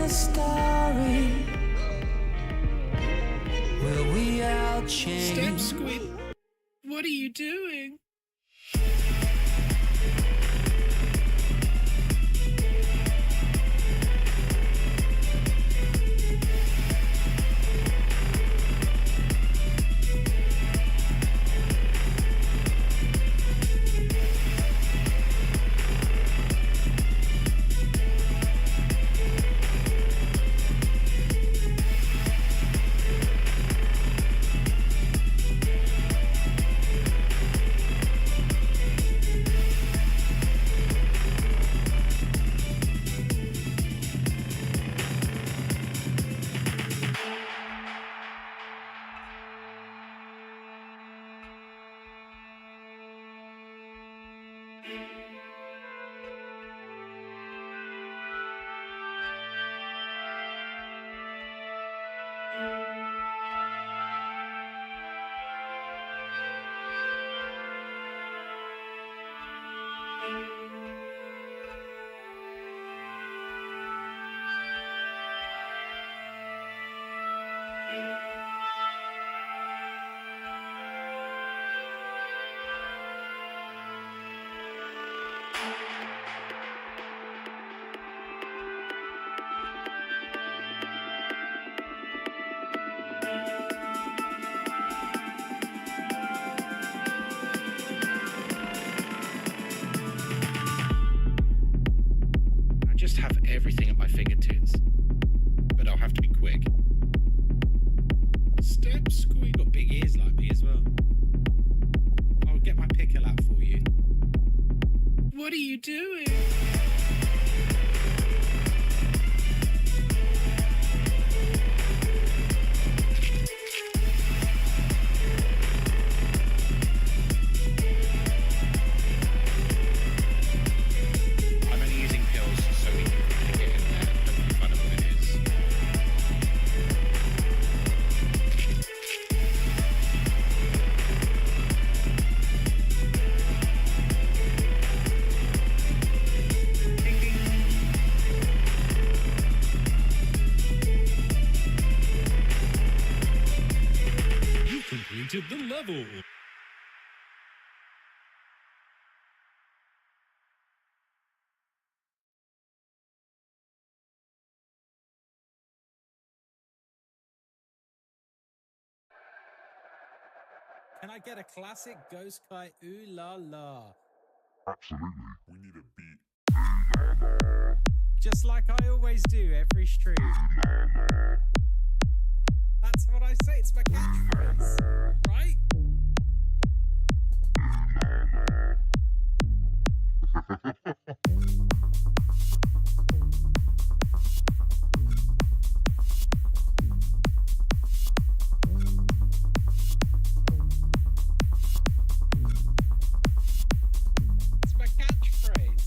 story. Will we all change? Step Squid, what are you doing? Have everything at my fingertips, but I'll have to be quick. Step Squid got big ears like me as well. I'll get my pickle out for you. What are you doing? Completed the level. Can I get a classic Ghostkai ooh la la? Absolutely. We need a beat. Just like I always do every stream. That's what I say, it's my catchphrase, right? It's my catchphrase.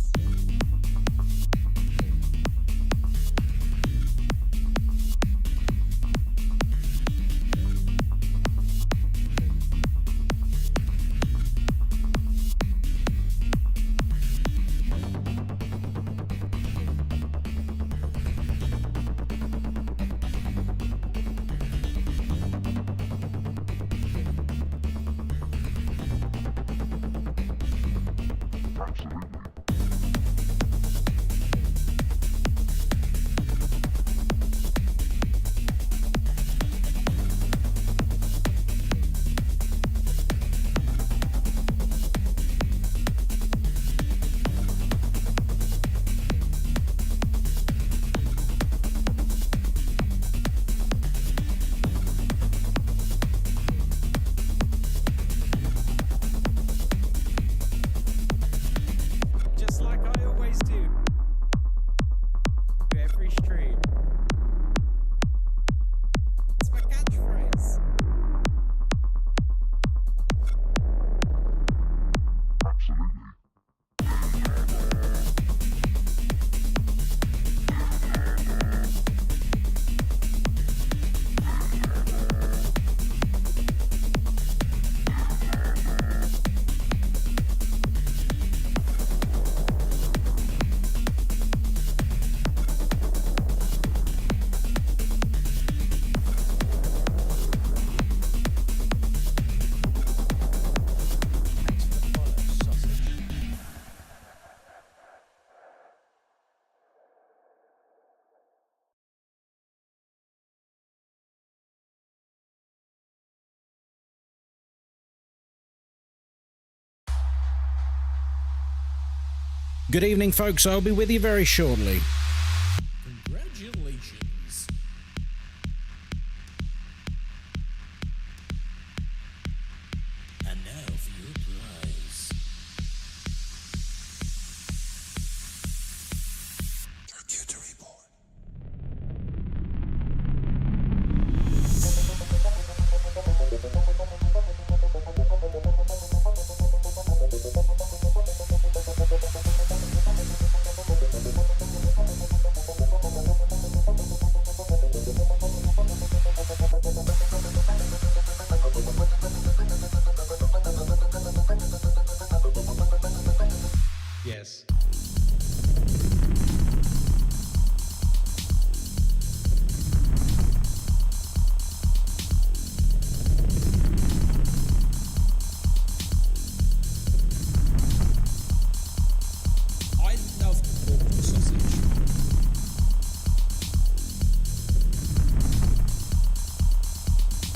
Good evening, folks. I'll be with you very shortly. Congratulations. And now for your prize. Charcuterie board. Yes. I love pork sausage.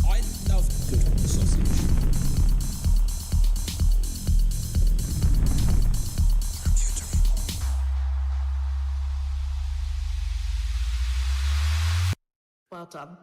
I love good sausage. Well done.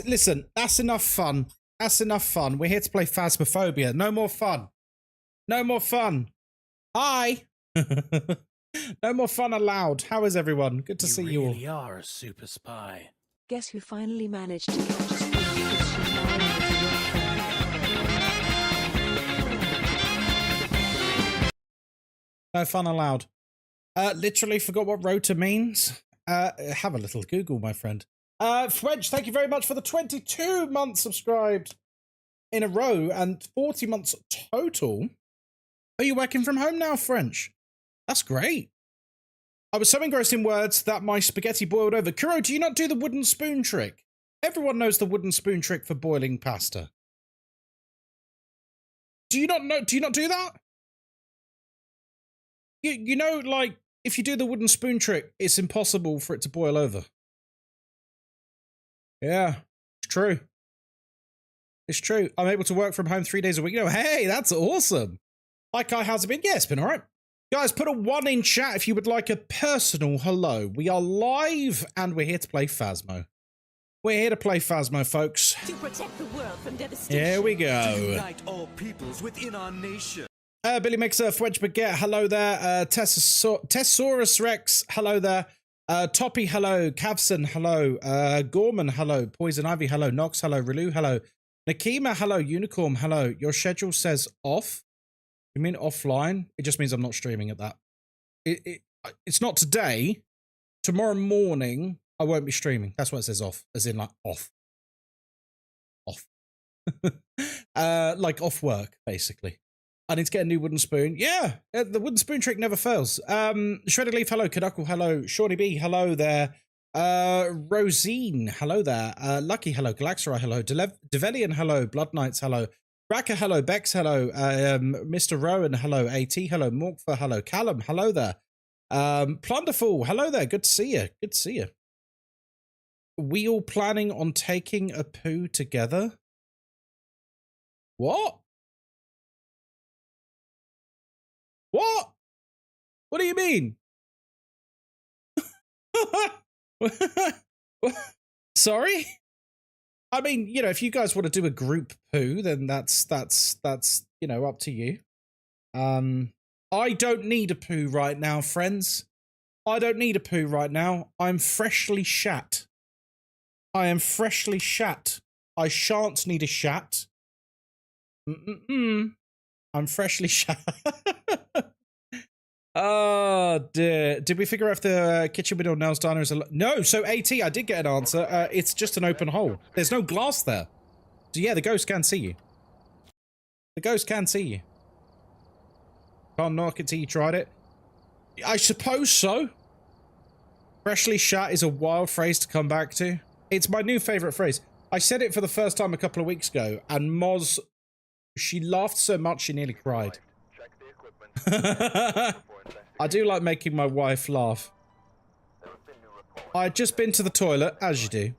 Listen, that's enough fun. That's enough fun. We're here to play Phasmophobia. No more fun. No more fun. Hi. No more fun allowed. How is everyone? Good to see you all. You really are a super spy. Guess who finally managed to catch us because she's now into your phone. No fun allowed. Literally forgot what rota means. Have a little Google, my friend. French, thank you very much for the 22 months subscribed in a row and 40 months total. Are you working from home now, French? That's great. I was so engrossed in words that my spaghetti boiled over. Kuro, do you not do the wooden spoon trick? Everyone knows the wooden spoon trick for boiling pasta. Do you not know? Do you not do that? You know, like, if you do the wooden spoon trick, it's impossible for it to boil over. Yeah, it's true. It's true. I'm able to work from home 3 days a week. You know, hey, that's awesome. Hi, Kai, how's it been? Yeah, it's been all right. Guys, put a 1 in chat if you would like a personal hello. We are live and we're here to play Phasmo. We're here to play Phasmo, folks. To protect the world from devastation. Here we go. Unite all peoples within our nation. Billy Mixer, Fwedge Baguette, hello there. Tessaurus Rex, hello there. Toppy, hello. Cavson, hello. Gorman, hello. Poison Ivy, hello. Nox, hello. Relu, hello. Nakima, hello. Unicorn, hello. Your schedule says off. You mean offline? It just means I'm not streaming at that. It's not today. Tomorrow morning, I won't be streaming. That's what it says off, as in like off. Off. Like off work, basically. I need to get a new wooden spoon. Yeah, the wooden spoon trick never fails. Shredded Leaf, hello. Kaduckle, hello. Shorty B, hello there. Rosine, hello there. Lucky, hello. Galaxerai, hello. Develian, hello. Blood Knights, hello. Raka, hello. Bex, hello. Mr. Rowan, hello. AT, hello. Morkfa, hello. Callum, hello there. Plunderful, hello there. Good to see you. Good to see you. We all planning on taking a poo together? What? What? What do you mean? Sorry? I mean, you know, if you guys want to do a group poo, then that's you know, up to you. I don't need a poo right now, friends. I don't need a poo right now. I'm freshly shat. I am freshly shat. I shan't need a shat. I'm freshly shat. Oh dear. Did we figure out if the kitchen window nails diner is a... No, so AT, I did get an answer. It's just an open hole. There's no glass there. So yeah, the ghost can see you. The ghost can see you. Can't knock it till you tried it. I suppose so. Freshly shat is a wild phrase to come back to. It's my new favourite phrase. I said it for the first time a couple of weeks ago, and Moz, she laughed so much she nearly cried. I do like making my wife laugh. I had just been to the toilet, as you do,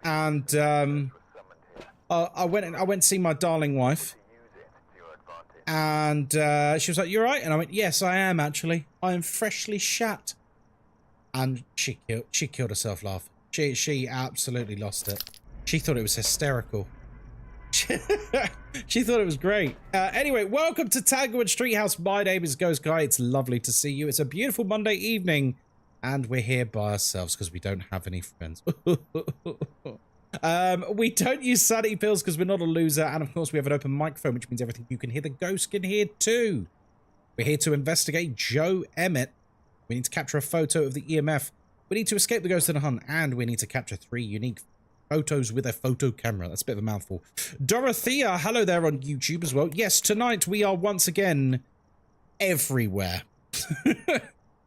and I went to see my darling wife, and she was like, "You alright?" And I went, "Yes, I am actually. I am freshly shat." And she killed herself laughing. She absolutely lost it. She thought it was hysterical. She thought it was great. Anyway, welcome to Tanglewood Street House. My name is Ghostkai. It's lovely to see you. It's a beautiful Monday evening, and we're here by ourselves because we don't have any friends. We don't use sanity pills because we're not a loser, and of course we have an open microphone, which means everything you can hear, the ghost can hear too. We're here to investigate Joe Emmett. We need to capture a photo of the EMF. We need to escape the ghost in a hunt, and we need to capture 3 unique photos with a photo camera. That's a bit of a mouthful. Dorothea, hello there on YouTube as well. Yes, tonight we are once again everywhere.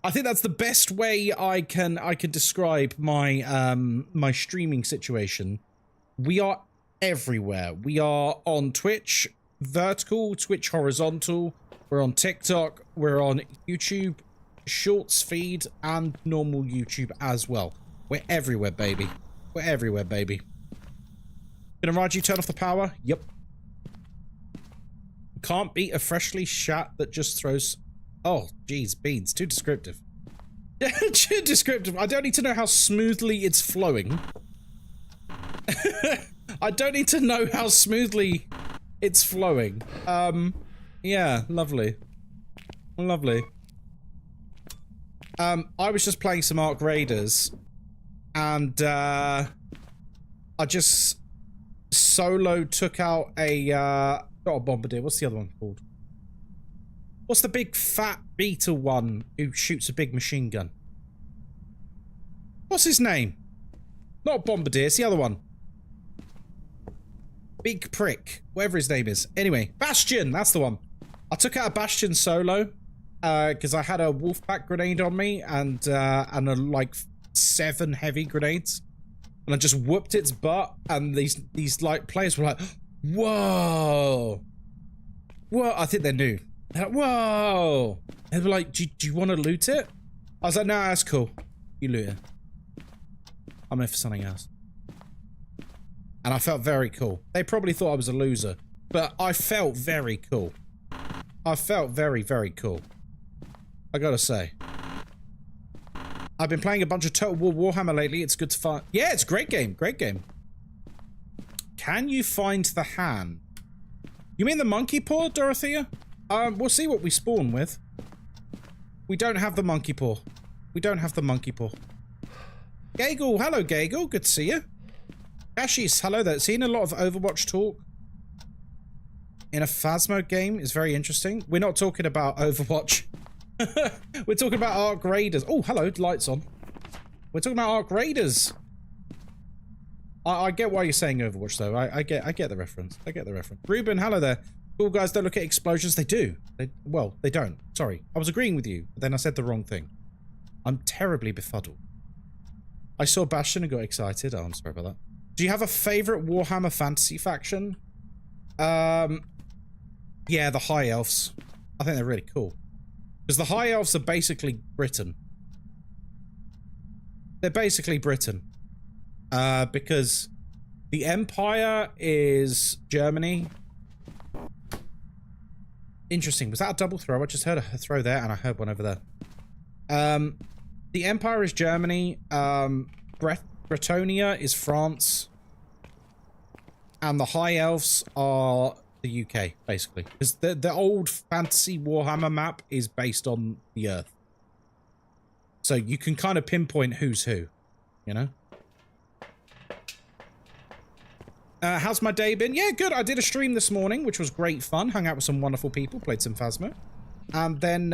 I think that's the best way I can describe my my streaming situation. We are everywhere. We are on Twitch vertical, Twitch horizontal. We're on TikTok. We're on YouTube Shorts feed and normal YouTube as well. We're everywhere, baby. We're everywhere, baby. Gonna ride you turn off the power? Yep. Can't beat a freshly shat that just throws... Oh, geez, beans. Too descriptive. Too descriptive. I don't need to know how smoothly it's flowing. I don't need to know how smoothly it's flowing. Yeah, lovely. Lovely. I was just playing some Ark Raiders, and I just solo took out a not a bombardier. What's the other one called? What's the big fat beetle one who shoots a big machine gun? What's his name? Not bombardier. It's the other one. Big prick, whatever his name is. Anyway, Bastion. That's the one. I took out a Bastion solo. Because I had a Wolfpack grenade on me and like 7 heavy grenades, and I just whooped its butt. And these like players were like, "Whoa, whoa!" I think they knew. They're like, "Whoa!" They were like, "Do you want to loot it?" I was like, "Nah, that's cool. You loot it. I'm here for something else." And I felt very cool. They probably thought I was a loser, but I felt very cool. I felt very, very cool. I gotta say. I've been playing a bunch of Total War Warhammer lately. It's good to find. Yeah, it's a great game. Great game. Can you find the hand? You mean the monkey paw, Dorothea? We'll see what we spawn with. We don't have the monkey paw. We don't have the monkey paw. Gagel, hello Gagel, good to see you. Ashis, hello there. Seen a lot of Overwatch talk in a Phasmo game is very interesting. We're not talking about Overwatch. We're talking about Arc Raiders. Oh, hello, lights on. We're talking about Arc Raiders. I get why you're saying Overwatch though. I get the reference. I get the reference. Ruben, hello there. Cool guys don't look at explosions. They do. Well, they don't. Sorry. I was agreeing with you, but then I said the wrong thing. I'm terribly befuddled. I saw Bastion and got excited. Oh, I'm sorry about that. Do you have a favorite Warhammer Fantasy faction? Yeah, the High Elves. I think they're really cool. Because the High Elves are basically Britain. They're basically Britain. Because the Empire is Germany. Interesting. Was that a double throw? I just heard a throw there and I heard one over there. The Empire is Germany. Bretonia is France. And the High Elves are the UK, basically. Because the old fantasy Warhammer map is based on the Earth. So you can kind of pinpoint who's who, you know? How's my day been? Yeah, good. I did a stream this morning, which was great fun. Hung out with some wonderful people, played some Phasmo. And then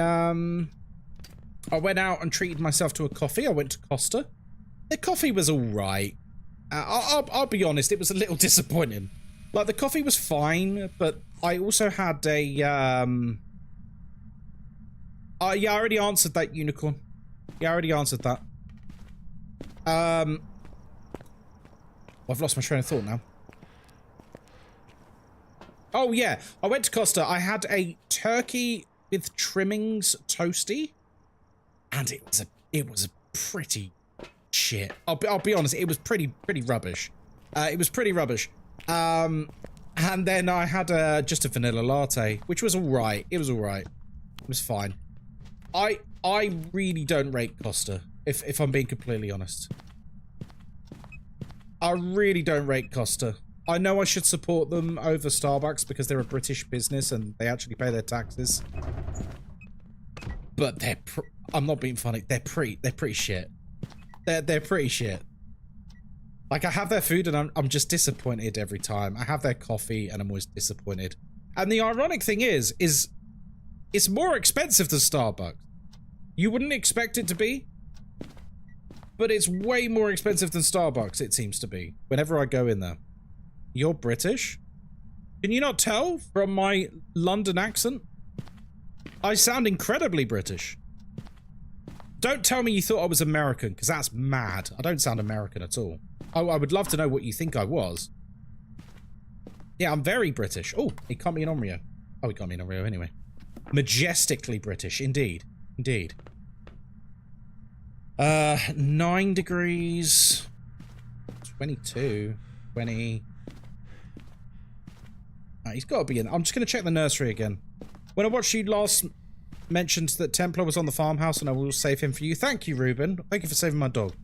I went out and treated myself to a coffee. I went to Costa. The coffee was all right. I'll be honest, it was a little disappointing. Like, the coffee was fine, but I also had a... yeah, I already answered that, Unicorn. Yeah, I already answered that. I've lost my train of thought now. Oh, yeah. I went to Costa. I had a turkey with trimmings toasty. And it was a pretty shit. I'll be honest, it was pretty rubbish. It was pretty rubbish. And then I had just a vanilla latte, which was alright. It was alright. It was fine. I really don't rate Costa, if I'm being completely honest. I really don't rate Costa. I know I should support them over Starbucks because they're a British business and they actually pay their taxes. But I'm not being funny. They're pretty shit. They're pretty shit. Like, I have their food and I'm just disappointed every time. I have their coffee and I'm always disappointed. And the ironic thing is it's more expensive than Starbucks. You wouldn't expect it to be, but it's way more expensive than Starbucks, it seems to be, whenever I go in there. You're British? Can you not tell from my London accent? I sound incredibly British. Don't tell me you thought I was American, because that's mad. I don't sound American at all. Oh, I would love to know what you think I was. Yeah, I'm very British. Oh, it can't be an Onryo. Oh, it can't be an Onryo anyway. Majestically British, indeed. Indeed. 9 degrees. 22. 20. He's got to be in. I'm just going to check the nursery again. When I watched you last, mentioned that Templar was on the farmhouse and I will save him for you. Thank you, Ruben. Thank you for saving my dog.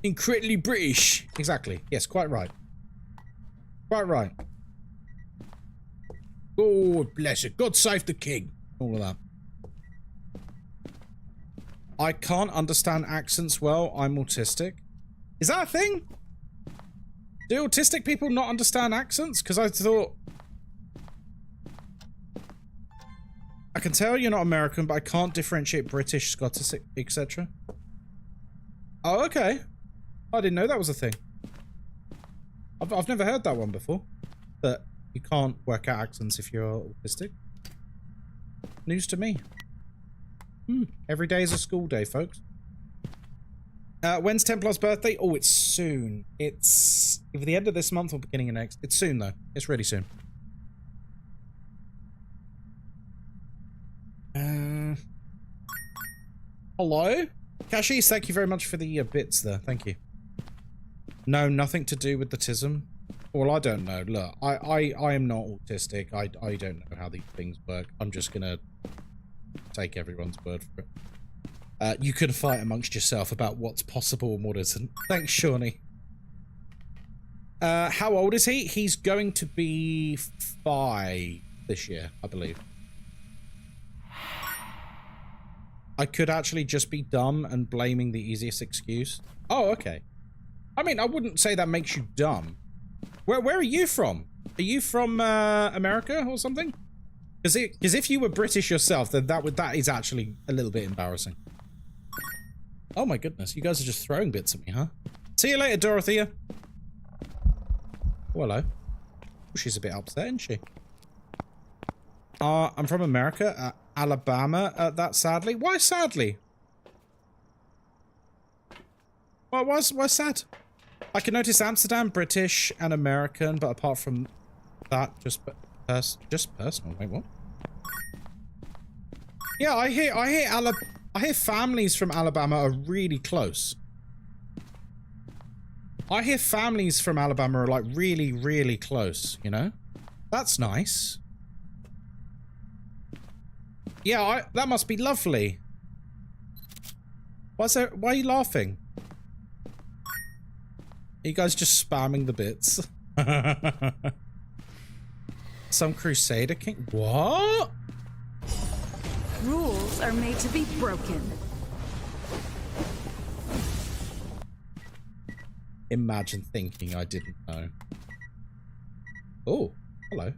Incredibly British. Exactly. Yes, quite right. Quite right. God bless it. God save the king. All of that. I can't understand accents well. I'm autistic. Is that a thing? Do autistic people not understand accents? Because I thought... I can tell you're not American, but I can't differentiate British, Scottish, etc. Oh, okay. I didn't know that was a thing. I've never heard that one before. That you can't work out accents if you're autistic. News to me. Every day is a school day, folks. When's Templar's birthday? Oh, it's soon. It's either the end of this month or beginning of next. It's soon, though. It's really soon. Hello? Kashis, thank you very much for the bits there. Thank you. No, nothing to do with the tism. Well, I don't know. Look, I am not autistic. I don't know how these things work. I'm just gonna take everyone's word for it. You can fight amongst yourself about what's possible and what isn't. Thanks, Shawnee. How old is he? He's going to be 5 this year, I believe. I could actually just be dumb and blaming the easiest excuse. Oh, okay. I mean, I wouldn't say that makes you dumb. Where are you from? Are you from America or something? Because if you were British yourself, then that is actually a little bit embarrassing. Oh my goodness, you guys are just throwing bits at me, huh? See you later, Dorothea. Oh, hello. Oh, she's a bit upset, isn't she? I'm from America, Alabama. That sadly. Why sadly? Why sad? I can notice Amsterdam, British, and American, but apart from that, just personal. Wait, what? Yeah, I hear families from Alabama are really close. I hear families from Alabama are like really, really close, you know? That's nice. Yeah, that must be lovely. Why are you laughing? Are you guys just spamming the bits? Some Crusader King? What? Rules are made to be broken. Imagine thinking I didn't know. Oh, hello.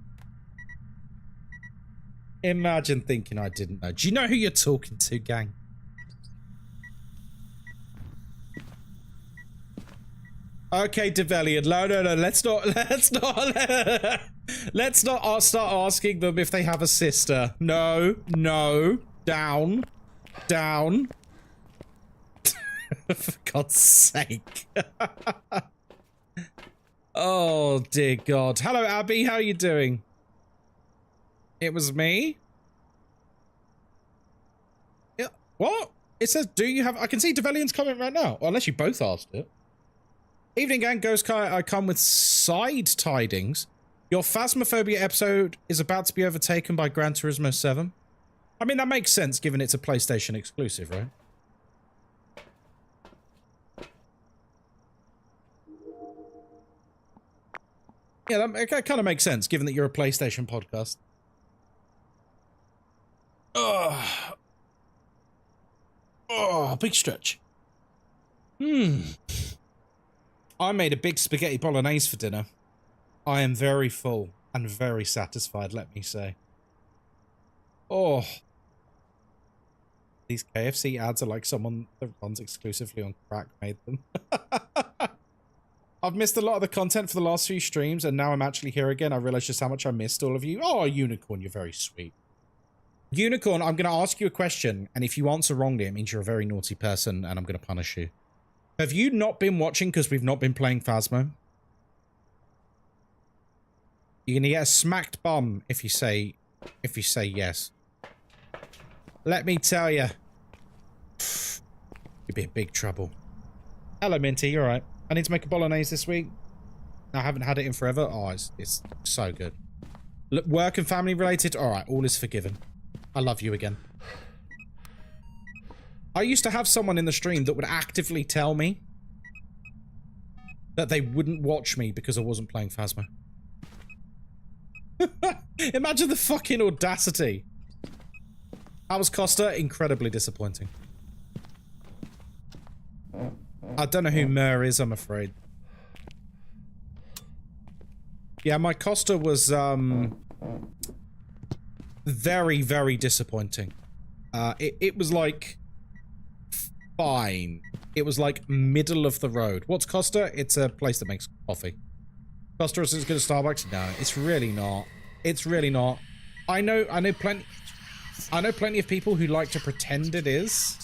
Imagine thinking I didn't know. Do you know who you're talking to, gang? Okay, Develian. No. Let's not start asking them if they have a sister. No. Down. For God's sake. Oh, dear God. Hello, Abby. How are you doing? It was me? Yeah. What? It says, do you have... I can see Develian's comment right now. Well, unless you both asked it. Evening, gang. Ghostkai. I come with side tidings. Your Phasmophobia episode is about to be overtaken by Gran Turismo 7. I mean, that makes sense given it's a PlayStation exclusive, right? Yeah, that kind of makes sense given that you're a PlayStation podcast. Oh, big stretch. I made a big spaghetti bolognese for dinner. I am very full and very satisfied, let me say. Oh. These KFC ads are like someone that runs exclusively on crack made them. I've missed a lot of the content for the last few streams, and now I'm actually here again. I realize just how much I missed all of you. Oh, Unicorn, you're very sweet. Unicorn, I'm going to ask you a question, and if you answer wrongly, it means you're a very naughty person, and I'm going to punish you. Have you not been watching because we've not been playing Phasmo? You're going to get a smacked bum if you say yes. Let me tell you. You'll be in big trouble. Hello, Minty, you alright? I need to make a bolognese this week. I haven't had it in forever. Oh, it's so good. Look, work and family related. Alright, all is forgiven. I love you again. I used to have someone in the stream that would actively tell me that they wouldn't watch me because I wasn't playing Phasmo. Imagine the fucking audacity. How was Costa? Incredibly disappointing. I don't know who Mer is, I'm afraid. Yeah, my Costa was, very, very disappointing. It was like... fine. It was like middle of the road. What's Costa? It's a place that makes coffee. Costa is as good as Starbucks? No, it's really not. It's really not. I know plenty of people who like to pretend it is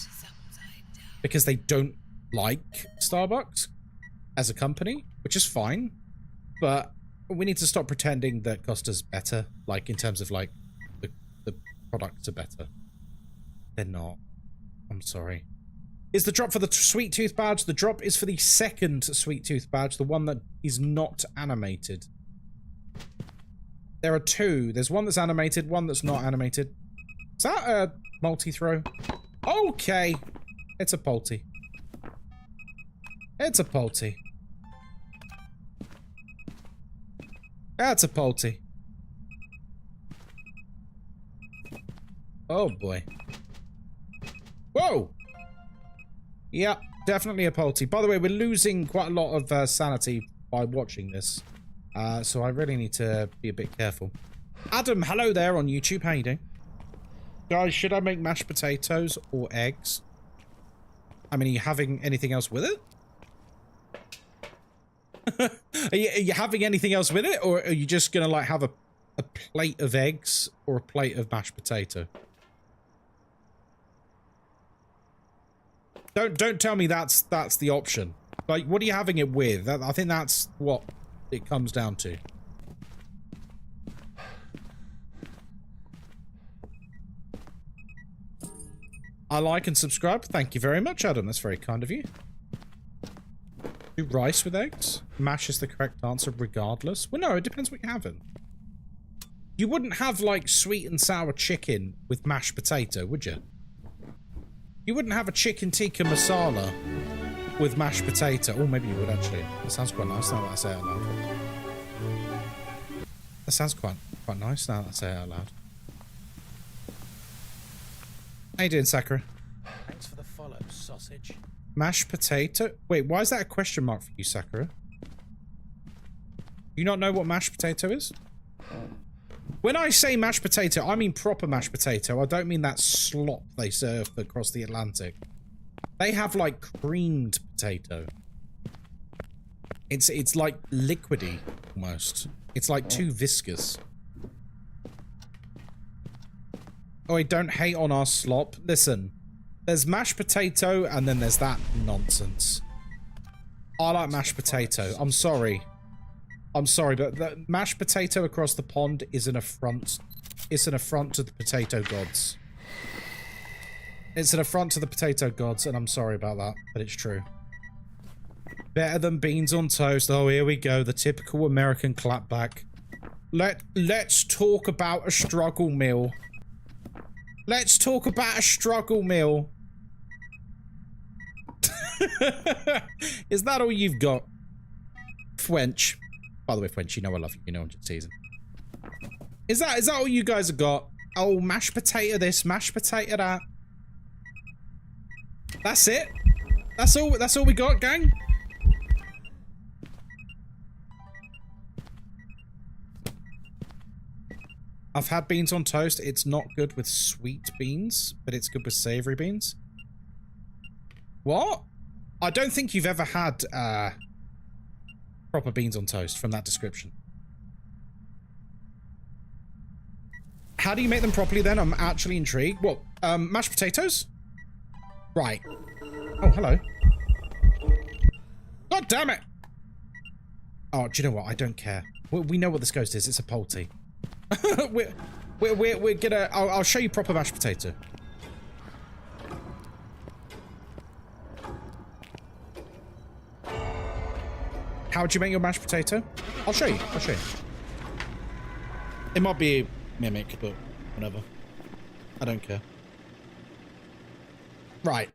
because they don't like Starbucks as a company, which is fine. But we need to stop pretending that Costa's better, like in terms of like the products are better. They're not. I'm sorry. Is the drop for the Sweet Tooth badge? The drop is for the second Sweet Tooth badge, the one that is not animated. There are two. There's one that's animated, one that's not animated. Is that a multi-throw? Okay. It's a Polty. It's a Polty. That's a Polty. Oh boy. Whoa! Yeah, definitely a polty. By the way, we're losing quite a lot of sanity by watching this. So I really need to be a bit careful. Adam, hello there on YouTube. How you doing? Guys, should I make mashed potatoes or eggs? I mean, are you having anything else with it? Are you having anything else with it? Or are you just going to, like, have a plate of eggs or a plate of mashed potato? Don't tell me that's the option. Like, what are you having it with? I think that's what it comes down to. I like and subscribe. Thank you very much, Adam. That's very kind of you. Do rice with eggs? Mash is the correct answer regardless. Well, no, it depends what you're having. You wouldn't have, like, sweet and sour chicken with mashed potato, would you? You wouldn't have a chicken tikka masala with mashed potato. Oh, maybe you would, actually. That sounds quite nice now that I say it out loud. That sounds quite nice now that I say it out loud. How you doing, Sakura? Thanks for the follow, sausage. Mashed potato? Wait, why is that a question mark for you, Sakura? Do you not know what mashed potato is? When I say mashed potato, I mean proper mashed potato. I don't mean that slop they serve across the Atlantic. They have, like, creamed potato. It's like liquidy, almost. It's like too viscous. Oh, wait, don't hate on our slop. Listen, there's mashed potato and then there's that nonsense. I like mashed potato. I'm sorry. I'm sorry, but the mashed potato across the pond is an affront. It's an affront to the potato gods. It's an affront to the potato gods, and I'm sorry about that, but it's true. Better than beans on toast. Oh, here we go. The typical American clapback. Let's talk about a struggle meal. Let's talk about a struggle meal. Is that all you've got? Fwench. By the way, Fwench, you know I love you. You know I'm just teasing. Is that all you guys have got? Oh, mashed potato this, mashed potato that. That's it? That's all we got, gang? I've had beans on toast. It's not good with sweet beans, but it's good with savory beans. What? I don't think you've ever had proper beans on toast from that description. How do you make them properly then? I'm actually intrigued. What? Mashed potatoes? Right. Oh, hello. God damn it! Oh, do you know what? I don't care. We know what this ghost is. It's a poulty. we're gonna... I'll show you proper mashed potato. How would you make your mashed potato? I'll show you. I'll show you. It might be mimic, but whatever. I don't care. Right.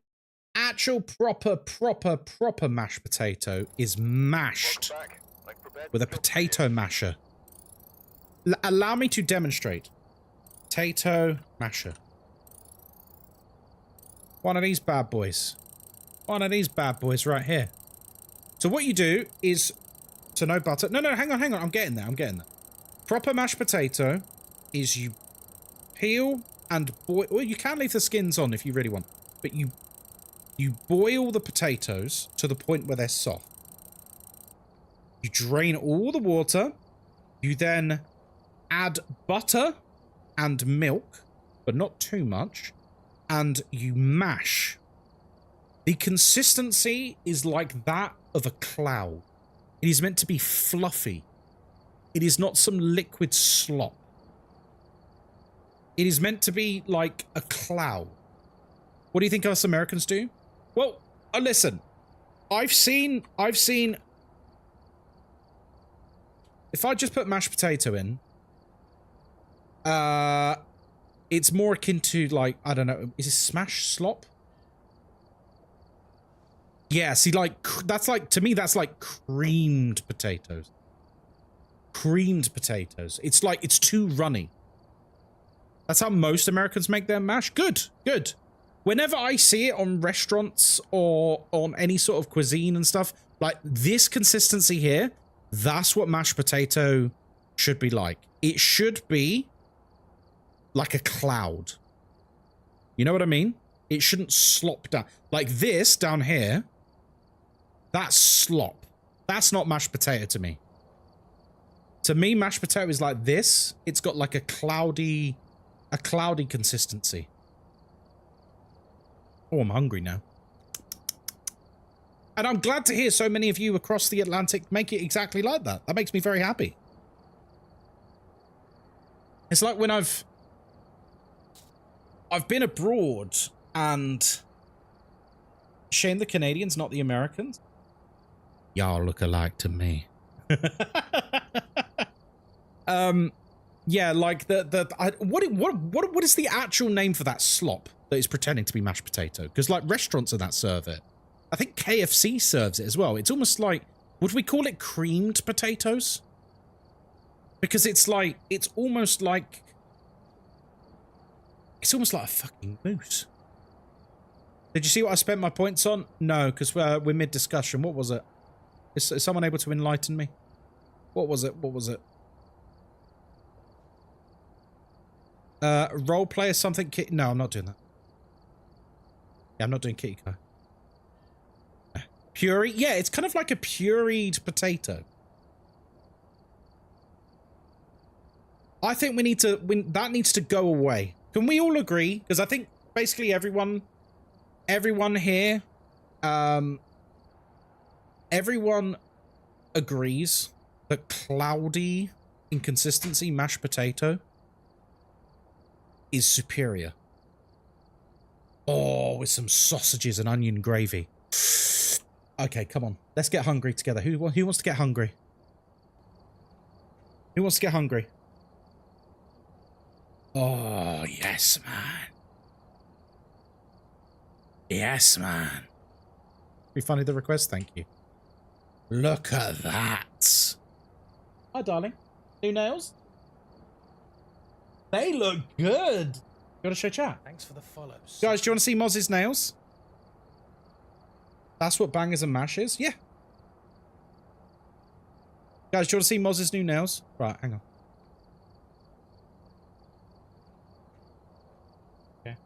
Actual proper mashed potato is mashed with a potato masher. Allow me to demonstrate. Potato masher. One of these bad boys. One of these bad boys right here. So what you do is... So no butter. No, hang on. I'm getting there. Proper mashed potato is you peel and boil... Well, you can leave the skins on if you really want. But you boil the potatoes to the point where they're soft. You drain all the water. You then add butter and milk, but not too much. And you mash. The consistency is like that of a cloud. It is meant to be fluffy. It is not some liquid slop. It is meant to be like a cloud. What do you think us Americans do? Well, listen. I've seen... If I just put mashed potato in... it's more akin to, like, I don't know. Is it smash slop? Yeah, see, like, that's like... To me, that's like creamed potatoes. Creamed potatoes. It's like... It's too runny. That's how most Americans make their mash. Good. whenever I see it on restaurants or on any sort of cuisine and stuff, like this consistency here, that's what mashed potato should be like. It should be like a cloud. You know what I mean? It shouldn't slop down. Like this down here, that's slop. That's not mashed potato to me. To me, mashed potato is like this. It's got like a cloudy consistency. Oh, I'm hungry now. And I'm glad to hear so many of you across the Atlantic make it exactly like that. That makes me very happy. It's like when I've been abroad and shame the Canadians, not the Americans. Y'all look alike to me. Yeah, like what is the actual name for that slop that is pretending to be mashed potato? Because like restaurants are that serve it. I think KFC serves it as well. It's almost like, would we call it creamed potatoes? Because it's like, it's almost like a fucking mousse. Did you see what I spent my points on? No, because we're mid-discussion. What was it? Is someone able to enlighten me? What was it? What was it? Role play or something? No, I'm not doing that. Yeah, I'm not doing kitty kai. Puree? Yeah, it's kind of like a pureed potato. I think that needs to go away. Can we all agree? Because I think basically everyone here, everyone agrees that cloudy inconsistency mashed potato is superior. Oh, with some sausages and onion gravy. Okay, come on. Let's get hungry together. Who wants to get hungry? Who wants to get hungry? Oh, yes, man. Yes, man. Refunded the request, thank you. Look at that. Hi, darling. New nails? They look good. You want to show chat? Thanks for the follow. Guys, do you want to see Moz's nails? That's what bangers and mash is? Yeah. Guys, do you want to see Moz's new nails? Right, hang on. Okay.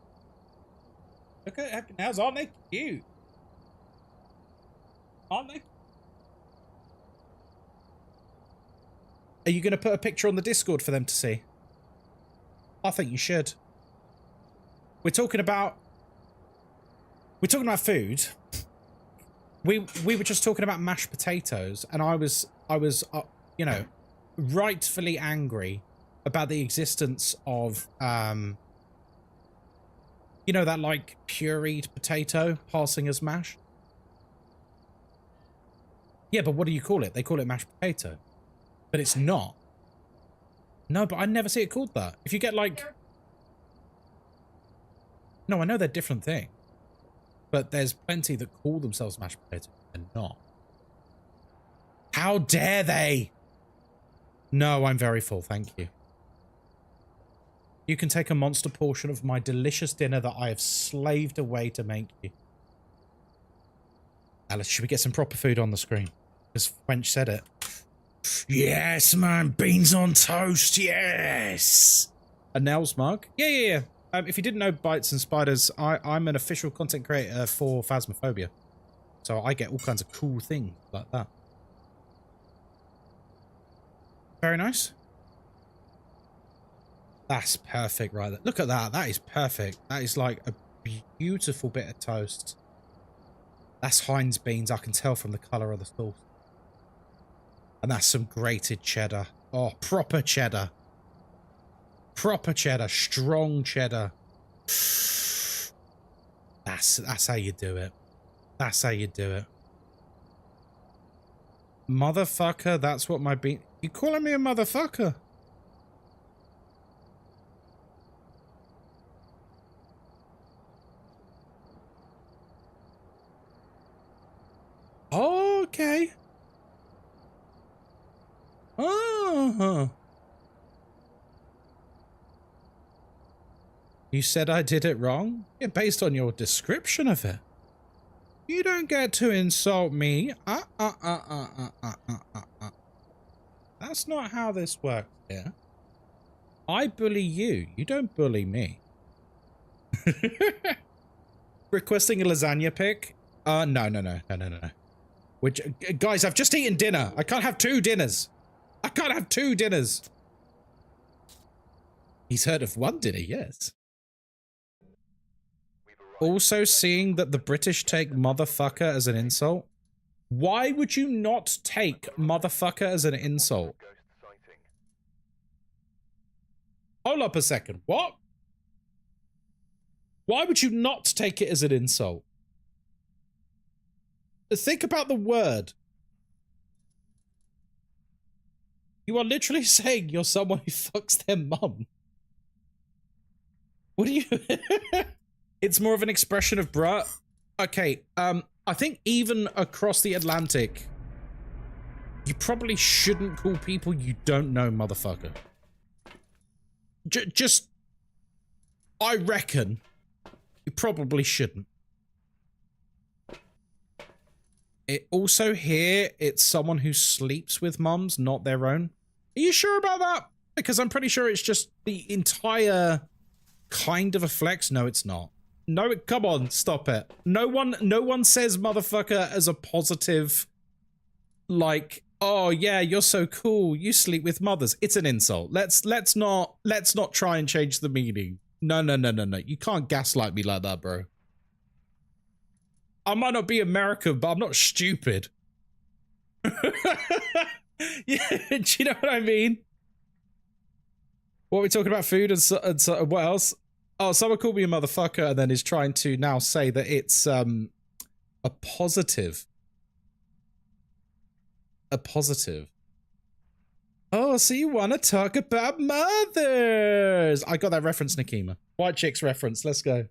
Look at her nails. Aren't they cute? Aren't they? Are you going to put a picture on the Discord for them to see? I think you should. We're talking about food. We were just talking about mashed potatoes, and I was you know, rightfully angry about the existence of you know, that like pureed potato passing as mash. Yeah, but what do you call it? They call it mashed potato, but it's not. No, but I never see it called that. If you get like, no, I know they're different things. But there's plenty that call themselves mashed potatoes and not. How dare they? No, I'm very full, thank you. You can take a monster portion of my delicious dinner that I have slaved away to make you. Alice, should we get some proper food on the screen? Because French said it. Yes, man, beans on toast, yes! A nails mug? Yeah. If you didn't know Bites and Spiders, I'm an official content creator for Phasmophobia. So I get all kinds of cool things like that. Very nice. That's perfect right there. Look at that. That is perfect. That is like a beautiful bit of toast. That's Heinz beans. I can tell from the colour of the sauce. And that's some grated cheddar. Oh, proper cheddar. Proper cheddar, strong cheddar. That's how you do it. That's how you do it. Motherfucker, that's what my bean... You calling me a motherfucker? Okay. Oh. You said I did it wrong? Yeah, based on your description of it. You don't get to insult me. That's not how this works here. I bully you. You don't bully me. Requesting a lasagna pic? No. Which, guys, I've just eaten dinner. I can't have two dinners. I can't have two dinners. He's heard of one dinner, yes. Also seeing that the British take motherfucker as an insult. Why would you not take motherfucker as an insult? Hold up a second. What? Why would you not take it as an insult? Think about the word. You are literally saying you're someone who fucks their mum. What do you... It's more of an expression of bruh. Okay, I think even across the Atlantic, you probably shouldn't call people you don't know motherfucker. Just... I reckon you probably shouldn't. It also here, it's someone who sleeps with mums, not their own. Are you sure about that? Because I'm pretty sure it's just the entire kind of a flex. No, it's not. No, come on, stop it. No one says motherfucker as a positive, like, oh yeah, you're so cool, you sleep with mothers. It's an insult. Let's not try and change the meaning. No. You can't gaslight me like that, bro. I might not be American, but I'm not stupid. Yeah, do you know what I mean? What are we talking about? Food and what else? Oh, someone called me a motherfucker and then is trying to now say that it's a positive. A positive. Oh, so you want to talk about mothers? I got that reference, Nikima. White chicks reference. Let's go.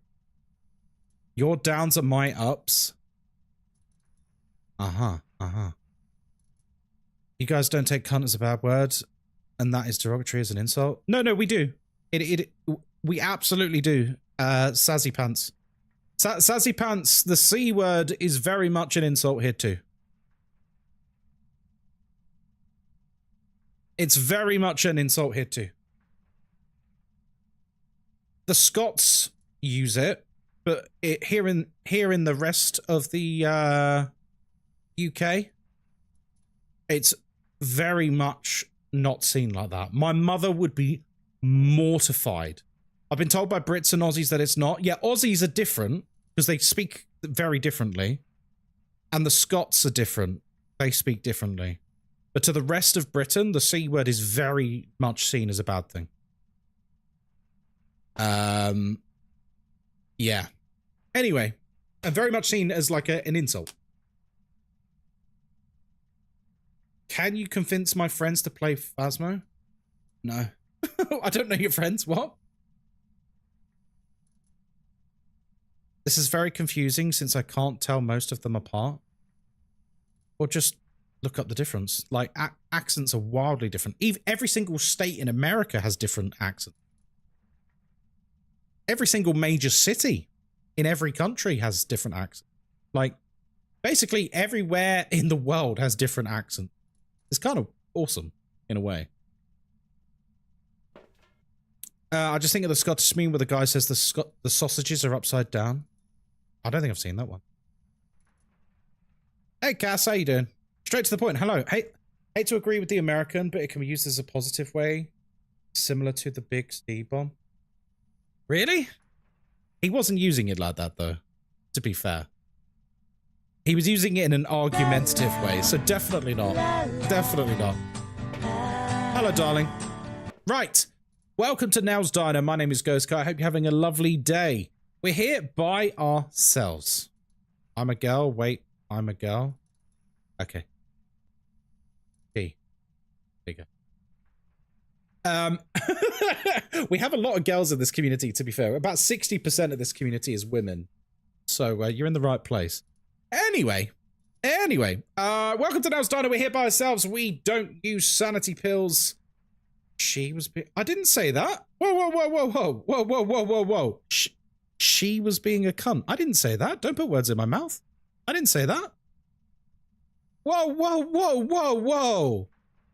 Your downs are my ups. You guys don't take cunt as a bad word, and that is derogatory as an insult. No, we do. We absolutely do. Sassy pants. Sassy pants, the C word is very much an insult here too. It's very much an insult here too. The Scots use it, but here in the rest of the UK, it's very much not seen like that. My mother would be mortified. I've been told by Brits and Aussies that it's not. Yeah, Aussies are different because they speak very differently. And the Scots are different. They speak differently. But to the rest of Britain, the C word is very much seen as a bad thing. Yeah. Anyway, and very much seen as like an insult. Can you convince my friends to play Phasmo? No. I don't know your friends. What? This is very confusing since I can't tell most of them apart. Or just look up the difference. Like, accents are wildly different. Every single state in America has different accents. Every single major city in every country has different accents. Like, basically everywhere in the world has different accents. It's kind of awesome, in a way. I just think of the Scottish meme where the guy says the sausages are upside down. I don't think I've seen that one. Hey, Cass, how you doing? Straight to the point. Hello. Hate to agree with the American, but it can be used as a positive way, similar to the big C bomb. Really? He wasn't using it like that, though, to be fair. He was using it in an argumentative way, so definitely not. Definitely not. Hello, darling. Right. Welcome to Now's Diner. My name is Ghostkai. I hope you're having a lovely day. We're here by ourselves. I'm a girl. Wait, I'm a girl. Okay. There you go. We have a lot of girls in this community, to be fair. About 60% of this community is women. So you're in the right place. Anyway, welcome to Now's Diner. We're here by ourselves. We don't use sanity pills. I didn't say that. Whoa, whoa, whoa, whoa, whoa, whoa, whoa, whoa, whoa, whoa. She was being a cunt. I didn't say that. Don't put words in my mouth. I didn't say that. Whoa, whoa, whoa, whoa, whoa.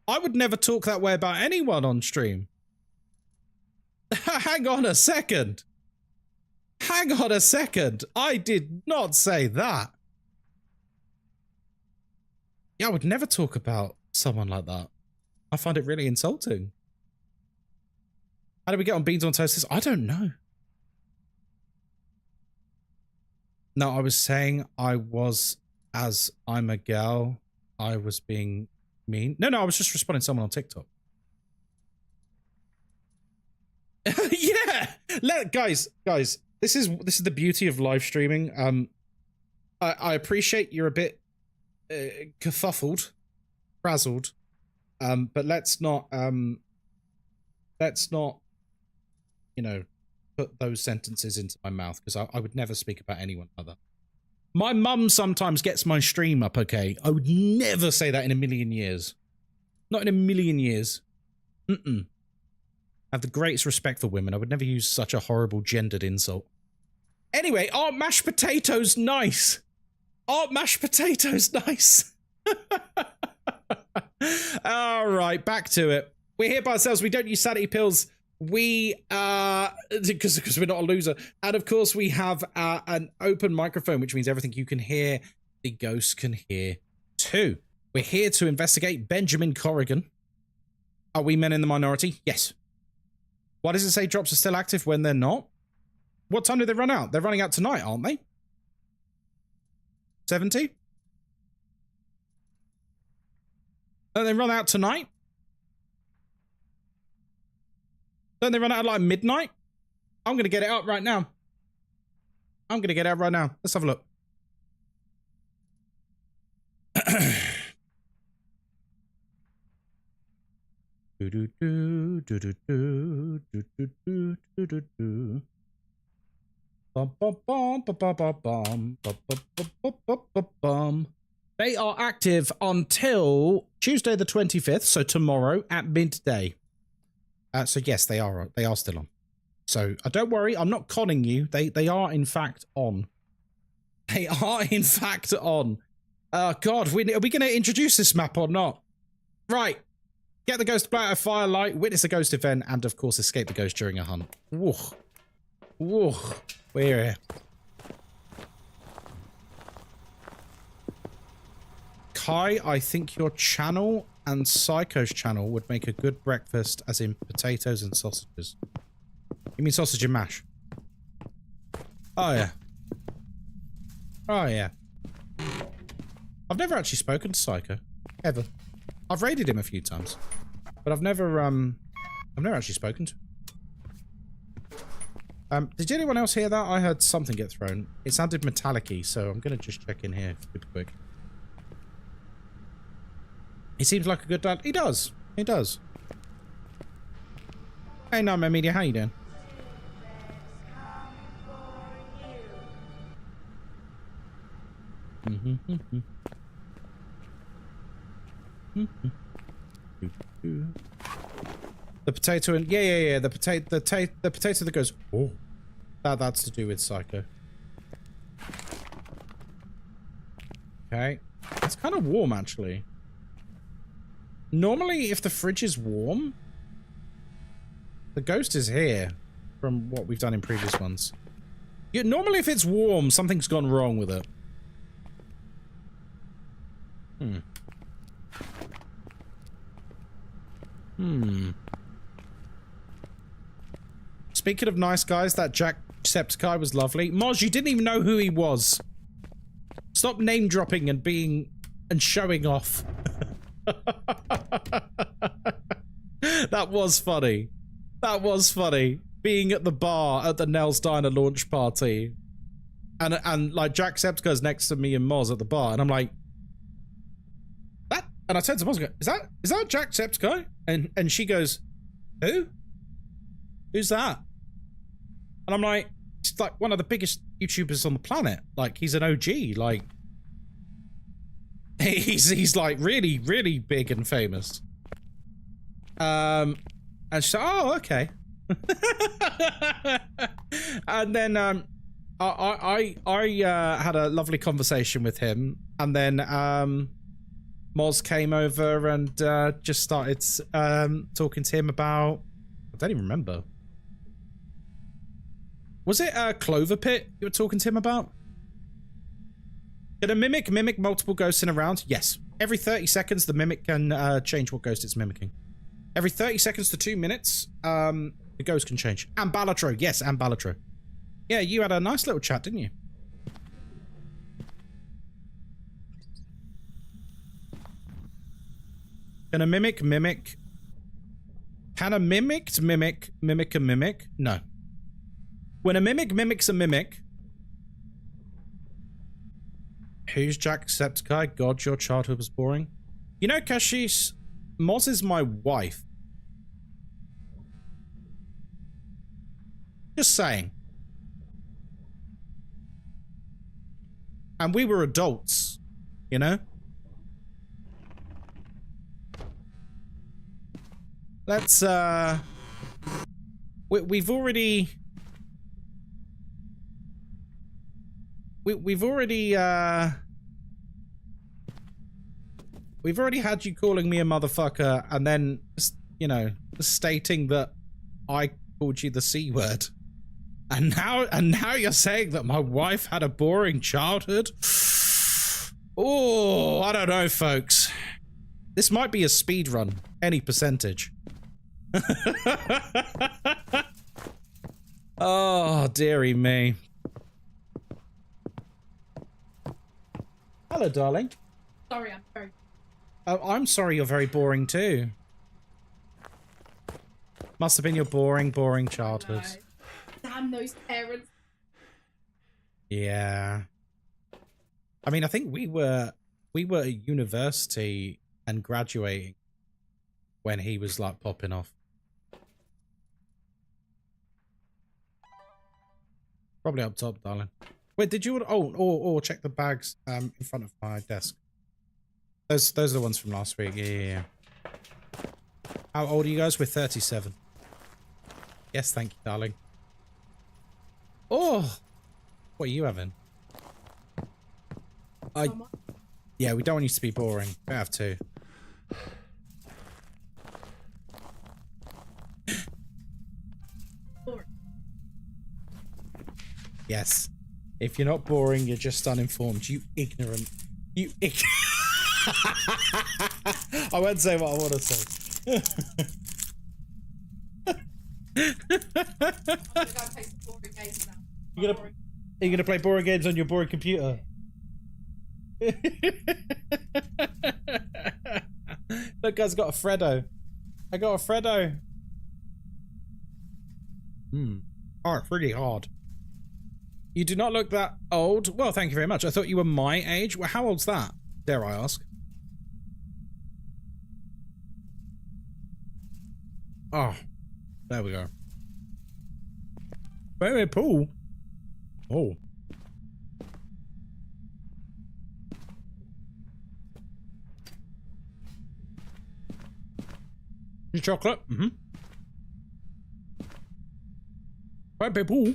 I would never talk that way about anyone on stream. Hang on a second. Hang on a second. I did not say that. Yeah, I would never talk about someone like that. I find it really insulting. How did we get on Beans on Toasters? I don't know. No, I was saying I was, as I'm a girl, I was being mean. No, I was just responding to someone on TikTok. Yeah! Guys, this is the beauty of live streaming. I appreciate you're a bit kerfuffled, frazzled, but let's not, you know, put those sentences into my mouth, because I would never speak about anyone other. My mum sometimes gets my stream up, okay? I would never say that in a million years. Not in a million years. I have the greatest respect for women. I would never use such a horrible gendered insult. Anyway, aren't mashed potatoes nice? Aren't mashed potatoes nice? All right, back to it. We're here by ourselves. We don't use sanity pills. We, because we're not a loser. And of course, we have an open microphone, which means everything you can hear, the ghost can hear too. We're here to investigate Benjamin Corrigan. Are we men in the minority? Yes. Why does it say drops are still active when they're not? What time did they run out? They're running out tonight, aren't they? 70? Don't they run out tonight? Don't they run out at like midnight? I'm going to get it up right now. I'm going to get it up right now. Let's have a look. They are active until Tuesday the 25th, so tomorrow at midday. So yes, they are still on. So don't worry, I'm not conning you. They are in fact on. They are in fact on. God, are we going to introduce this map or not? Right. Get the ghost out of firelight, witness a ghost event, and of course escape the ghost during a hunt. Whoa. Whoa. We're here. Kai, I think your channel and Psycho's channel would make a good breakfast, as in potatoes and sausages. You mean sausage and mash? Oh yeah. Oh yeah. I've never actually spoken to Psycho. Ever. I've raided him a few times. But I've never actually spoken to him. Did anyone else hear that? I heard something get thrown. It sounded metallic-y, so I'm gonna just check in here super quick. He seems like a good dad. He does. He does. Hey, Nightmare Media, how you doing? The potato and yeah. The potato that goes. Oh, that's to do with Psycho. Okay, it's kind of warm actually. Normally, if the fridge is warm, the ghost is here. From what we've done in previous ones. Yeah, normally, if it's warm, something's gone wrong with it. Speaking of nice guys, that Jacksepticeye was lovely. Moz, you didn't even know who he was. Stop name dropping and being and showing off. That was funny. That was funny. Being at the bar at the Nels Diner launch party, and like Jacksepticeye's next to me and Moz at the bar, and I'm like, that. And I turned to Moz and go, is that Jacksepticeye? And she goes, who? Who's that? And I'm like, it's like one of the biggest YouTubers on the planet. Like, he's an OG. Like, he's like really, really big and famous. And she's like, oh, okay. And then I had a lovely conversation with him, and then Moz came over and just started talking to him about, I don't even remember. Was it Clover Pit you were talking to him about? Can a mimic mimic multiple ghosts in a round? Yes. Every 30 seconds, the mimic can change what ghost it's mimicking. Every 30 seconds to 2 minutes, the ghost can change. And Balatro. Yes, and Balatro. Yeah, you had a nice little chat, didn't you? Can a mimic mimic? Can a mimicked mimic mimic a mimic? No. When a mimic mimics a mimic... Who's Jacksepticeye? God, your childhood was boring. You know, Kashish, Moz is my wife. Just saying. And we were adults, you know? Let's, we've already... We've already had you calling me a motherfucker and then, you know, stating that I called you the C word. And now you're saying that my wife had a boring childhood? Oh, I don't know, folks. This might be a speed run. Any percentage. Oh, dearie me. Hello, darling. Sorry, I'm very... I'm sorry you're very boring too. Must have been your boring childhood. No. Damn those parents. Yeah. I mean, I think we were at university and graduating when he was like popping off. Probably up top, darling. Wait, did you... Oh, check the bags in front of my desk. Those are the ones from last week. Yeah. How old are you guys? We're 37. Yes, thank you, darling. Oh! What are you having? Yeah, we don't want you to be boring. We have to. Yes. If you're not boring, you're just uninformed. You ignorant. You I won't say what I want to say. Are you gonna play boring games on your boring computer? Look, guys, got a Freddo. I got a Freddo. Oh, it's really hard. You do not look that old. Well, thank you very much. I thought you were my age. Well, how old's that? Dare I ask? Oh, there we go. Very cool. Oh. Your chocolate? Mm-hmm. Very people.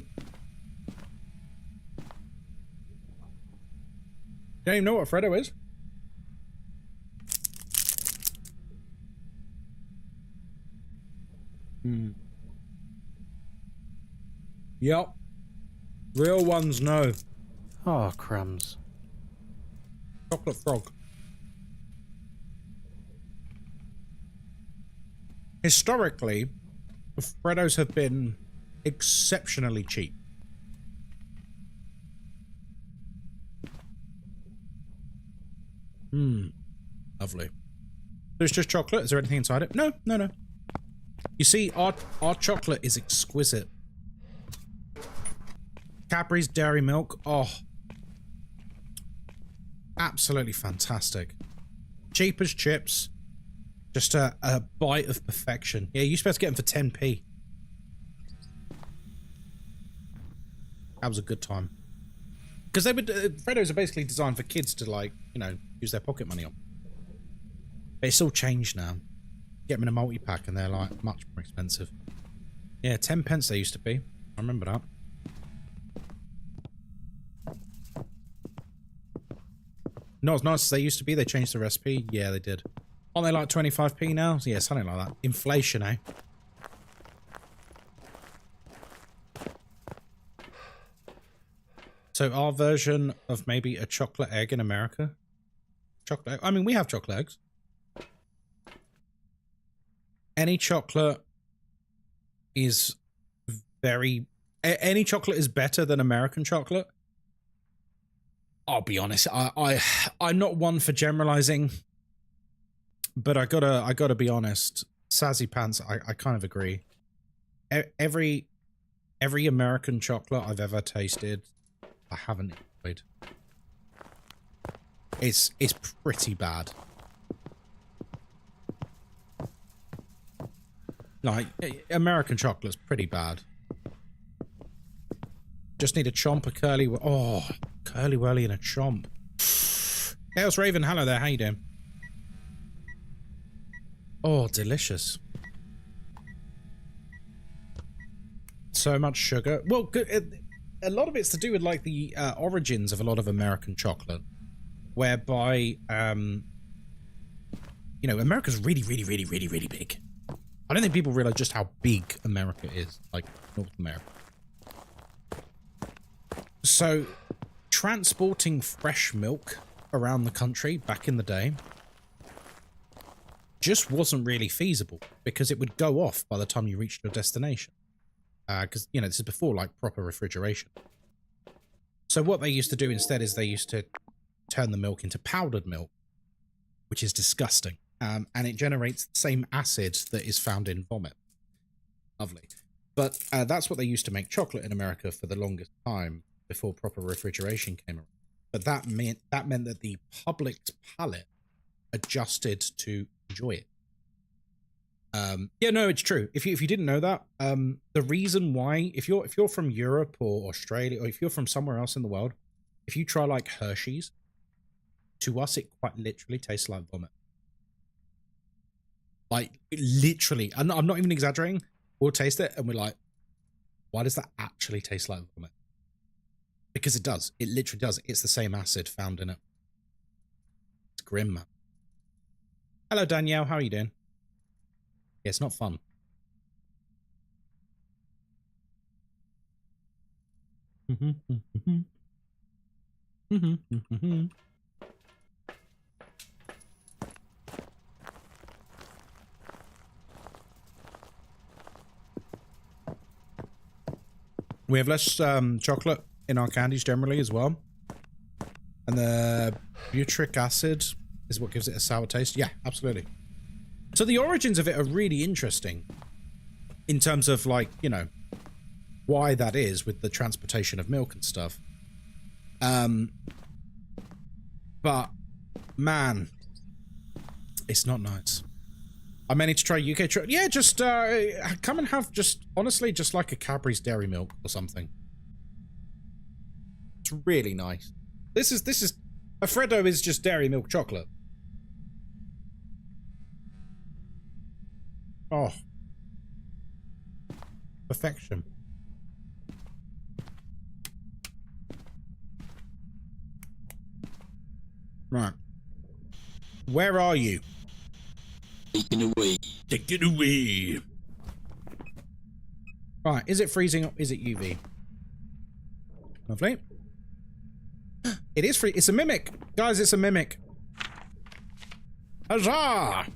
Don't even know what Freddo is. Yep. Real ones know. Oh, crumbs. Chocolate frog. Historically, Freddos have been exceptionally cheap. Lovely. There's just chocolate. Is there anything inside it? No. You see, our chocolate is exquisite. Cadbury's Dairy Milk. Oh. Absolutely fantastic. Cheap as chips. Just a bite of perfection. Yeah, you're supposed to get them for 10p. That was a good time. Because they would, Freddos are basically designed for kids to, like, you know, use their pocket money on. But it's all changed now. Get them in a multi-pack and they're, like, much more expensive. Yeah, 10 pence they used to be. I remember that. Not as nice as they used to be. They changed the recipe. Yeah, they did. Aren't they like 25p now? Yeah, something like that. Inflation, eh? So our version of maybe a chocolate egg in America? Chocolate egg? I mean, we have chocolate eggs. Any chocolate is very... Any chocolate is better than American chocolate. I'll be honest, I'm not one for generalizing, but I gotta be honest. Sassy Pants, I kind of agree. Every American chocolate I've ever tasted, I haven't enjoyed. It's pretty bad. Like, American chocolate's pretty bad. Just need a chomp, a curly... Oh, curly whirly and a chomp. Chaos Raven, hello there, how you doing? Oh, delicious. So much sugar. Well, a lot of it's to do with, like, the origins of a lot of American chocolate. Whereby, you know, America's really, really, really, really, really big. I don't think people realize just how big America is, like North America. So, transporting fresh milk around the country back in the day just wasn't really feasible because it would go off by the time you reached your destination. Because, you know, this is before, like, proper refrigeration. So what they used to do instead is they used to turn the milk into powdered milk, which is disgusting. And it generates the same acid that is found in vomit. Lovely. But that's what they used to make chocolate in America for the longest time before proper refrigeration came around. But that meant that the public's palate adjusted to enjoy it. Yeah, no, it's true. If you didn't know that, the reason why, if you're from Europe or Australia, or if you're from somewhere else in the world, if you try like Hershey's, to us it quite literally tastes like vomit. Like, literally, I'm not even exaggerating. We'll taste it and we're like, why does that actually taste like vomit? Because it does. It literally does. It's the same acid found in it. It's grim, man. Hello, Danielle. How are you doing? Yeah, it's not fun. We have less chocolate in our candies generally as well. And the butyric acid is what gives it a sour taste. Yeah, absolutely. So the origins of it are really interesting in terms of, like, you know, why that is with the transportation of milk and stuff. But, man, it's not nice. I may need to try UK chocolate. Yeah, just come and have just, honestly, just like a Cadbury's Dairy Milk or something. It's really nice. This is, Alfredo is just dairy milk chocolate. Oh. Perfection. Right. Where are you? Taken away. Take it away. Right, is it freezing or is it UV? Lovely. It is free. It's a mimic. Guys, it's a mimic. Huzzah!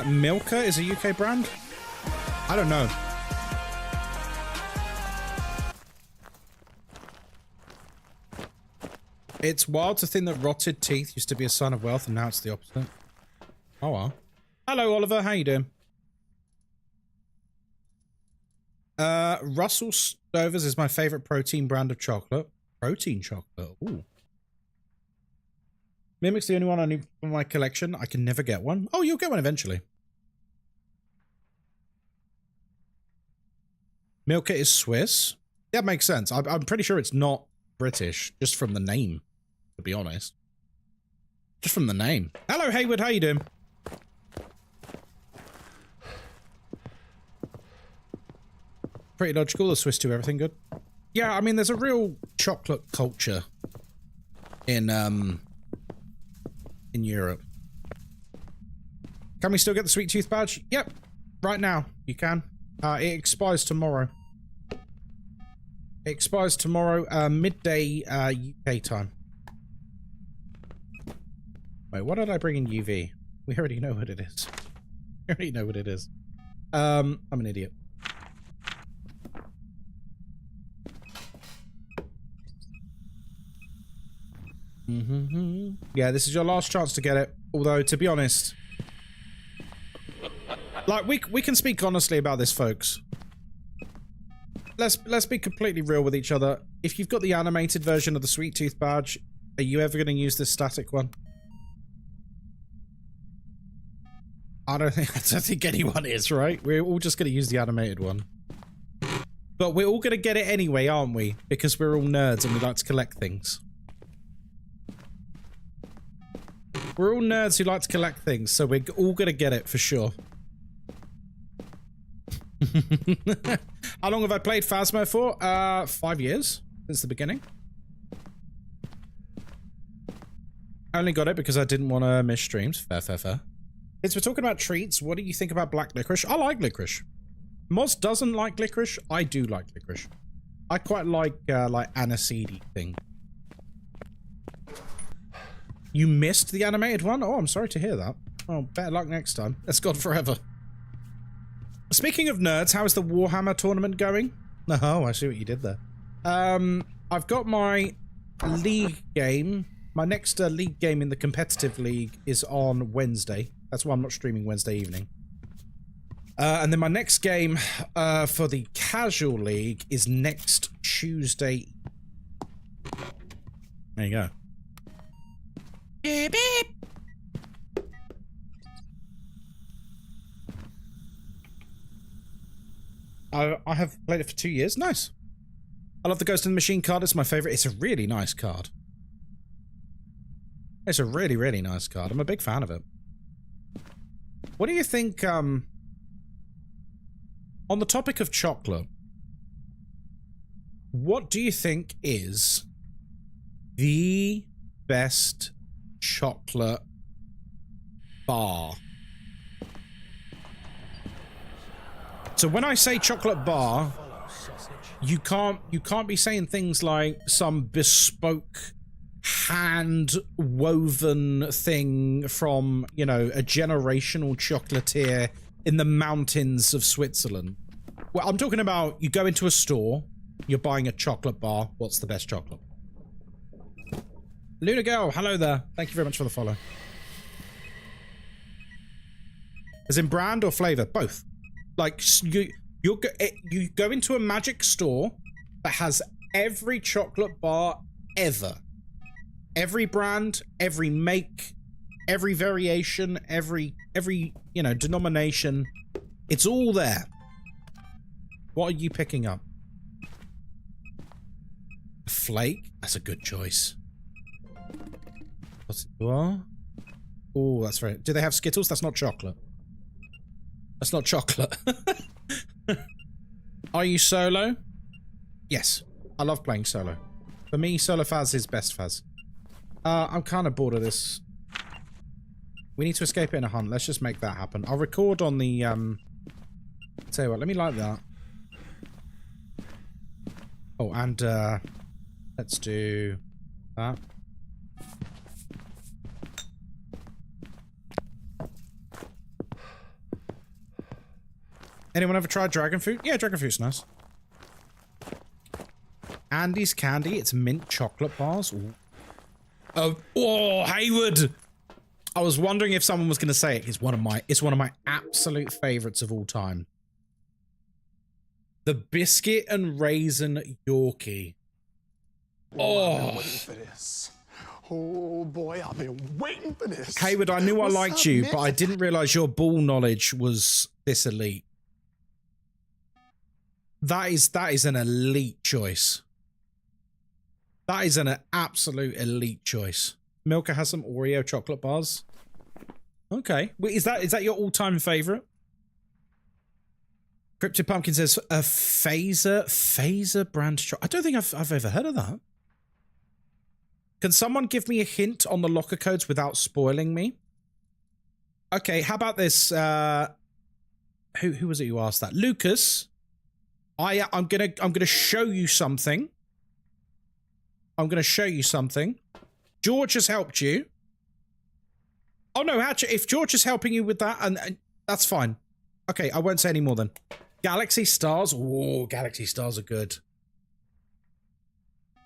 Milka is a UK brand? I don't know. It's wild to think that rotted teeth used to be a sign of wealth and now it's the opposite. Oh well. Hello, Oliver. How you doing? Russell Stover's is my favorite protein brand of chocolate. Protein chocolate. Ooh. Mimic's the only one I need for my collection. I can never get one. Oh, you'll get one eventually. Milka is Swiss. That makes sense. I'm pretty sure it's not British, just from the name, to be honest. Just from the name. Hello, Hayward. How you doing? Pretty logical. The Swiss do everything good. Yeah, I mean, there's a real chocolate culture in Europe. Can we still get the Sweet Tooth badge? Yep. Right now, you can. It expires tomorrow. It expires tomorrow, midday, UK time. Wait, why did I bring in UV? We already know what it is. We already know what it is. I'm an idiot. Yeah, this is your last chance to get it. Although, to be honest, like we can speak honestly about this, folks. Let's be completely real with each other. If you've got the animated version of the Sweet Tooth badge, are you ever going to use this static one? I don't think anyone is, right? We're all just going to use the animated one. But we're all going to get it anyway, aren't we? Because we're all nerds and we like to collect things. We're all nerds who like to collect things, so we're all going to get it for sure. How long have I played Phasmo for? 5 years since the beginning. I only got it because I didn't want to miss streams. Fair. Since we're talking about treats, what do you think about black licorice? I like licorice. Moz doesn't like licorice. I do like licorice. I quite like aniseed thing. You missed the animated one? Oh, I'm sorry to hear that. Well, better luck next time. That's gone forever. Speaking of nerds, how is the Warhammer tournament going? Oh, I see what you did there. I've got my league game. My next league game in the competitive league is on Wednesday. That's why I'm not streaming Wednesday evening. And then my next game for the casual league is next Tuesday. There you go. Beep, beep. I have played it for 2 years. Nice. I love the Ghost in the Machine card. It's my favorite. It's a really nice card. It's a really, really nice card. I'm a big fan of it. What do you think, on the topic of chocolate, what do you think is the best chocolate bar? So when I say chocolate bar, you can't be saying things like some bespoke hand woven thing from, you know, a generational chocolatier in the mountains of Switzerland. Well, I'm talking about you go into a store, you're buying a chocolate bar. What's the best chocolate? Luna Girl, hello there. Thank you very much for the follow. As in brand or flavor? Both. Like, you go into a magic store that has every chocolate bar ever. Every brand, every make, every variation, every you know, denomination. It's all there. What are you picking up? A flake? That's a good choice. What's it? What? Oh, that's very... Do they have Skittles? That's not chocolate. That's not chocolate. Are you solo? Yes. I love playing solo. For me, solo Phaz is best Phaz. I'm kind of bored of this. We need to escape it in a hunt. Let's just make that happen. I'll record on the, tell you what, let me like that. Oh, and, let's do that. Anyone ever tried dragon fruit? Yeah, dragon fruit's nice. Andy's candy. It's mint chocolate bars. Ooh. Oh, Hayward! I was wondering if someone was going to say it. It's one of my absolute favorites of all time. The biscuit and raisin Yorkie. Oh, I've been waiting for this. Oh boy, I've been waiting for this. Hayward, I knew I liked up, you, man? but I didn't realize your ball knowledge was this elite. That is an elite choice. That is an absolute elite choice. Milka has some Oreo chocolate bars. Okay. Wait, is that your all-time favorite? Cryptid Pumpkin says a phaser brand chocolate. I don't think I've ever heard of that. Can someone give me a hint on the locker codes without spoiling me? Okay, how about this? Who was it who asked that? Lucas. I'm gonna show you something. I'm gonna show you something. George has helped you. Oh no, actually, if George is helping you with that, and that's fine. Okay, I won't say any more then. Galaxy Stars. Oh, Galaxy Stars are good.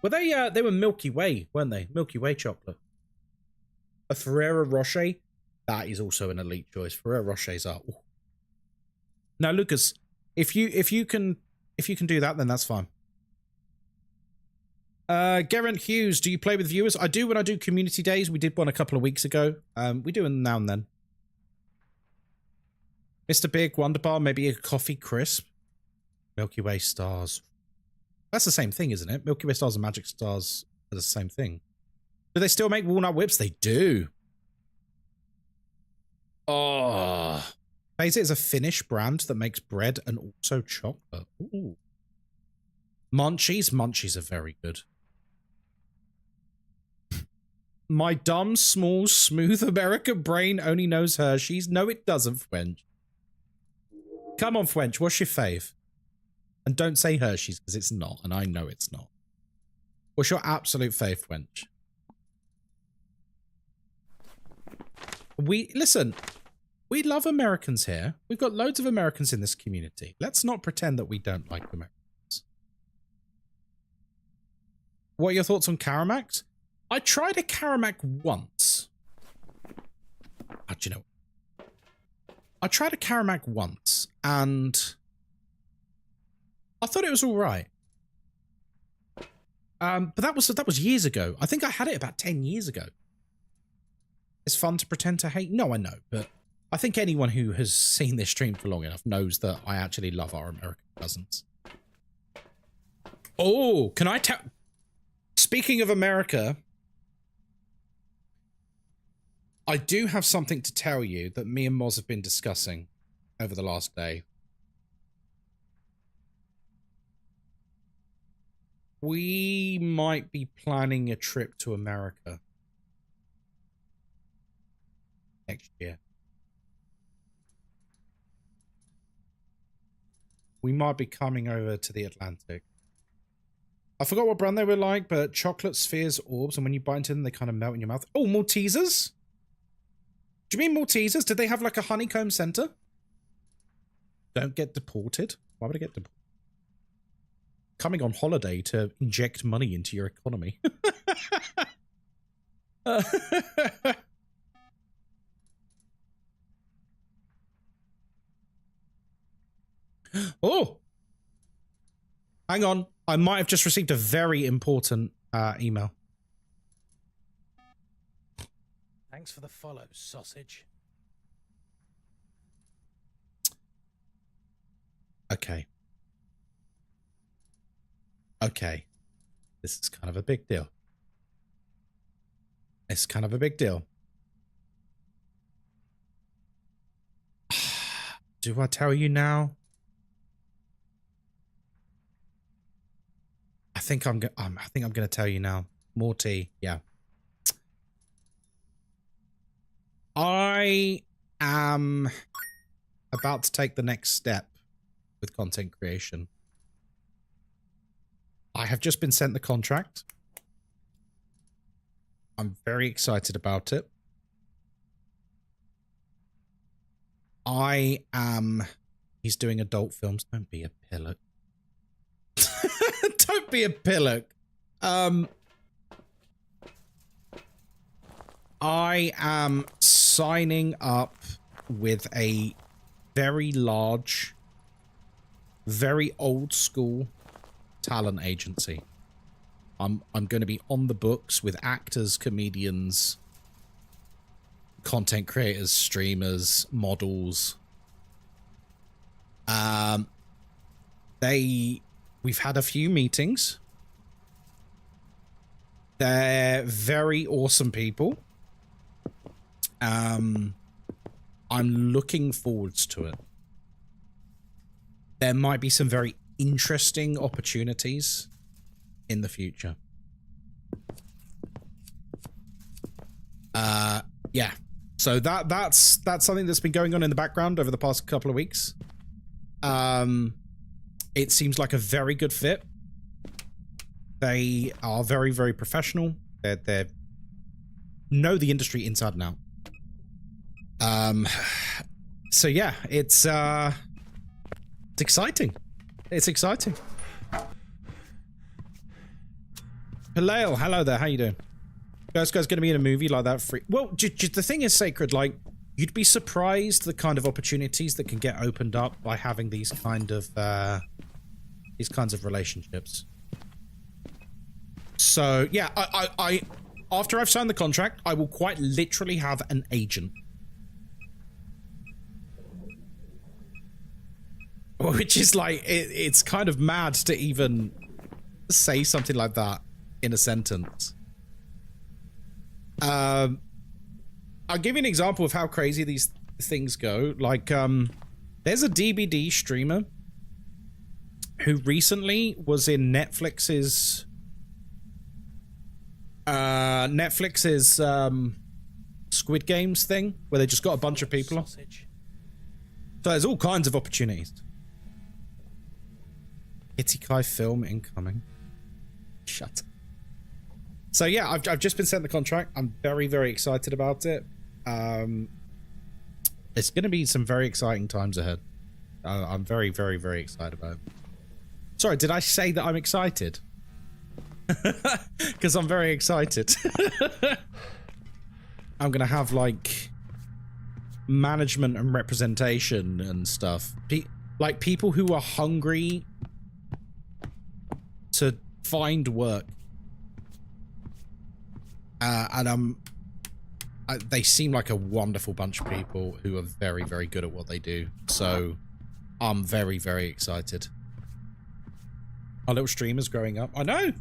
Were they were Milky Way, weren't they? Milky Way chocolate. A Ferrero Rocher. That is also an elite choice. Ferrero Rochers are. Ooh. Now, Lucas, if you can do that, then that's fine. Geraint Hughes, do you play with viewers? I do when I do community days. We did one a couple of weeks ago. We do them now and then. Mr. Big, Wonder Bar, maybe a coffee crisp. Milky Way stars. That's the same thing, isn't it? Milky Way stars and Magic Stars are the same thing. Do they still make walnut whips? They do. Oh. Phase is a Finnish brand that makes bread and also chocolate. Ooh. Munchies? Munchies are very good. My dumb, small, smooth American brain only knows Hershey's. No, it doesn't, Fwench. Come on, Fwench, what's your fave? And don't say Hershey's, because it's not, and I know it's not. What's your absolute fave, Fwench? Listen, we love Americans here. We've got loads of Americans in this community. Let's not pretend that we don't like Americans. What are your thoughts on Caramac? I tried a Caramac once. How'd you know? I tried a Caramac once, and I thought it was all right. But that was years ago. I think I had it about 10 years ago. It's fun to pretend to hate. No, I know, but I think anyone who has seen this stream for long enough knows that I actually love our American cousins. Oh, can I tell? Speaking of America, I do have something to tell you that me and Moz have been discussing over the last day. We might be planning a trip to America next year. We might be coming over to the Atlantic. I forgot what brand they were like, but chocolate spheres, orbs, and when you bite into them, they kind of melt in your mouth. Oh, Maltesers? Do you mean Maltesers? Did they have like a honeycomb center? Don't get deported. Why would I get deported? Coming on holiday to inject money into your economy. Oh! Hang on. I might have just received a very important email. Thanks for the follow, sausage. Okay. Okay. This is kind of a big deal. It's kind of a big deal. Do I tell you now? I think I'm going to tell you now. More tea. Yeah. I am about to take the next step with content creation. I have just been sent the contract. I'm very excited about it. He's doing adult films. Don't be a pillock. Don't be a pillock. I am signing up with a very large, very old school talent agency. I'm going to be on the books with actors, comedians, content creators, streamers, models. We've had a few meetings. They're very awesome people. I'm looking forwards to it. There might be some very interesting opportunities in the future. Yeah. So that's something that's been going on in the background over the past couple of weeks. It seems like a very good fit. They are very, very professional. They know the industry inside and out. So yeah, it's exciting. It's exciting. Hello there. How you doing? Guy's going to be in a movie like that free. Well, the thing is, Sacred, like, you'd be surprised the kind of opportunities that can get opened up by having these kinds of relationships. So yeah, I after I've signed the contract, I will quite literally have an agent. Which is like, it's kind of mad to even say something like that in a sentence. I'll give you an example of how crazy these things go. Like, there's a DBD streamer who recently was in Netflix's Squid Games thing, where they just got a bunch of people on. So there's all kinds of opportunities. Ghostkai film incoming. Shut up. So yeah, I've just been sent the contract. I'm very, very excited about it. It's going to be some very exciting times ahead. I'm very, very, very excited about it. Sorry, did I say that I'm excited? Because I'm very excited. I'm going to have like management and representation and stuff. Like people who are hungry to find work. And they seem like a wonderful bunch of people who are very, very good at what they do. So I'm very, very excited. Our little streamers growing up. I know.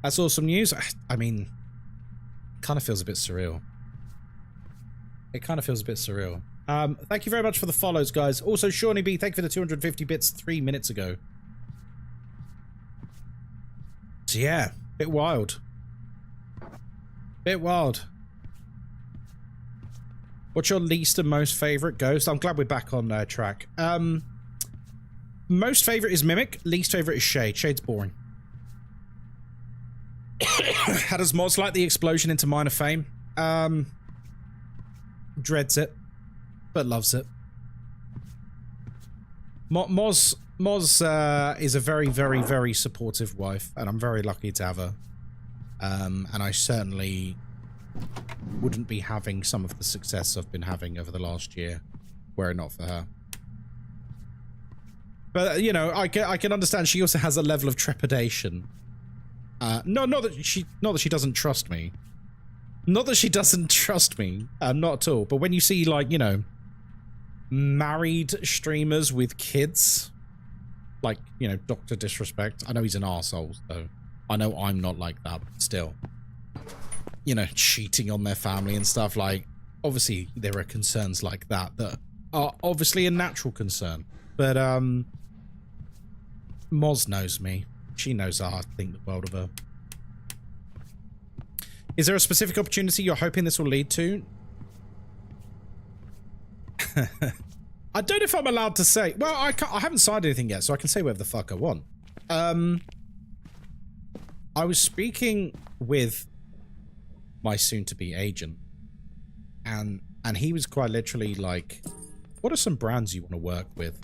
That's awesome news. I mean, it kind of feels a bit surreal. It kind of feels a bit surreal. Thank you very much for the follows, guys. Also, Shawnee B, thank you for the 250 bits 3 minutes ago. So yeah, bit wild. Bit wild. What's your least and most favorite Ghost? I'm glad we're back on track. Most favorite is Mimic. Least favorite is Shade. Shade's boring. How does Moz like the explosion into minor fame? Dreads it, but loves it. Moz is a very, very, very supportive wife, and I'm very lucky to have her. And I certainly wouldn't be having some of the success I've been having over the last year were it not for her. But, you know, I can understand she also has a level of trepidation. Not that she doesn't trust me. Not that she doesn't trust me. Not at all. But when you see, like, you know, married streamers with kids, like, you know, Dr. Disrespect. I know he's an arsehole, so I know I'm not like that, but still. You know, cheating on their family and stuff. Like, obviously, there are concerns like that are obviously a natural concern. But, Moz knows me. She knows how I think the world of her. Is there a specific opportunity you're hoping this will lead to? I don't know if I'm allowed to say. Well, I haven't signed anything yet, so I can say whatever the fuck I want. I was speaking with my soon-to-be agent, and he was quite literally like, what are some brands you want to work with?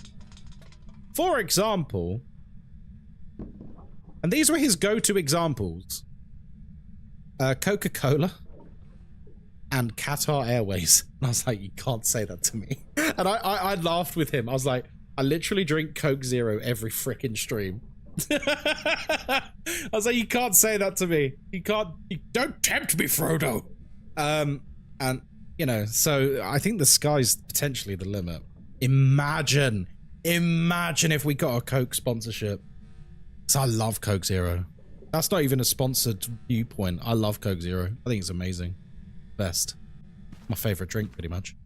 For example, and these were his go-to examples, Coca-Cola and Qatar Airways. And I was like, you can't say that to me. And I laughed with him. I was like, I literally drink Coke Zero every freaking stream. I was like, you can't say that to me. You don't tempt me, Frodo. And, you know, so I think the sky's potentially the limit. Imagine if we got a Coke sponsorship. So I love Coke Zero. That's not even a sponsored viewpoint. I love Coke Zero. I think it's amazing. Best. My favorite drink, pretty much.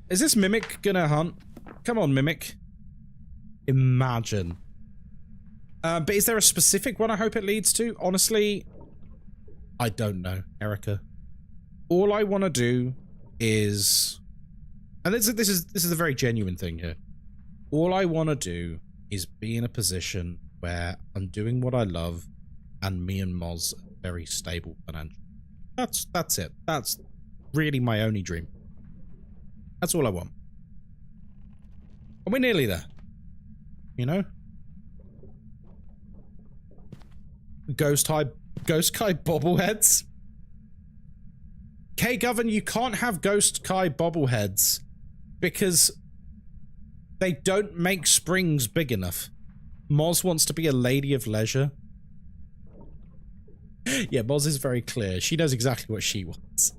Is this Mimic gonna hunt? Come on, Mimic. Imagine. But is there a specific one I hope it leads to? Honestly, I don't know, Erica. All I want to do is, and this is a very genuine thing here. All I want to do is be in a position where I'm doing what I love, and me and Moz are very stable financially. That's it. That's really my only dream. That's all I want. And we're nearly there. You know? Ghostkai bobbleheads? K-Govern, you can't have Ghostkai bobbleheads because they don't make springs big enough. Moz wants to be a lady of leisure. Yeah, Moz is very clear. She knows exactly what she wants.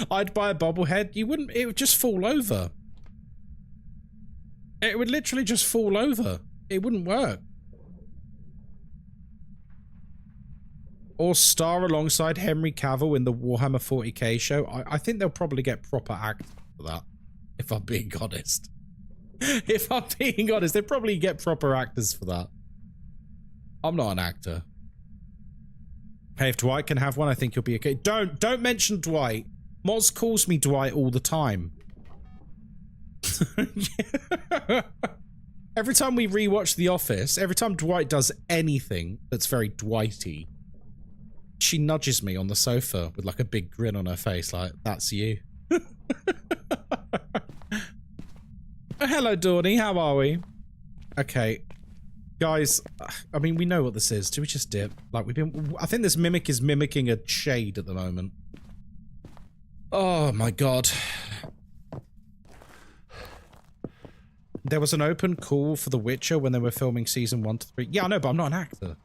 I'd buy a bobblehead. You wouldn't, it would just fall over. It would literally just fall over. It wouldn't work. Or star alongside Henry Cavill in the Warhammer 40k show. I think they'll probably get proper actors for that, if I'm being honest. If I'm being honest, they'll probably get proper actors for that. I'm not an actor. Hey, if Dwight can have one, I think he'll be okay. Don't mention Dwight. Moz calls me Dwight all the time. Every time we rewatch The Office, every time Dwight does anything that's very Dwighty, she nudges me on the sofa with like a big grin on her face, like, that's you. Oh, hello, Dawny. How are we? Okay. Guys, I mean, we know what this is. Do we just dip? Like, I think this Mimic is mimicking a shade at the moment. Oh, my God. There was an open call for The Witcher when they were filming season 1 to 3. Yeah, I know, but I'm not an actor.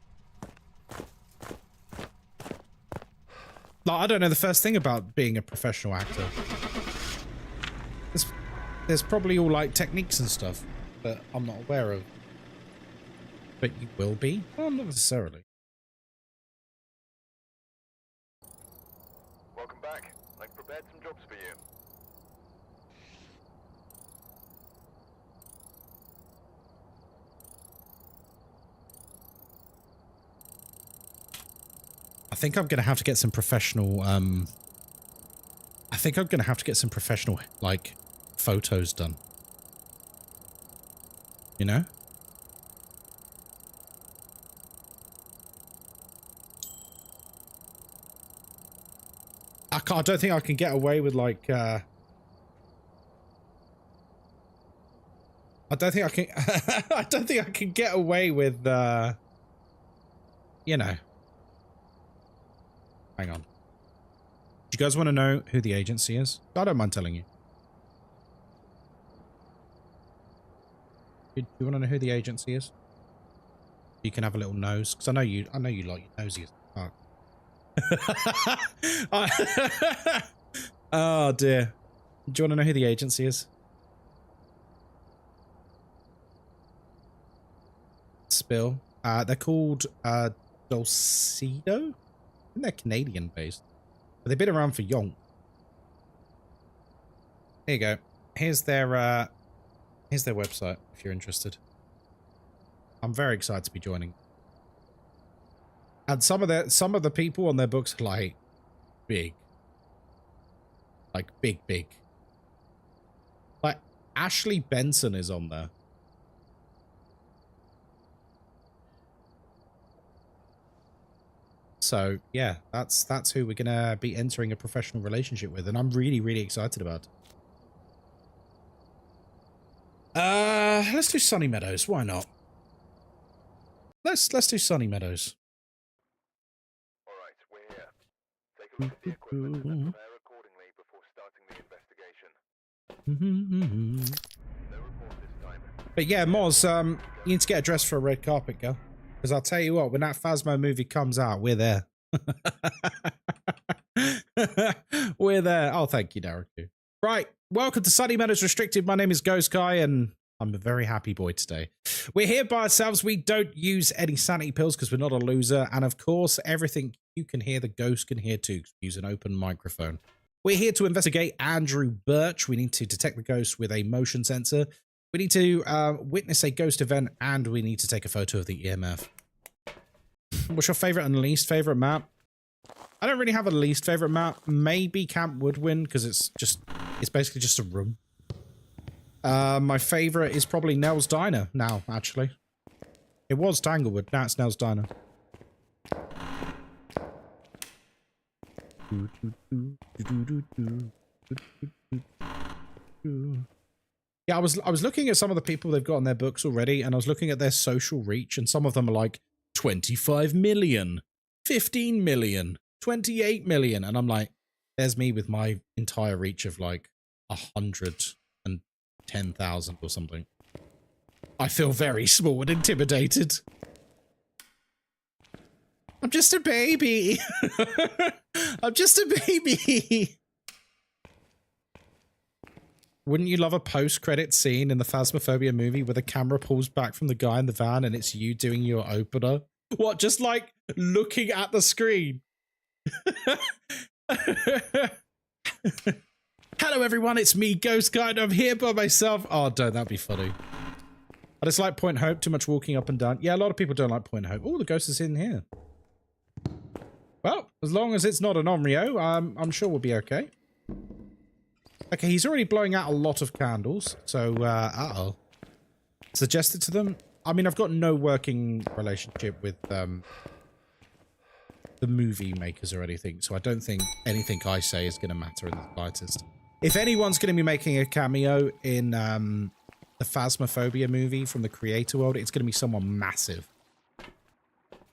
Like, I don't know the first thing about being a professional actor. There's probably all, like, techniques and stuff that I'm not aware of. But you will be? Well, not necessarily. Welcome back. I've prepared some jobs for you. I think I'm going to have to get some professional, I think I'm going to have to get some professional, like, photos done. You know? I don't think I can get away with, like, I don't think I can, I don't think I can get away with, you know. Hang on. Do you guys want to know who the agency is? I don't mind telling you. Do you want to know who the agency is? You can have a little nose, because I know you like your nosy as fuck. Oh dear. Do you want to know who the agency is? Spill. They're called Dulcedo? I think they're Canadian based. But they've been around for yonk. Here you go. Here's their website if you're interested. I'm very excited to be joining. And some of the people on their books are like big. Like big. Like Ashley Benson is on there. So yeah, that's who we're gonna be entering a professional relationship with, and I'm really excited about it. Let's do Sunny Meadows. Why not? Let's do Sunny Meadows. All right, we're here. Take a look at the equipment and prepare accordingly before starting the investigation. No report this time. But yeah, Moz, you need to get dressed for a red carpet, girl. Because I'll tell you what, when that Phasmo movie comes out, we're there. We're there. Oh, thank you, Derek. Right, welcome to Sunny Meadows Restricted. My name is Ghostkai, and I'm a very happy boy today. We're here by ourselves. We don't use any sanity pills because we're not a loser. And of course, everything you can hear, the ghost can hear too. Use an open microphone. We're here to investigate Andrew Birch. We need to detect the ghost with a motion sensor. We need to witness a ghost event, and we need to take a photo of the EMF. What's your favorite and least favorite map? I don't really have a least favorite map. Maybe Camp Woodwind, because it's basically just a room. My favorite is probably Nell's Diner now, actually. It was Tanglewood, now it's Nell's Diner. Yeah, I was looking at some of the people they've got in their books already, and I was looking at their social reach, and some of them are like 25 million, 15 million, 28 million, and I'm like, there's me with my entire reach of like 110,000 or something. I feel very small and intimidated. I'm just a baby. I'm just a baby. Wouldn't you love a post-credit scene in the Phasmophobia movie where the camera pulls back from the guy in the van and it's you doing your opener? What, just like looking at the screen? Hello everyone, it's me, Ghostkai, and I'm here by myself. Oh, don't, that'd be funny. I just like Point Hope, too much walking up and down. Yeah, a lot of people don't like Point Hope. Oh, the ghost is in here. Well, as long as it's not an Onryo, I'm sure we'll be okay. Okay, he's already blowing out a lot of candles, so, uh-oh. Suggested to them? I mean, I've got no working relationship with, the movie makers or anything, so I don't think anything I say is going to matter in the slightest. If anyone's going to be making a cameo in, the Phasmophobia movie from the Creator World, it's going to be someone massive.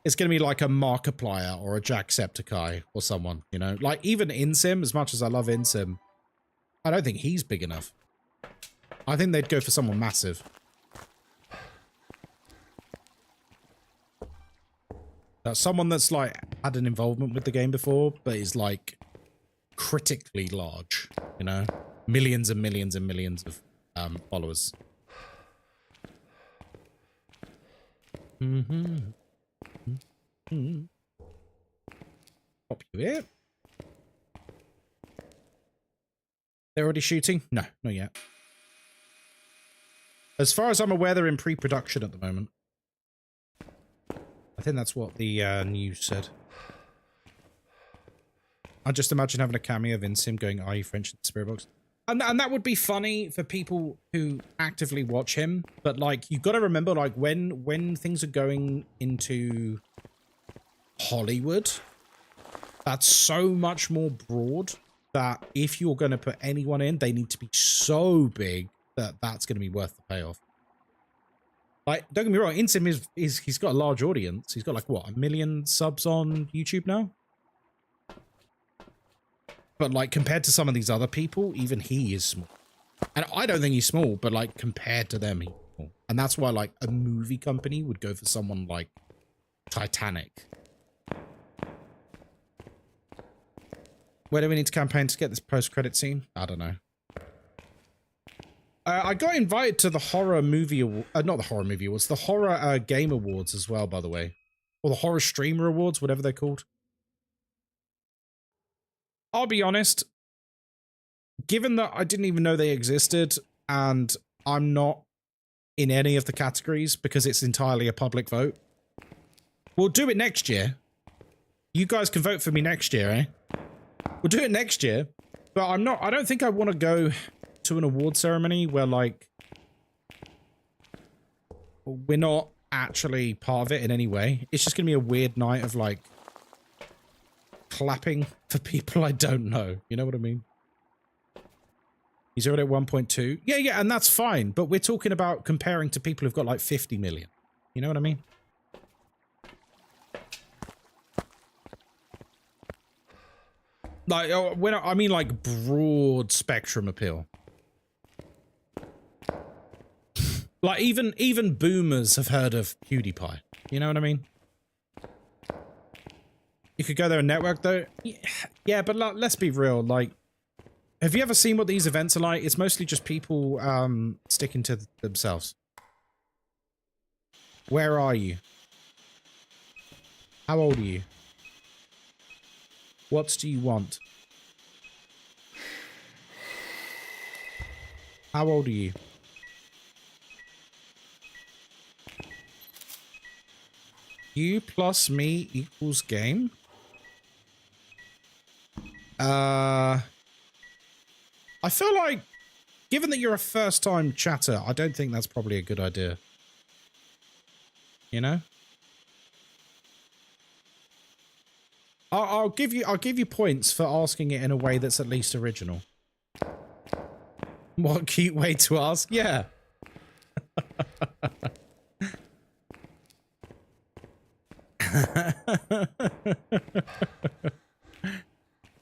It's going to be like a Markiplier or a Jacksepticeye or someone, you know? Like, even Insim, as much as I love Insim, I don't think he's big enough. I think they'd go for someone massive. Someone that's, like, had an involvement with the game before, but is, like, critically large, you know? Millions and millions and millions of followers. Pop you here. They're already shooting? No, not yet. As far as I'm aware, they're in pre-production at the moment. I think that's what the news said. I just imagine having a cameo of Insim going, "Are you French in the spirit box?" And that would be funny for people who actively watch him. But, like, you've got to remember, like, when things are going into Hollywood, that's so much more broad that if you're going to put anyone in, they need to be so big that that's going to be worth the payoff. Like, don't get me wrong, Insim he's got a large audience. He's got, like, what, 1 million subs on YouTube now? But, like, compared to some of these other people, even he is small. And I don't think he's small, but, like, compared to them, he's small. And that's why, like, a movie company would go for someone like Titanic. Where do we need to campaign to get this post-credit scene? I don't know. I got invited to the horror movie award, not the horror movie awards, the horror game awards as well, by the way. Or the horror streamer awards, whatever they're called. I'll be honest, given that I didn't even know they existed, and I'm not in any of the categories because it's entirely a public vote, we'll do it next year. You guys can vote for me next year, eh? We'll do it next year, but I don't think I want to go to an award ceremony where, like, we're not actually part of it in any way. It's just going to be a weird night of, like, clapping for people I don't know. You know what I mean? He's already at 1.2. Yeah, and that's fine, but we're talking about comparing to people who've got, like, 50 million. You know what I mean? Like, when I mean, like, broad spectrum appeal. Like, even boomers have heard of PewDiePie. You know what I mean? You could go there and network, though. Yeah, but let's be real. Like, have you ever seen what these events are like? It's mostly just people sticking to themselves. Where are you? How old are you? What do you want? How old are you? You plus me equals game? I feel like, given that you're a first-time chatter, I don't think that's probably a good idea. You know? I'll give you points for asking it in a way that's at least original. What cute way to ask? Yeah.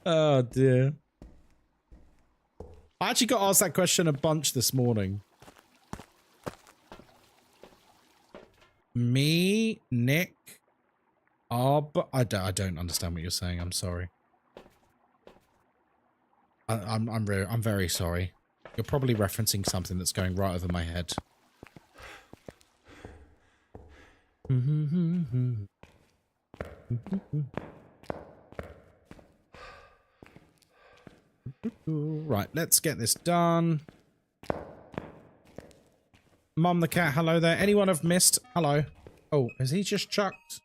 Oh dear. I actually got asked that question a bunch this morning. Me, Nick, but I don't understand what you're saying. I'm sorry. I'm very sorry. You're probably referencing something that's going right over my head. Right, let's get this done. Mum the cat, hello there. Anyone I've missed? Hello. Oh, has he just chucked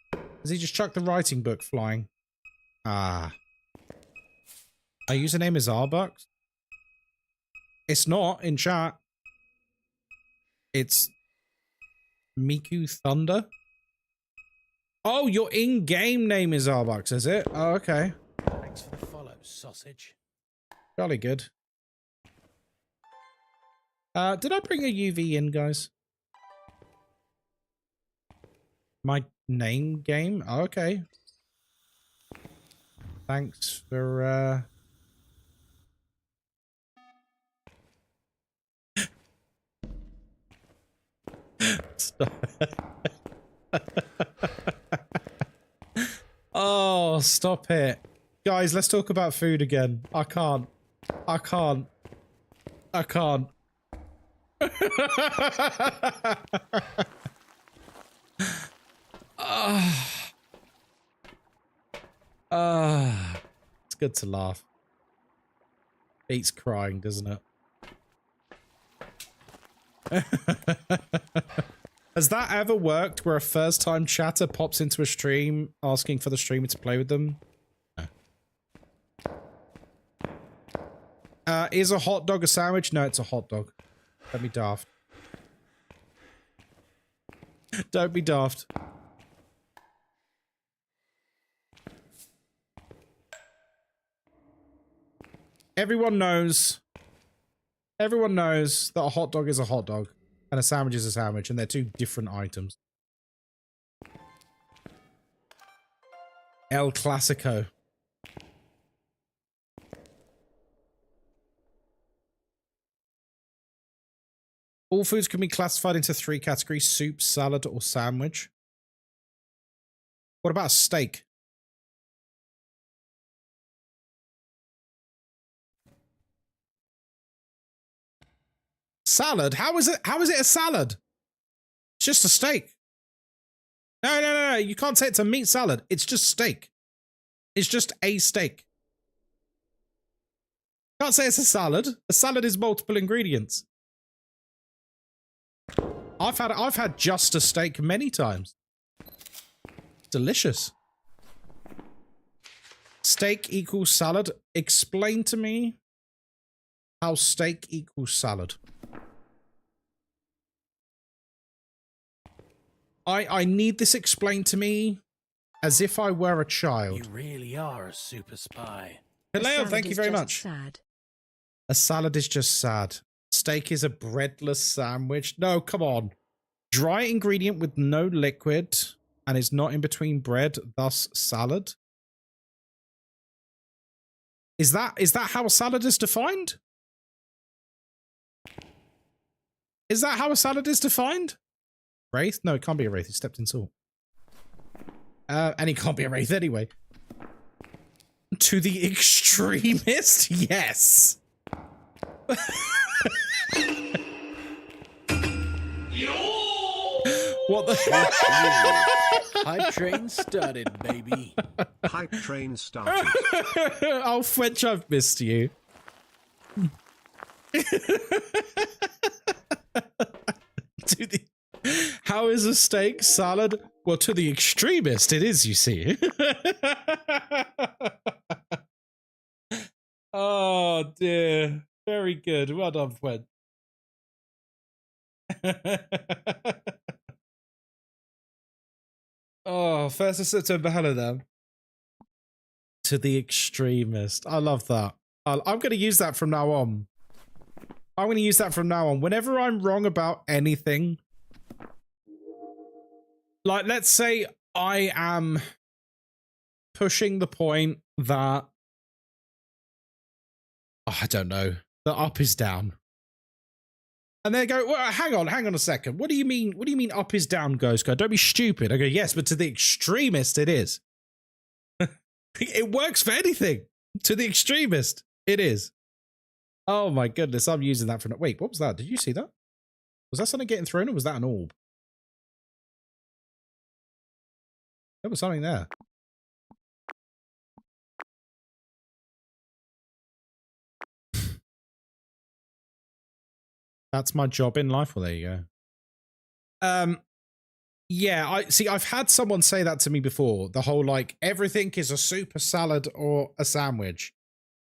the writing book flying? Ah. Our username is Arbucks. It's not in chat. It's Miku Thunder. Oh, your in-game name is Arbucks, is it? Oh, okay. Thanks for the follow, sausage. Jolly good. Did I bring a UV in, guys? My name game? Oh, okay. Thanks for, Stop. Oh, stop it. Guys, let's talk about food again. I can't. It's good to laugh. Beats crying, doesn't it? Has that ever worked where a first-time chatter pops into a stream asking for the streamer to play with them? No. Is a hot dog a sandwich? No, it's a hot dog. Don't be daft. Don't be daft. Everyone knows that a hot dog is a hot dog and a sandwich is a sandwich, and they're two different items. El Clasico. All foods can be classified into 3 categories: soup, salad, or sandwich. What about a steak? Salad? How is it a salad? It's just a steak. No. You can't say it's a meat salad. It's just steak. It's just a steak. Can't say it's a salad. A salad is multiple ingredients. I've had just a steak many times. Delicious. Steak equals salad. Explain to me how steak equals salad. I need this explained to me as if I were a child. You really are a super spy. Hello, thank you very much. Sad. A salad is just sad. Steak is a breadless sandwich. No, come on. Dry ingredient with no liquid and is not in between bread, thus salad. Is that how a salad is defined? Is that how a salad is defined? Wraith? No, it can't be a wraith. He stepped in salt. And he can't be a wraith anyway. To the extremist? Yes. What the? Hype train started, baby. Hype train started. Oh, French, I've missed you. How is a steak salad? Well, to the extremist, it is, you see. Oh, dear. Very good. Well done, Fred. Oh, 1st of September. Hello there. To the extremist. I love that. I'm going to use that from now on. I'm going to use that from now on. Whenever I'm wrong about anything, like, let's say I am pushing the point that, oh, I don't know, that up is down. And they go, well, hang on a second. What do you mean? What do you mean up is down, Ghostkai? Don't be stupid. I go, yes, but to the extremist, it is. It works for anything. To the extremist, it is. Oh my goodness, I'm using that for... Wait, what was that? Did you see that? Was that something getting thrown or was that an orb? There was something there. That's my job in life. Well, there you go. Yeah, I've had someone say that to me before. The whole, like, everything is a super salad or a sandwich.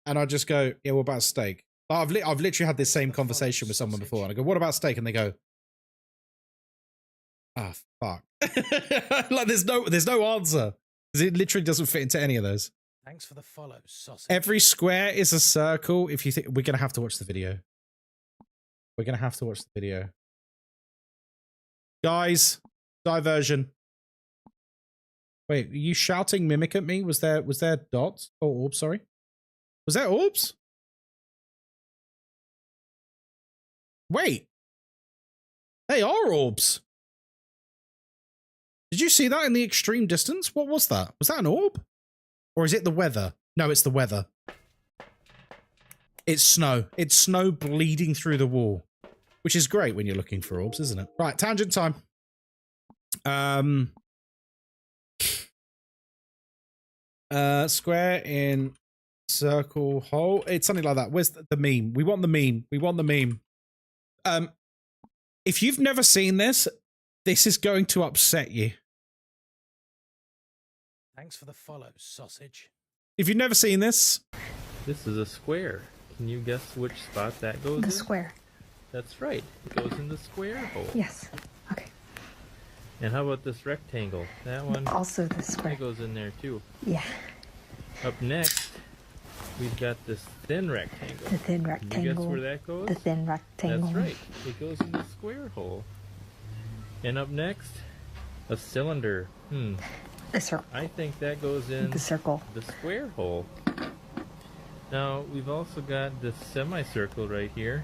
And I just go, yeah, what about steak? I've literally had this same conversation with someone before. And I go, what about steak? And they go, ah, fuck. Like, there's no answer. Because it literally doesn't fit into any of those. Thanks for the follow, sausage. Every square is a circle. If you think... We're going to have to watch the video. We're going to have to watch the video. Guys, diversion. Wait, are you shouting mimic at me? Was there dots? Oh, orbs, sorry. Was there orbs? Wait. They are orbs. Did you see that in the extreme distance? What was that? Was that an orb? Or is it the weather? No, it's the weather. It's snow. It's snow bleeding through the wall. Which is great when you're looking for orbs, isn't it? Right, tangent time. Square in circle hole. It's something like that. Where's the meme? We want the meme. We want the meme. If you've never seen this, this is going to upset you. Thanks for the follow, sausage. If you've never seen this. This is a square. Can you guess which spot that goes in? The square. That's right. It goes in the square hole. Yes. Okay. And how about this rectangle? That one also the square. That goes in there too. Yeah. Up next, we've got this thin rectangle. The thin rectangle. Can you guess where that goes? The thin rectangle. That's right. It goes in the square hole. And up next, a cylinder. A circle. I think that goes in the circle. The square hole. Now, we've also got this semicircle right here.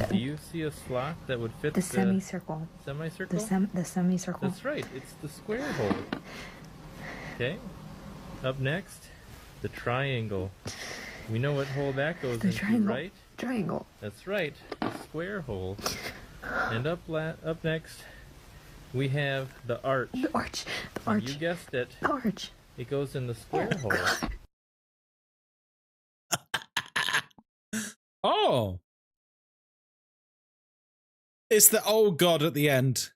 Do you see a slot that would fit the semicircle? Semicircle? The semicircle. That's right. It's the square hole. Okay. Up next, the triangle. We know what hole that goes into, triangle. right? Triangle. That's right. The square hole. And up next, we have the arch. The arch. The arch. You guessed it. The arch. It goes in the square hole. Oh. It's the oh god at the end.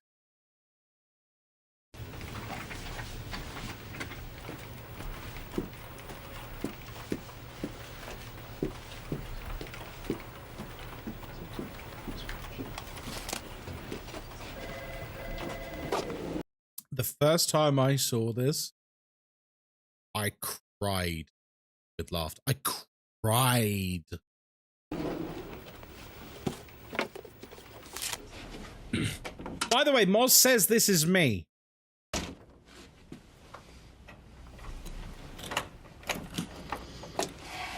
The first time I saw this, I cried with laughter. I cried. By the way, Moz says this is me.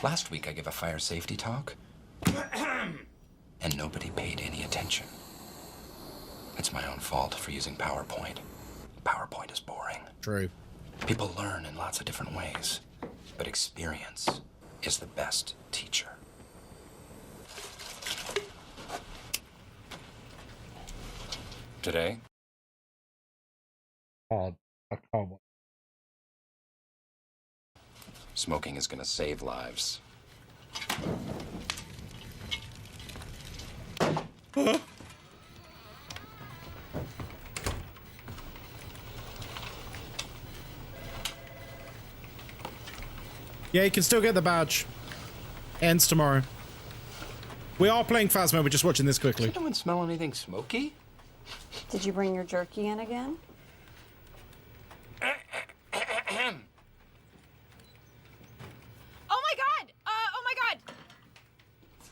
Last week I gave a fire safety talk, and nobody paid any attention. It's my own fault for using PowerPoint. PowerPoint is boring. True. People learn in lots of different ways, but experience is the best teacher. Today, can't. I can't. Smoking is gonna save lives. Huh? Yeah, you can still get the badge. Ends tomorrow. We are playing Phasmo, we're just watching this quickly. Does anyone smell anything smoky? Did you bring your jerky in again? Oh my god! Oh my god!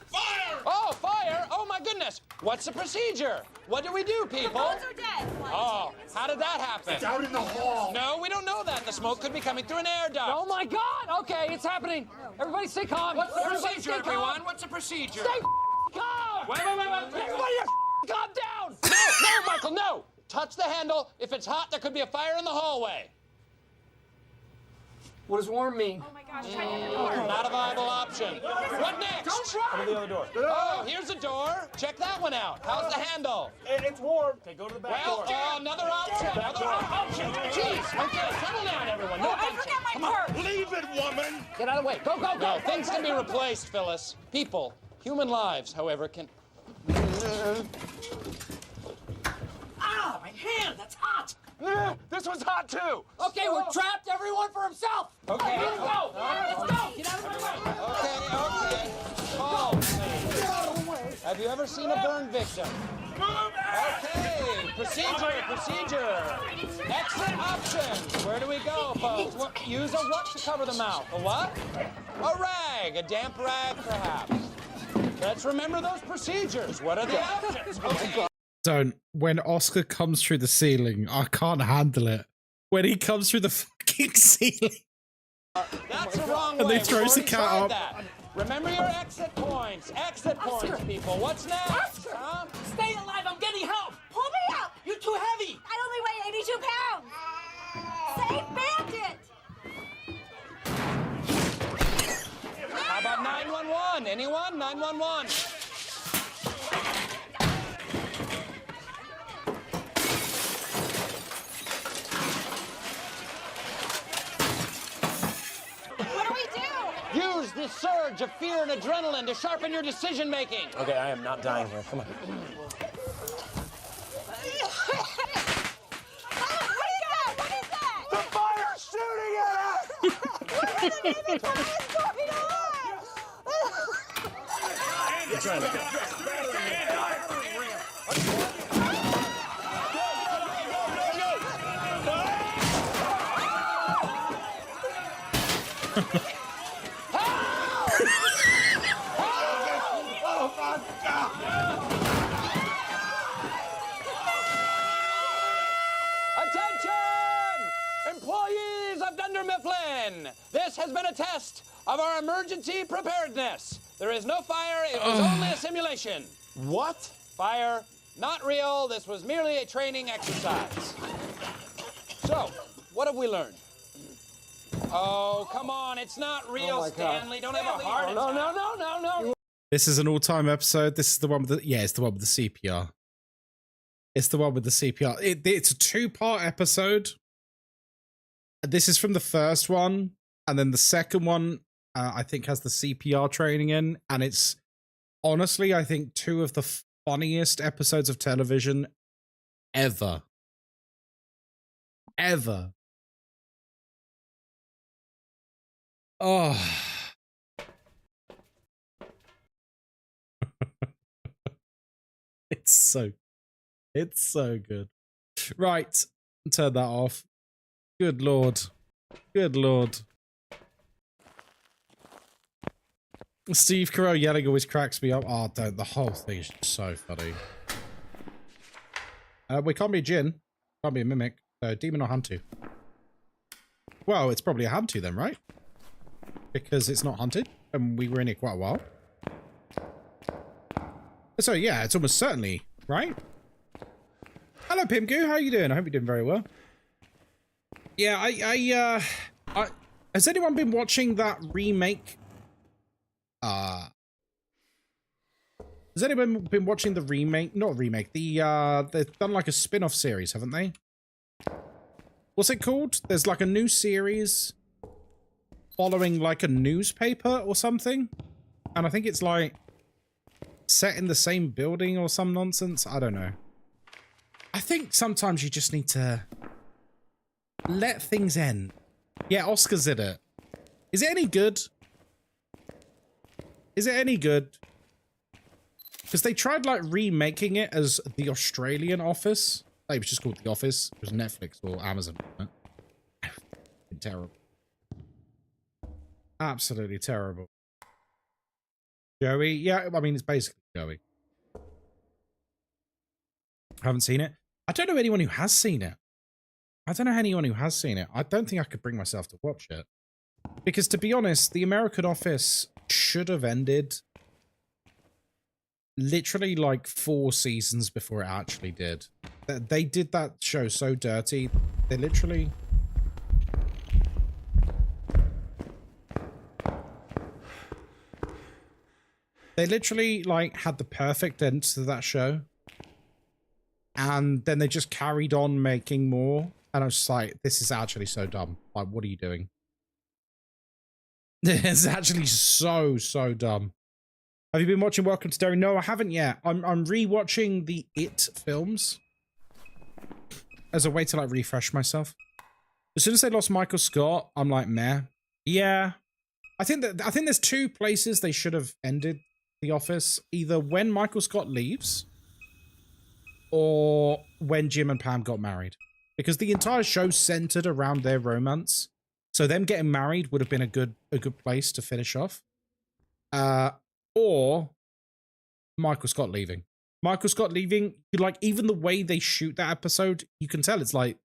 Fire! Oh, fire! Oh my goodness! What's the procedure? What do we do, people? The phones are dead. Oh, how did that happen? It's out in the hall. No, we don't know that. The smoke could be coming through an air duct. Oh my god! Okay, it's happening. Everybody stay calm. What's the Everybody procedure, stay calm. everyone? What's the procedure? Stay calm! Wait. Everybody calm down! No, Michael, no! Touch the handle. If it's hot, there could be a fire in the hallway. What does warm mean? Oh my gosh, try the other door. Not a viable option. What next? Don't try! Over the other door. Oh, here's a door. Check that one out. How's the handle? It's warm. Okay, go to the back Well, door. another option. Another option. Jeez. Okay, settle down, everyone. No Oh, I forgot my purse. Leave it, woman. Get out of the way. Go, go, go. Things can be replaced, Phyllis. People, human lives, however, can... Ah, my hand, that's hot. This one's hot, too. Okay, we're trapped. Everyone for himself. Okay. Let's go. Let's go. Get out of my way. Okay. Calm, please. Have you ever seen a burn victim? Okay. Procedure. Exit options. Where do we go, folks? Use a what to cover the mouth? A what? A rag. A damp rag, perhaps. Let's remember those procedures. What are the options? Okay. Don't. When Oscar comes through the ceiling, I can't handle it. When he comes through the fucking ceiling. That's the wrong way. And they We've throws the already cat tried up. that. Remember your exit points. Exit points, people. What's next? Oscar, Huh? stay alive. I'm getting help. Pull me up! You're too heavy. I only weigh 82 pounds! Save Bandit! How about 911? Anyone? 911. What do we do? Use the surge of fear and adrenaline to sharpen your decision making. Okay, I am not dying here. Come on. What is that? The fire's shooting at us. What in the name of God is going on? You're trying to Oh my God. Attention! Employees of Dunder Mifflin! This has been a test of our emergency preparedness. There is no fire, it was only a simulation. What? Fire, not real, this was merely a training exercise. So, what have we learned? Oh, come on, it's not real, Stanley. Don't have a heart attack. No. This is an all-time episode. This is the one with the... Yeah, it's the one with the CPR. It's the one with the CPR. It's a two-part episode. This is from the first one. And then the second one, I think, has the CPR training in. And it's, honestly, I think, two of the funniest episodes of television ever. Ever. Oh... It's so good. Right, turn that off. Good lord. Good lord. Steve Carell yelling always cracks me up. Oh, don't. The whole thing is so funny. We can't be a Jinn. Can't be a mimic. So demon or Hantu. Well, it's probably a Hantu then, right? Because it's not hunted, and we were in it quite a while. So yeah, it's almost certainly, right? Hello, Pimgoo. How are you doing? I hope you're doing very well. Yeah, I has anyone been watching that remake? Has anyone been watching the remake? Not remake. They've done like a spin-off series, haven't they? what's it called? There's like a new series following like a newspaper or something. And I think it's like set in the same building or some nonsense. I don't know. I think sometimes you just need to let things end. Yeah, Oscar's in it. Is it any good? Is it any good? Because they tried like remaking it as the Australian Office. It was just called The Office. It was Netflix or Amazon. Right? Terrible. Absolutely terrible. Joey? Yeah, I mean, it's basically Joey. I haven't seen it. I don't know anyone who has seen it. I don't know anyone who has seen it. I don't think I could bring myself to watch it. Because to be honest, the American Office should have ended literally like 4 seasons before it actually did. They did that show so dirty. They literally... They literally like had the perfect end to that show. And then they just carried on making more. And I was just like, this is actually so dumb. Like, what are you doing? It's actually so dumb. Have you been watching Welcome to Derry? No, I haven't yet. I'm rewatching the It films as a way to like refresh myself. As soon as they lost Michael Scott, I'm like, meh. Yeah. I think there's 2 places they should have ended The Office. Either when Michael Scott leaves or when Jim and Pam got married. Because the entire show centered around their romance. So them getting married would have been a good place to finish off. Or Michael Scott leaving. Michael Scott leaving, like, even the way they shoot that episode, you can tell it's like,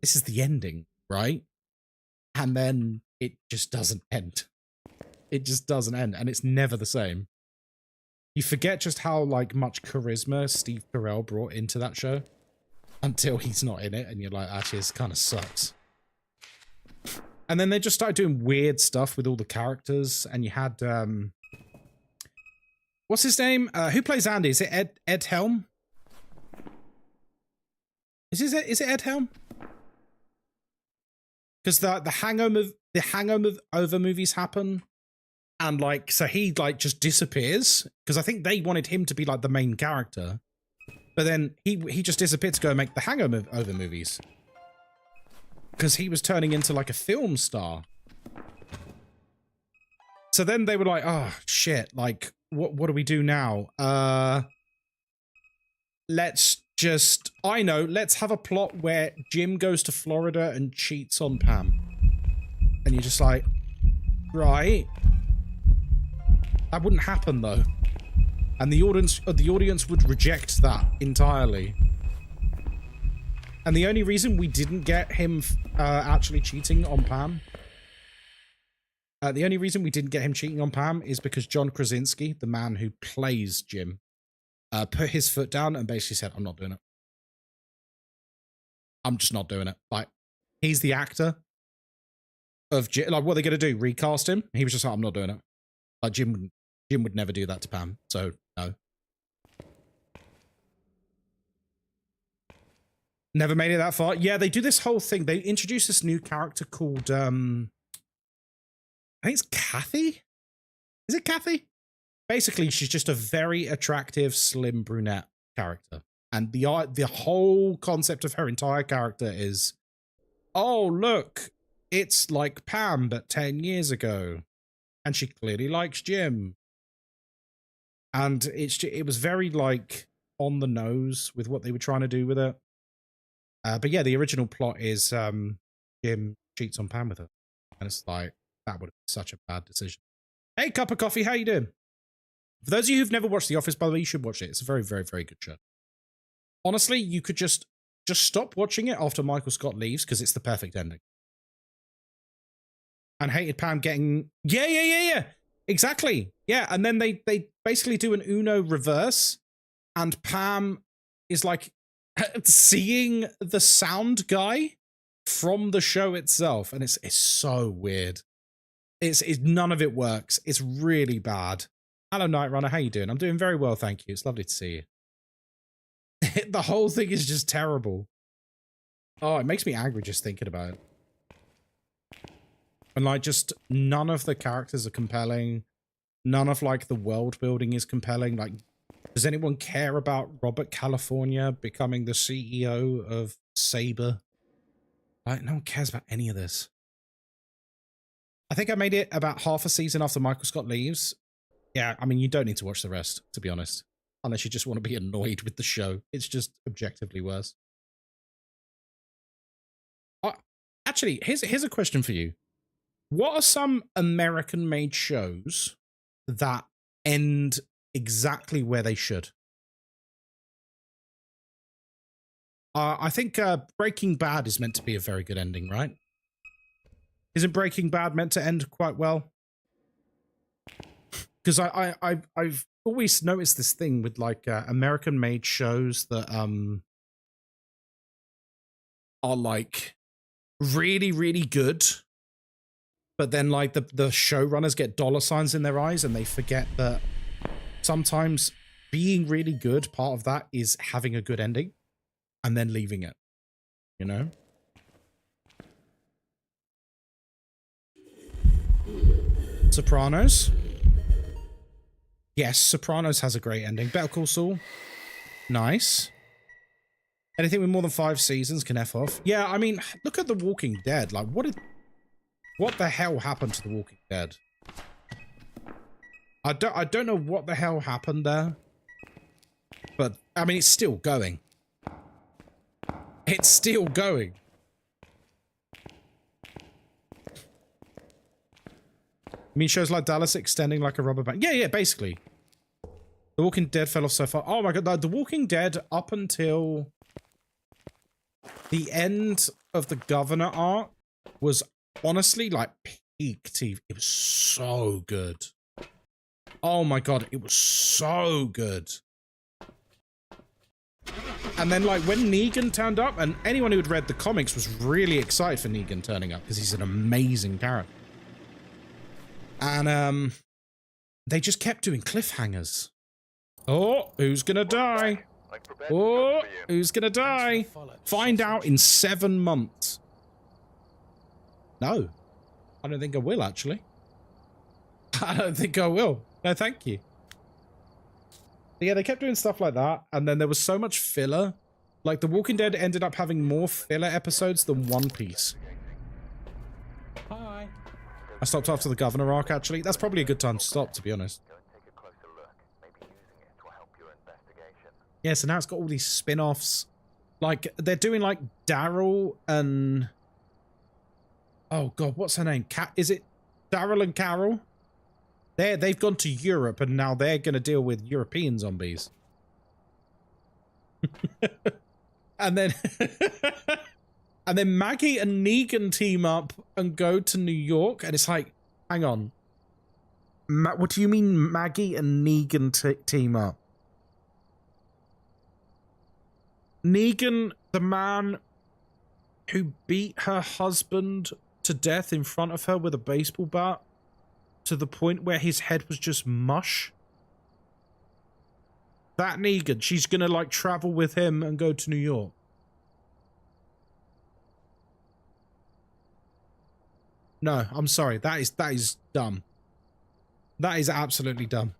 this is the ending, right? And then it just doesn't end. It just doesn't end, and it's never the same. You forget just how, like, much charisma Steve Carell brought into that show until he's not in it, and you're like, actually, this kind of sucks. And then they just started doing weird stuff with all the characters, and you had, what's his name? Who plays Andy? Is it Ed Helm? Is it Ed Helm? Because the Hangover movies happen, and like, so he like just disappears, because I think they wanted him to be like the main character, but then he just disappeared to go make the Hangover movies, because he was turning into like a film star. So then they were like, oh shit, like what do we do now? Let's have a plot where Jim goes to Florida and cheats on Pam. And you're just like, right. That wouldn't happen though. And the audience would reject that entirely. And the only reason we didn't get him actually cheating on Pam, is because John Krasinski, the man who plays Jim, put his foot down and basically said, I'm not doing it. I'm just not doing it. Like, he's the actor of Jim. Like, what are they going to do? Recast him? He was just like, I'm not doing it. Like, Jim would never do that to Pam. So, no. Never made it that far. Yeah, they do this whole thing. They introduce this new character called, I think it's Kathy? Is it Kathy? Basically, she's just a very attractive, slim brunette character. And the whole concept of her entire character is, oh, look, it's like Pam, but 10 years ago. And she clearly likes Jim. And it was very, like, on the nose with what they were trying to do with it. But yeah, the original plot is Jim cheats on Pam with her. And it's like, that would have been such a bad decision. Hey, Cup of Coffee, how you doing? For those of you who've never watched The Office, by the way, you should watch it. It's a very, very, very good show. Honestly, you could just stop watching it after Michael Scott leaves, because it's the perfect ending. And hated Pam getting... Yeah. Exactly. Yeah, and then they basically do an Uno reverse, and Pam is like seeing the sound guy from the show itself, and it's so weird. It's none of it works. It's really bad. Hello, Night Runner. How you doing? I'm doing very well, thank you. It's lovely to see you. The whole thing is just terrible. Oh, it makes me angry just thinking about it. And like, just none of the characters are compelling. None of like the world building is compelling. Like, does anyone care about Robert California becoming the CEO of Saber? Like, no one cares about any of this. I think I made it about half a season after Michael Scott leaves. Yeah, I mean, you don't need to watch the rest, to be honest. Unless you just want to be annoyed with the show. It's just objectively worse. Actually, here's a question for you. What are some American-made shows that end exactly where they should? I think Breaking Bad is meant to be a very good ending, right? Isn't Breaking Bad meant to end quite well? Because I've always noticed this thing with like American-made shows that are like really, really good, but then like the showrunners get dollar signs in their eyes and they forget that sometimes being really good, part of that is having a good ending and then leaving it, you know? Sopranos. Yes, Sopranos has a great ending. Better Call Saul. Nice. Anything with more than 5 seasons can F off. Yeah, I mean, look at The Walking Dead. Like, what the hell happened to The Walking Dead? I don't know what the hell happened there. But, I mean, it's still going. It's still going. I mean, shows like Dallas extending like a rubber band. Yeah, basically. The Walking Dead fell off so far. Oh my god, The Walking Dead up until the end of the Governor arc was honestly like peak TV. It was so good. Oh my god, it was so good. And then like when Negan turned up, and anyone who had read the comics was really excited for Negan turning up because he's an amazing character. And they just kept doing cliffhangers. Oh, who's gonna die? Oh, who's gonna die? Find out in 7 months. No, I don't think I will, actually. I don't think I will. No, thank you. But yeah, they kept doing stuff like that, and then there was so much filler. Like, The Walking Dead ended up having more filler episodes than One Piece. Hi. I stopped after the Governor arc, actually. That's probably a good time to stop, to be honest. Yeah, so now it's got all these spin-offs. Like, they're doing, like, Daryl and... Oh, God, what's her name? Is it Daryl and Carol? They've gone to Europe, and now they're going to deal with European zombies. And then... and then Maggie and Negan team up and go to New York, and it's like, hang on. What do you mean Maggie and Negan team up? Negan, the man who beat her husband to death in front of her with a baseball bat to the point where his head was just mush. That Negan, she's gonna like travel with him and go to New York. No, I'm sorry. That is dumb. That is absolutely dumb.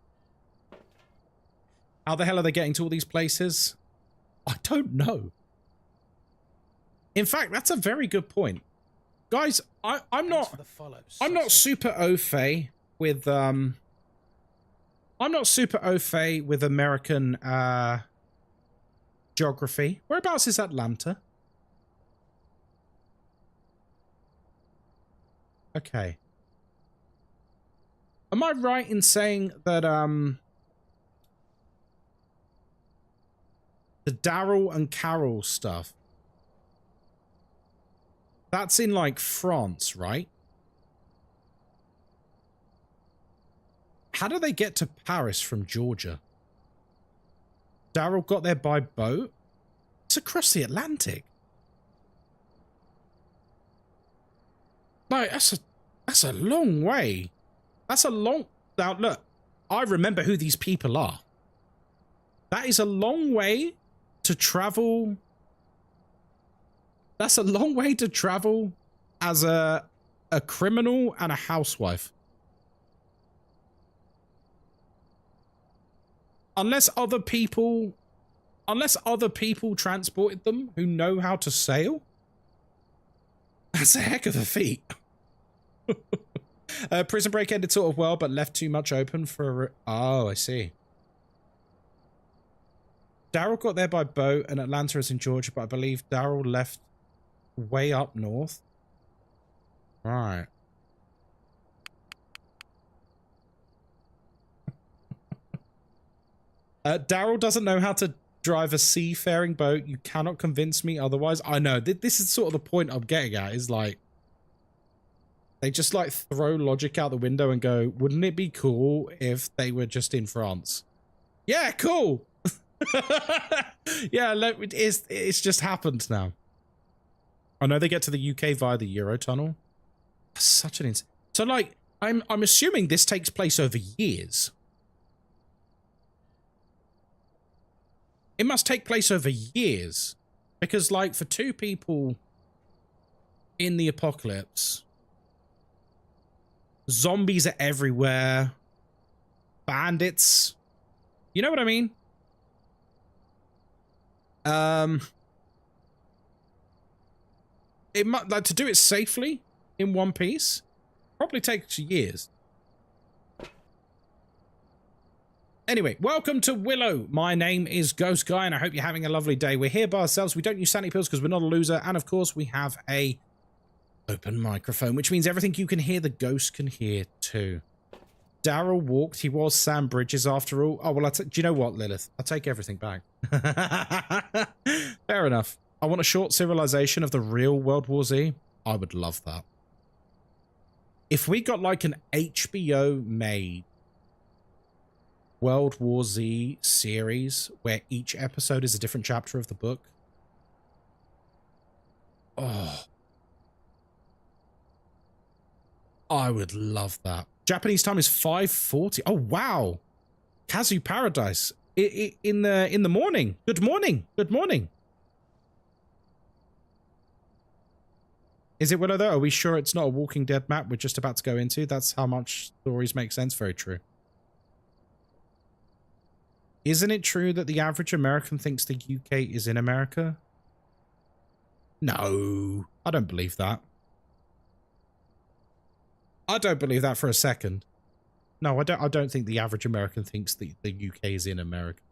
How the hell are they getting to all these places? I don't know. In fact, that's a very good point. Guys, I'm not super au fait with I'm not super au fait with American geography. Whereabouts is Atlanta? Okay. Am I right in saying that the Daryl and Carol stuff, that's in like France, right? How do they get to Paris from Georgia? Daryl got there by boat? It's across the Atlantic. Like, that's a long way. That's a long... Now, look, I remember who these people are. That is a long way to travel That's a long way to travel as a criminal and a housewife. Unless other people transported them who know how to sail. That's a heck of a feat. Prison Break ended sort of well, but left too much open for... Oh, I see. Daryl got there by boat, and Atlanta is in Georgia, but I believe Daryl left way up north. Right. Daryl doesn't know how to drive a seafaring boat. You cannot convince me otherwise. I know. This is sort of the point I'm getting at, is like... They just like throw logic out the window and go, wouldn't it be cool if they were just in France? Yeah, cool. Yeah, it's just happened now. I know they get to the UK via the Eurotunnel. That's such an so like I'm assuming this takes place over years. It must take place over years, because like for two people in the apocalypse, zombies are everywhere, bandits, you know what I mean? It might, like, to do it safely in one piece probably takes years. Anyway, welcome to Willow. My name is Ghostkai, and I hope you're having a lovely day. We're here by ourselves. We don't use sanity pills because we're not a loser, and of course we have a open microphone, which means everything you can hear, the ghost can hear too. Daryl walked. He was Sam Bridges after all. Oh, well, do you know what, Lilith? I'll take everything back. Fair enough. I want a short serialization of the real World War Z. I would love that. If we got like an HBO made World War Z series where each episode is a different chapter of the book. Oh. I would love that. Japanese time is 5:40. Oh, wow. Kazu Paradise. In the morning. Good morning. Good morning. Is it Willow, though? Are we sure it's not a Walking Dead map we're just about to go into? That's how much stories make sense. Very true. Isn't it true that the average American thinks the UK is in America? No, I don't believe that. I don't believe that for a second. No, I don't think the average American thinks the UK is in America.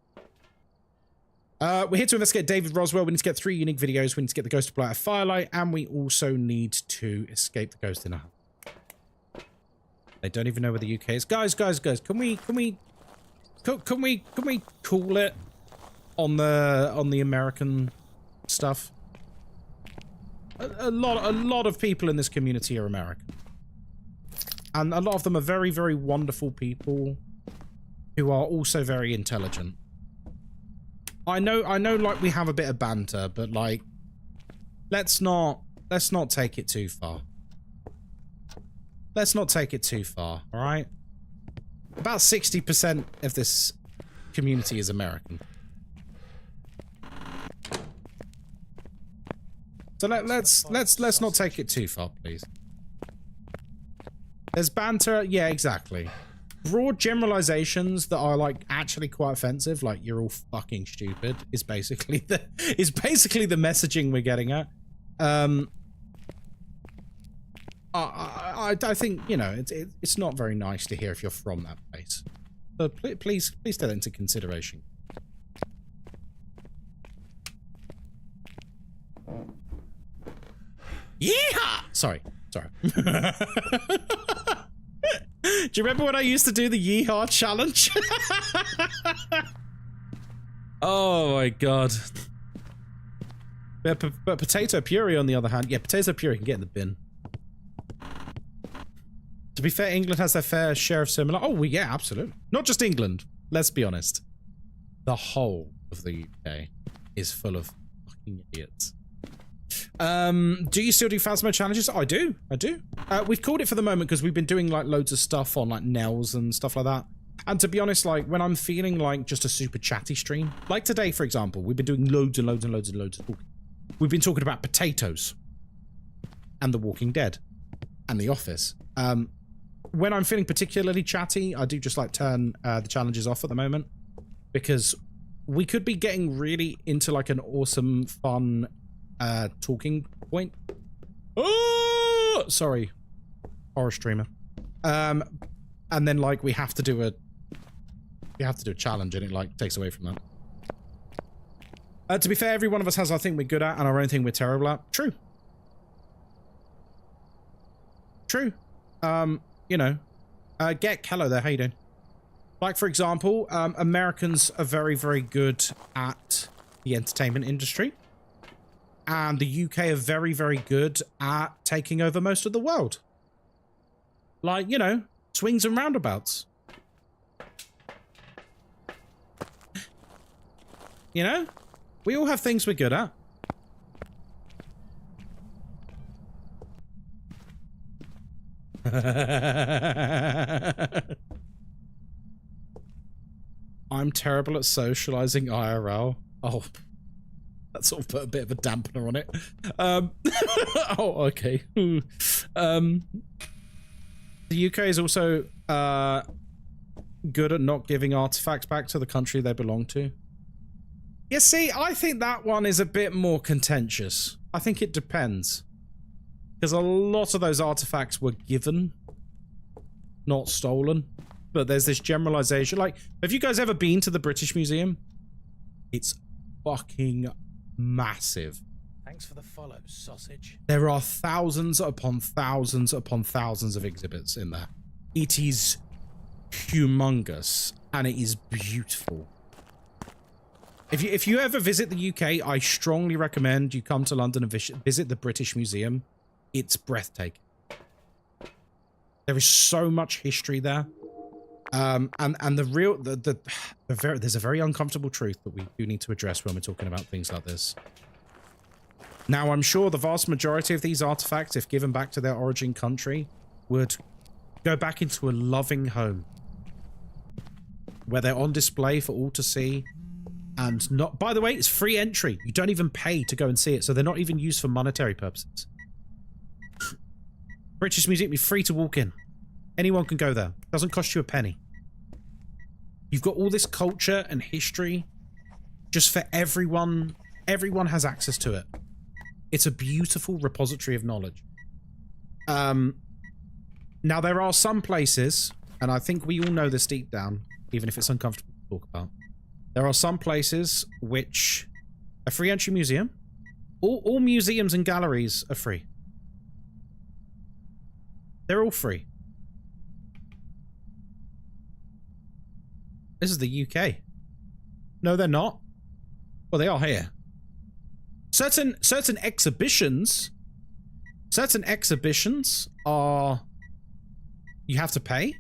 We're here to investigate David Roswell. We need to get 3 unique videos. We need to get the ghost to blow out a firelight, and we also need to escape the ghost in a hut. They don't even know where the UK is. Guys, can we call it on the American stuff? A lot of people in this community are American. And a lot of them are very, very wonderful people who are also very intelligent. I know like we have a bit of banter, but like let's not take it too far. Let's not take it too far, all right? About 60% of this community is American. So let's not take it too far, please. There's banter, yeah, exactly. Broad generalizations that are like actually quite offensive, like you're all fucking stupid, is basically the messaging we're getting at. I think, you know, it's not very nice to hear if you're from that place. So please take that into consideration. Yeehaw! Sorry. Do you remember when I used to do the yeehaw challenge? Oh my god. Yeah, but potato puree on the other hand, yeah, potato puree can get in the bin. To be fair, England has their fair share of similar. Oh, well, yeah, absolutely. Not just England. Let's be honest. The whole of the UK is full of fucking idiots. Do you still do Phasmo challenges? I do. We've called it for the moment because we've been doing like loads of stuff on like Nels and stuff like that. And to be honest, like when I'm feeling like just a super chatty stream, like today, for example, we've been doing loads and loads and loads and loads of talking. we've been talking about potatoes and The Walking Dead and The Office. When I'm feeling particularly chatty, I do just like turn the challenges off at the moment, because we could be getting really into like an awesome, fun talking point. Oh, sorry, horror streamer. And then like we have to do a challenge, and it like takes away from that. To be fair, every one of us has our thing we're good at and our own thing we're terrible at. True. True. You know, get hello there. How you doing? Like, for example, Americans are very, very good at the entertainment industry. And the UK are very, very good at taking over most of the world. Like, you know, swings and roundabouts. You know? We all have things we're good at. I'm terrible at socializing IRL. Oh, that sort of put a bit of a dampener on it. Oh, okay. The UK is also good at not giving artifacts back to the country they belong to. Yeah, see, I think that one is a bit more contentious. I think it depends. Because a lot of those artifacts were given, not stolen. But there's this generalization. Like, have you guys ever been to the British Museum? It's fucking massive. Thanks for the follow, sausage. There are thousands upon thousands upon thousands of exhibits in there. It is humongous, and it is beautiful. If you ever visit the UK, I strongly recommend you come to London and visit the British Museum. It's breathtaking. There is so much history there. And there's a very uncomfortable truth that we do need to address when we're talking about things like this. Now, I'm sure the vast majority of these artifacts, if given back to their origin country, would go back into a loving home where they're on display for all to see. And not, by the way, it's free entry. You don't even pay to go and see it, so they're not even used for monetary purposes. British Museum is free to walk in. Anyone can go there. Doesn't cost you a penny. You've got all this culture and history just for everyone. Everyone has access to it. It's a beautiful repository of knowledge. Now, there are some places, and I think we all know this deep down, even if it's uncomfortable to talk about. There are some places which a free entry museum. All museums and galleries are free. They're all free. This is the UK. No, they're not. Well, they are here. Certain exhibitions are, you have to pay,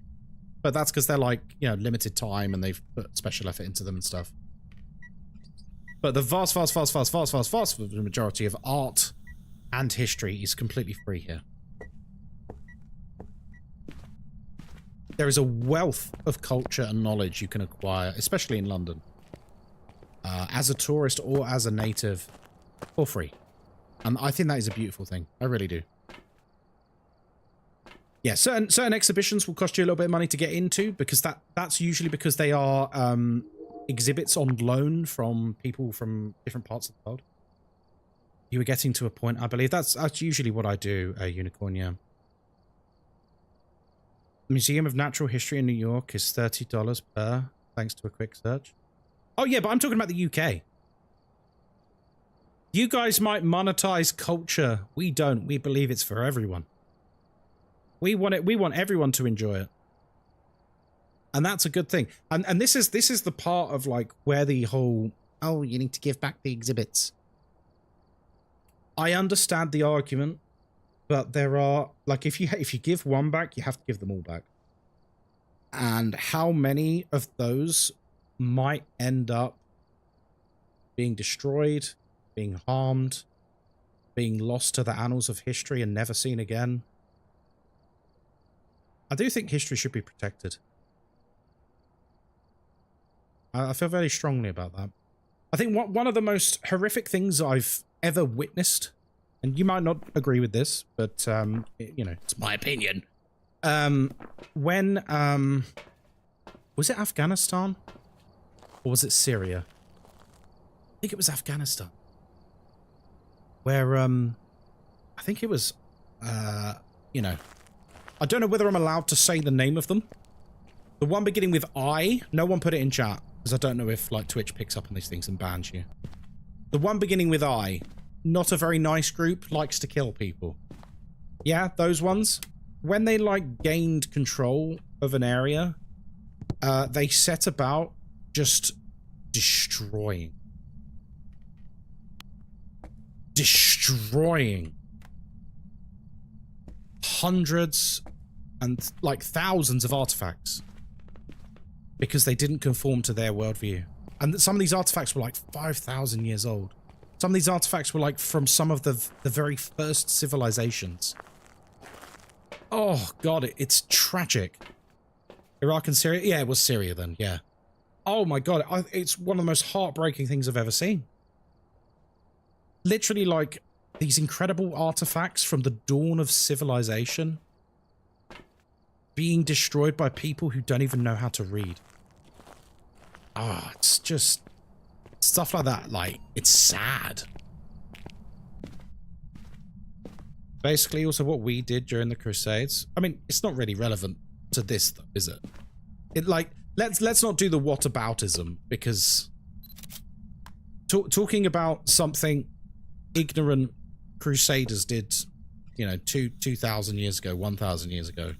but that's because they're like, you know, limited time and they've put special effort into them and stuff. But the vast majority of art and history is completely free here. There is a wealth of culture and knowledge you can acquire, especially in London, as a tourist or as a native, for free. And I think that is a beautiful thing. I really do. Yeah, certain exhibitions will cost you a little bit of money to get into, because that's usually because they are exhibits on loan from people from different parts of the world. You were getting to a point, I believe. That's usually what I do, Unicorn, yeah. Museum of Natural History in New York is $30 per, thanks to a quick search. Oh yeah, but I'm talking about the UK. You guys might monetize culture. We don't. We believe it's for everyone. We want it. We want everyone to enjoy it. And that's a good thing. And this is the part of like where the whole, oh, you need to give back the exhibits. I understand the argument, but there are, like, if you give one back, you have to give them all back. And how many of those might end up being destroyed, being harmed, being lost to the annals of history and never seen again? I do think history should be protected. I feel very strongly about that. I think one of the most horrific things I've ever witnessed, and you might not agree with this, but you know, it's my opinion. When was it Afghanistan or was it Syria? I think it was Afghanistan. Where I think it was you know, I don't know whether I'm allowed to say the name of them. The one beginning with I, no one put it in chat, because I don't know if like Twitch picks up on these things and bans you. The one beginning with I, not a very nice group, likes to kill people. Yeah, those ones. When they like gained control of an area, they set about just destroying hundreds and like thousands of artifacts because they didn't conform to their worldview. And some of these artifacts were like 5,000 years old. Some of these artifacts were like from some of the very first civilizations. Oh god, it's tragic. Iraq and Syria? Yeah, it was Syria then, yeah. Oh my god, it's one of the most heartbreaking things I've ever seen. Literally like these incredible artifacts from the dawn of civilization being destroyed by people who don't even know how to read. Ah, it's just stuff like that, like, it's sad. Basically, also what we did during the Crusades. I mean, it's not really relevant to this, though, is it? It like, let's not do the whataboutism, because talking about something ignorant Crusaders did, you know, 2,000 years ago, 1,000 years ago,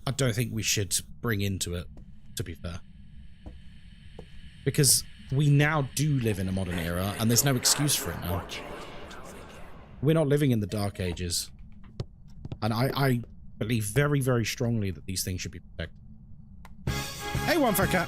I don't think we should bring into it, to be fair. Because we now do live in a modern era, and there's no excuse for it now. We're not living in the Dark Ages. And I believe very, very strongly that these things should be protected. Hey, one fat cat!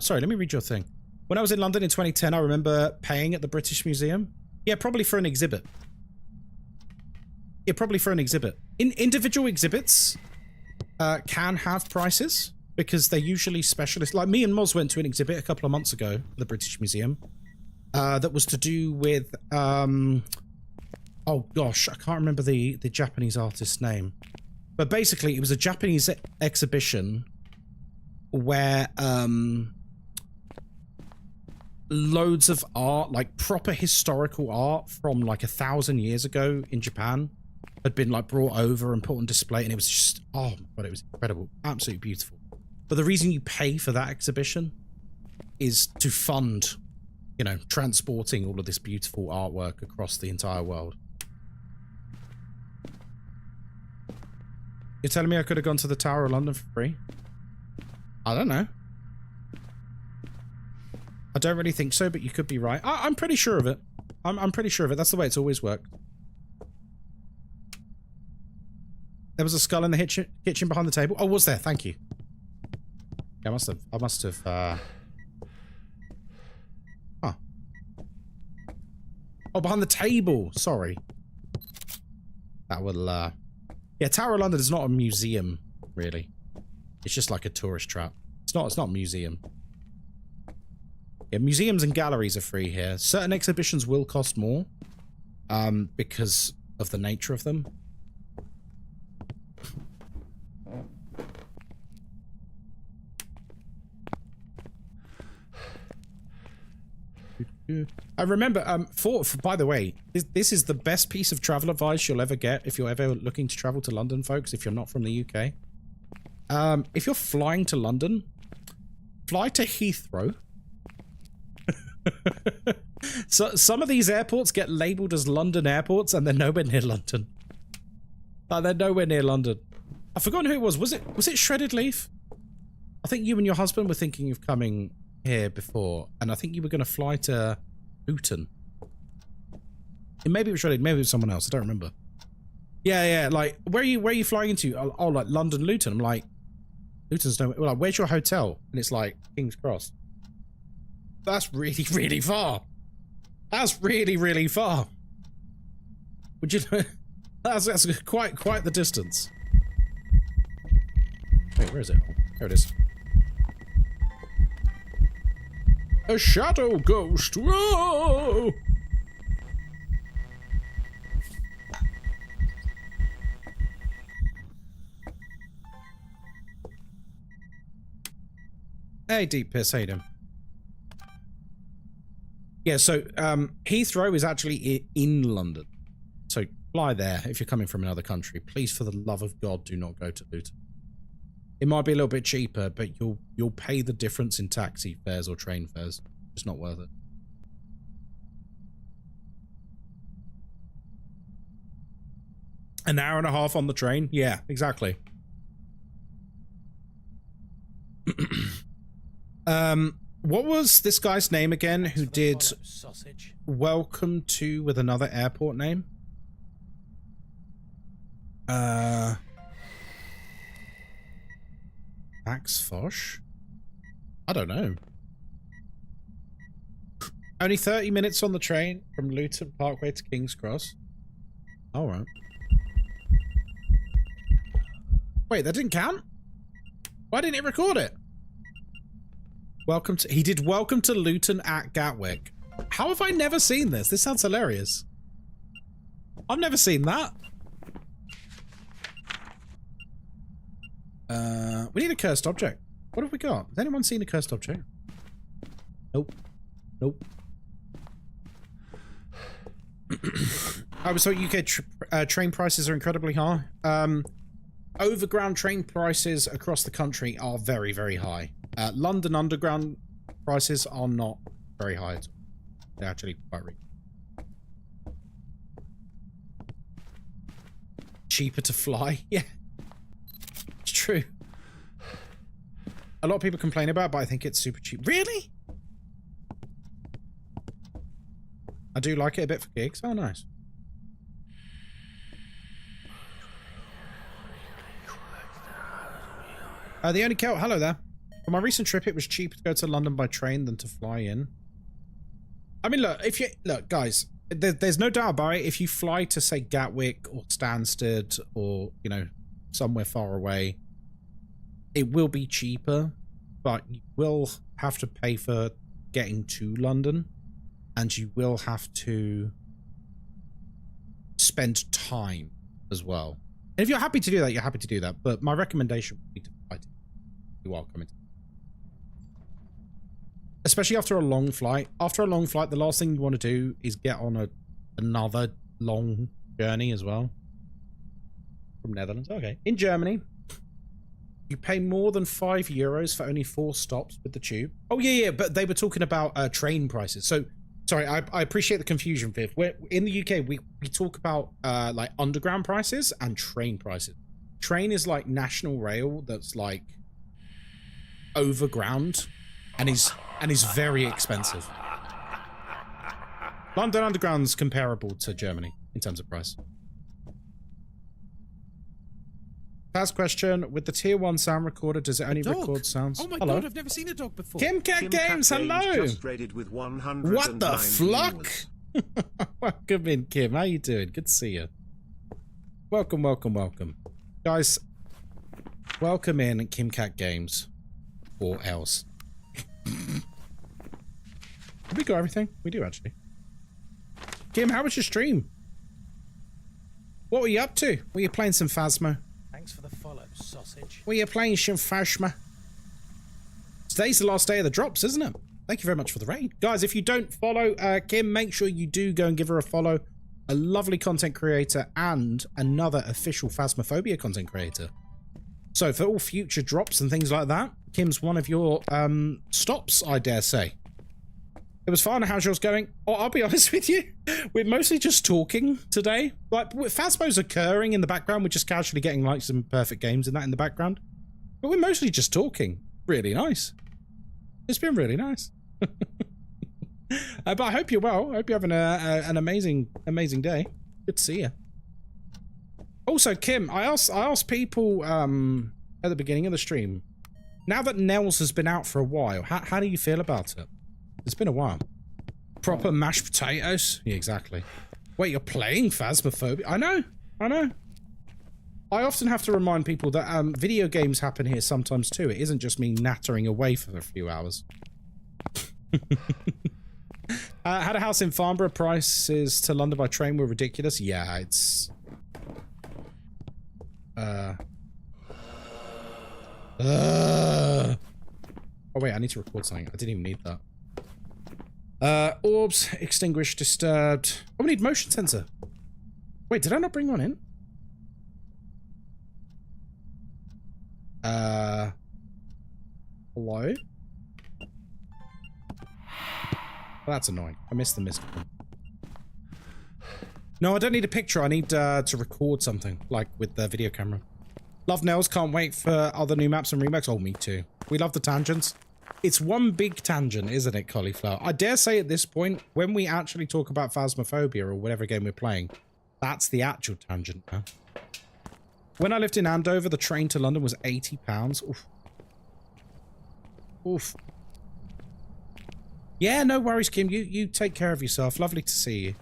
Sorry, let me read your thing. When I was in London in 2010, I remember paying at the British Museum. Yeah, probably for an exhibit. Yeah, probably for an exhibit. Individual exhibits can have prices because they're usually specialist. Like me and Moz went to an exhibit a couple of months ago at the British Museum that was to do with oh gosh, I can't remember the Japanese artist's name. But basically it was a Japanese exhibition where loads of art, like proper historical art from like 1,000 years ago in Japan had been like brought over and put on display, and it was just, oh my god, it was incredible, absolutely beautiful. But the reason you pay for that exhibition is to fund, you know, transporting all of this beautiful artwork across the entire world. You're telling me I could have gone to the Tower of London for free? I don't know. I don't really think so, but you could be right. I'm pretty sure of it. I'm pretty sure of it. That's the way it's always worked. There was a skull in the kitchen behind the table. Oh, was there? Thank you. Yeah, I must have, Huh. Oh, behind the table. Sorry. That will, Yeah, Tower of London is not a museum, really. It's just like a tourist trap. It's not a museum. Yeah, museums and galleries are free here. Certain exhibitions will cost more, because of the nature of them. I remember, by the way, this is the best piece of travel advice you'll ever get if you're ever looking to travel to London, folks, if you're not from the UK. If you're flying to London, fly to Heathrow. So some of these airports get labelled as London airports, and they're nowhere near London. They're nowhere near London. I've forgotten who it was. Was it Shredded Leaf? I think you and your husband were thinking of coming here before, and I think you were going to fly to Luton. Maybe it was Shredded, maybe it was someone else. I don't remember. Yeah. Like, where are you flying into? Oh, like London, Luton. I'm like, Luton's nowhere. Like, where's your hotel? And it's like King's Cross. That's really, really far. That's really, really far. Would you? That's quite the distance. Wait, Wait, where is it? There it is. A shadow ghost. Whoa! Hey, Deep Piss, how you doing? Yeah, so Heathrow is actually in London. So fly there if you're coming from another country. Please, for the love of God, do not go to Luton. It might be a little bit cheaper, but you'll pay the difference in taxi fares or train fares. It's not worth it. An hour and a half on the train? Yeah, exactly. What was this guy's name again who did Sausage. Welcome to with another airport name? Max Fosh? I don't know. Only 30 minutes on the train from Luton Parkway to King's Cross. Alright. Wait, that didn't count? Why didn't it record it? He did Welcome to Luton at Gatwick. How have I never seen this? This sounds hilarious. I've never seen that. We need a cursed object. What have we got? Has anyone seen a cursed object? Nope. Nope. I was told UK train prices are incredibly high. Overground train prices across the country are very, very high. London Underground prices are not very high. They're actually quite reasonable. Cheaper to fly? Yeah. It's true. A lot of people complain about it, but I think it's super cheap. Really? I do like it a bit for gigs. Oh, nice. The only Celt, hello there. For my recent trip, it was cheaper to go to London by train than to fly in. I mean, look, guys, there's no doubt about it. If you fly to, say, Gatwick or Stansted or, you know, somewhere far away, it will be cheaper, but you will have to pay for getting to London, and you will have to spend time as well. And if you're happy to do that, you're happy to do that. But my recommendation would be to fly to you are coming. Especially after a long flight. After a long flight, the last thing you want to do is get on another long journey as well. From Netherlands. Okay. In Germany, you pay more than €5 for only 4 stops with the tube. Oh, yeah, but they were talking about train prices. So, sorry, I appreciate the confusion, Viv. In the UK, we talk about like underground prices and train prices. Train is like national rail that's like overground and is very expensive. London Underground's comparable to Germany in terms of price. Last question, with the tier 1 sound recorder, does it only record sounds? Oh my Hello? god, I've never seen a dog before. Kim Cat Games, hello! Just rated with 109 What the fluck? viewers. Welcome in, Kim. How you doing? Good to see you. Welcome, welcome, welcome. Guys, welcome in Kim Cat Games. Or else. Have we got everything? We do, actually. Kim, how was your stream? What were you up to? Were you playing some Phasmo? Thanks for the follow, sausage. Were you playing some Phasmo? Today's the last day of the drops, isn't it? Thank you very much for the raid. Guys, if you don't follow Kim, make sure you do go and give her a follow. A lovely content creator and another official Phasmophobia content creator. So for all future drops and things like that, Kim's one of your stops, I dare say. It was fun. How's yours going? Oh, I'll be honest with you. We're mostly just talking today. Like, Phasmo's occurring in the background. We're just casually getting like some perfect games and that in the background. But we're mostly just talking. Really nice. It's been really nice. But I hope you're well. I hope you're having an amazing day. Good to see you. Also, Kim, I asked people at the beginning of the stream, now that Nels has been out for a while, how do you feel about it? It's been a while. Proper mashed potatoes? Yeah, exactly. Wait, you're playing Phasmophobia? I know. I often have to remind people that video games happen here sometimes too. It isn't just me nattering away for a few hours. Had a house in Farnborough. Prices to London by train were ridiculous. Yeah, it's... Oh wait, I need to record something. I didn't even need that. Orbs, extinguished, disturbed. Oh, we need motion sensor. Wait, did I not bring one in? Hello? Well, that's annoying. I missed the missed one. No, I don't need a picture. I need to record something, like with the video camera. Love Nels. Can't wait for other new maps and remakes. Oh, me too. We love the tangents. It's one big tangent, isn't it, Cauliflower? I dare say at this point, when we actually talk about Phasmophobia or whatever game we're playing, that's the actual tangent now. When I lived in Andover, the train to London was £80. Oof. Oof. Yeah, no worries, Kim. You take care of yourself. Lovely to see you.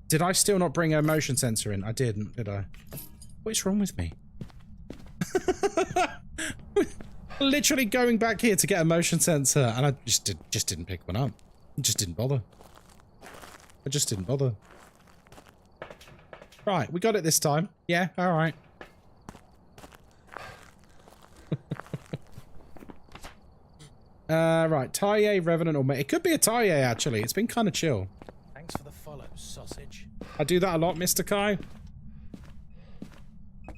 Did I still not bring a motion sensor in? I didn't, did I? What's wrong with me? Literally going back here to get a motion sensor, and I just didn't pick one up. I just didn't bother. I just didn't bother. Right, we got it this time. Yeah, all right. Right, Taille, Revenant, or it could be a Taille actually. It's been kind of chill. Thanks for the follow, sausage. I do that a lot, Mr. Kai.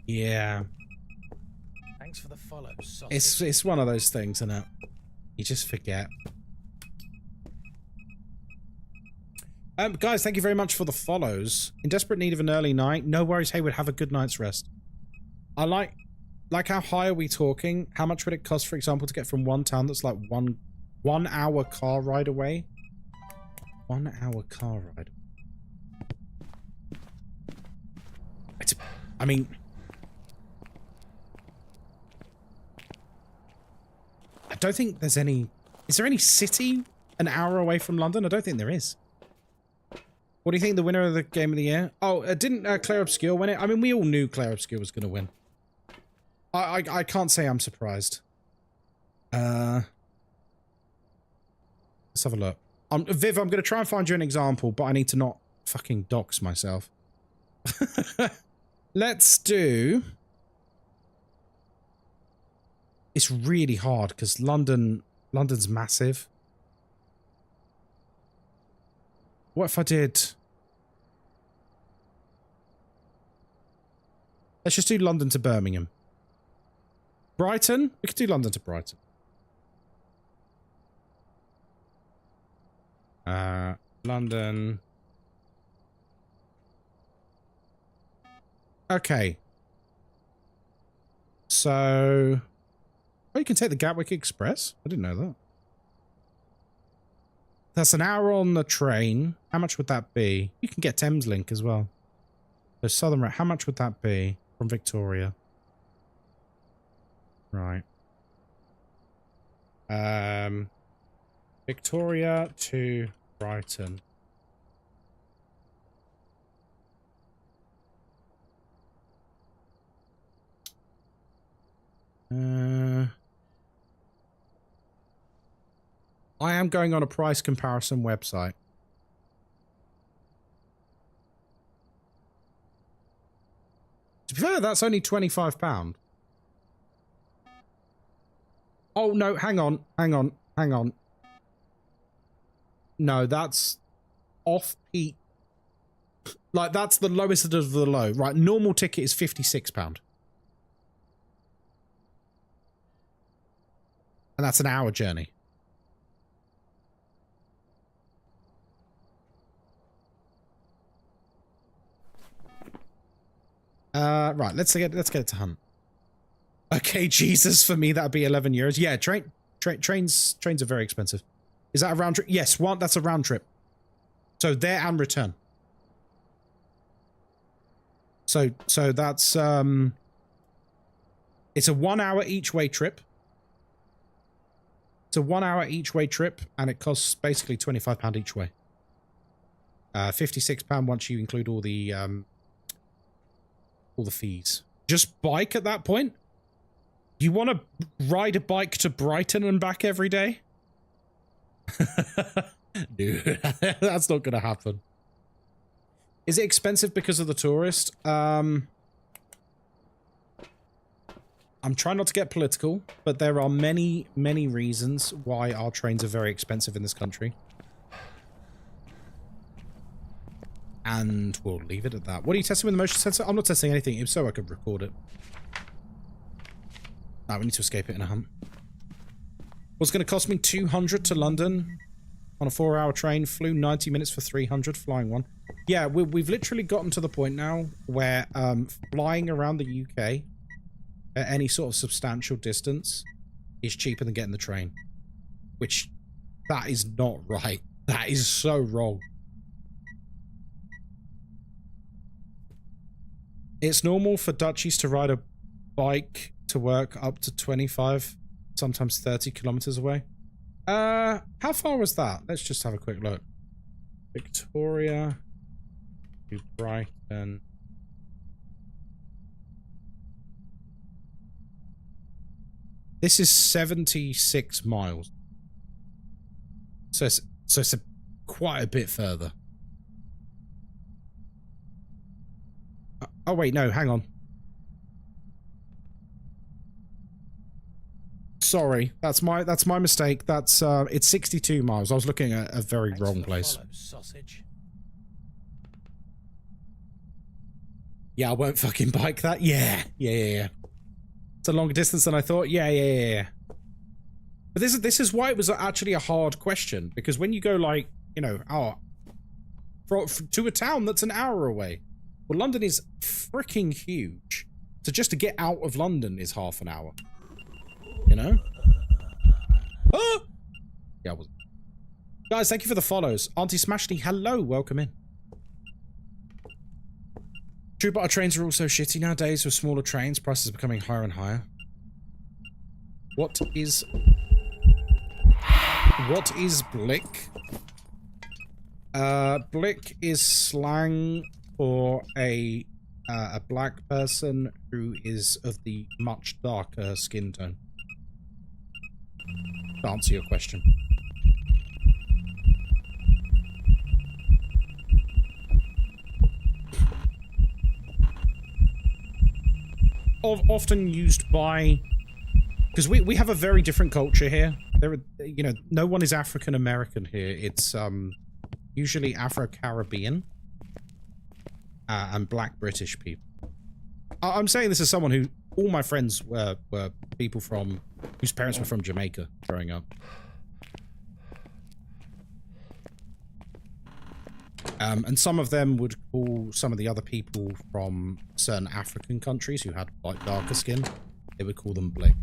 Yeah. Thanks for the follow, sausage. It's one of those things, isn't it? You just forget. Guys, thank you very much for the follows. In desperate need of an early night. No worries, Hayward. Have a good night's rest. I like how high are we talking? How much would it cost, for example, to get from one town that's like one hour car ride away? 1 hour car ride. I mean, I don't think there's any. Is there any city an hour away from London? I don't think there is. What do you think the winner of the game of the year? Oh, didn't Claire Obscure win it? I mean, we all knew Claire Obscure was going to win. I can't say I'm surprised. Let's have a look. Viv, I'm going to try and find you an example, but I need to not fucking dox myself. Let's do... It's really hard because London's massive. What if I did... Let's just do London to Birmingham. Brighton? We could do London to Brighton. London. Okay. So... Oh, you can take the Gatwick Express? I didn't know that. That's an hour on the train. How much would that be? You can get Thameslink as well. So Southern Rail, how much would that be from Victoria? Right. Victoria to Brighton. I am going on a price comparison website. To be fair, that's only £25. Oh, no, hang on. No, that's off-peak. Like, that's the lowest of the low. Right, normal ticket is £56. And that's an hour journey. Right, let's get it to Hunt. Okay, Jesus, for me that'd be €11. Yeah, trains are very expensive. Is that a round trip? Yes, that's a round trip. So there and return. So that's it's a 1 hour each way trip. It's a 1 hour each way trip, and it costs basically £25 each way. £56 once you include all the fees. Just bike at that point? You want to ride a bike to Brighton and back every day? Dude, that's not going to happen. Is it expensive because of the tourist? I'm trying not to get political, but there are many, many reasons why our trains are very expensive in this country. And we'll leave it at that. What are you testing with the motion sensor? I'm not testing anything, if so I could record it. Ah, we need to escape it in a hunt. What's going to cost me 200 to London on a 4-hour train? Flew 90 minutes for 300, flying one. Yeah, we've literally gotten to the point now where flying around the UK at any sort of substantial distance is cheaper than getting the train. Which, that is not right. That is so wrong. It's normal for Dutchies to ride a bike to work up to 25, sometimes 30 kilometers away. How far was that? Let's just have a quick look. Victoria to Brighton. This is 76 miles. So it's quite a bit further. Oh wait, no, hang on. Sorry, that's my mistake. That's it's 62 miles. I was looking at a very wrong place. Sausage. Yeah, I won't fucking bike that. Yeah. It's a longer distance than I thought. Yeah. But this is why it was actually a hard question, because when you go like, you know, to a town that's an hour away. Well, London is freaking huge. So just to get out of London is half an hour. You know? Oh! Yeah, I wasn't. Guys, thank you for the follows. Auntie Smashley, hello, welcome in. True, but our trains are also shitty nowadays with smaller trains. Prices are becoming higher and higher. What is blick? Blick is slang for a black person who is of the much darker skin tone. To answer your question. Often used by, because we have a very different culture here. There are, you know, no one is African American here. It's usually Afro-Caribbean and Black British people. I'm saying this as someone who all my friends were people from whose parents were from Jamaica growing up. And some of them would call some of the other people from certain African countries who had like darker skin, they would call them blick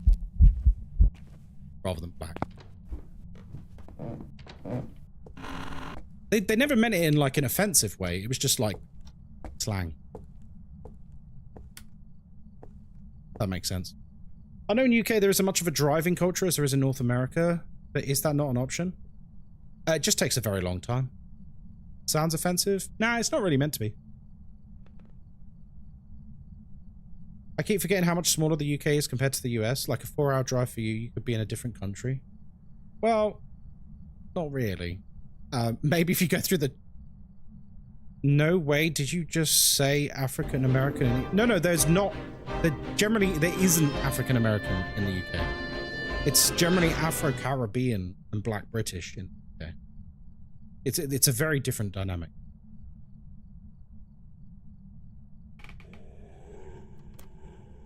rather than black. They never meant it in like an offensive way. It was just like slang. That makes sense. I know in UK there isn't much of a driving culture as there is in North America, but is that not an option? It just takes a very long time. Sounds offensive? Nah, it's not really meant to be. I keep forgetting how much smaller the UK is compared to the US. Like a 4-hour drive for you, you could be in a different country. Well, not really. Maybe if you go through the... No way, did you just say African American? No, there's not. Generally, there isn't African American in the UK. It's generally Afro-Caribbean and Black British in the UK. It's a very different dynamic.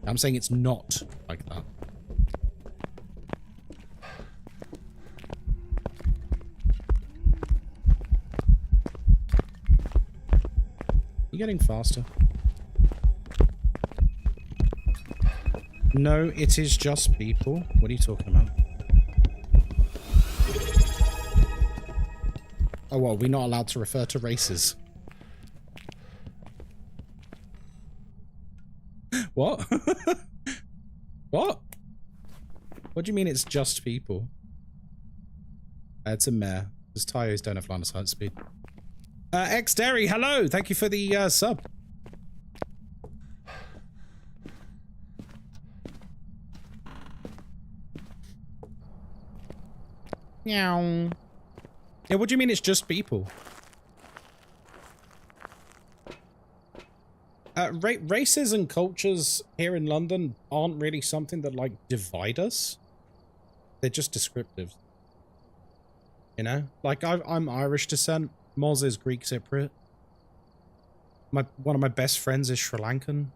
I'm saying it's not like that. You're getting faster. No, it is just people. What are you talking about? Oh, well, we're not allowed to refer to races. What? What? What do you mean it's just people? It's a mare. Because tyres don't have line of sight speed. X Dairy, hello. Thank you for the sub. Meow. Yeah, what do you mean it's just people? Races and cultures here in London aren't really something that, like, divide us. They're just descriptives. You know? Like, I'm Irish descent. Moz is Greek Cypriot. One of my best friends is Sri Lankan.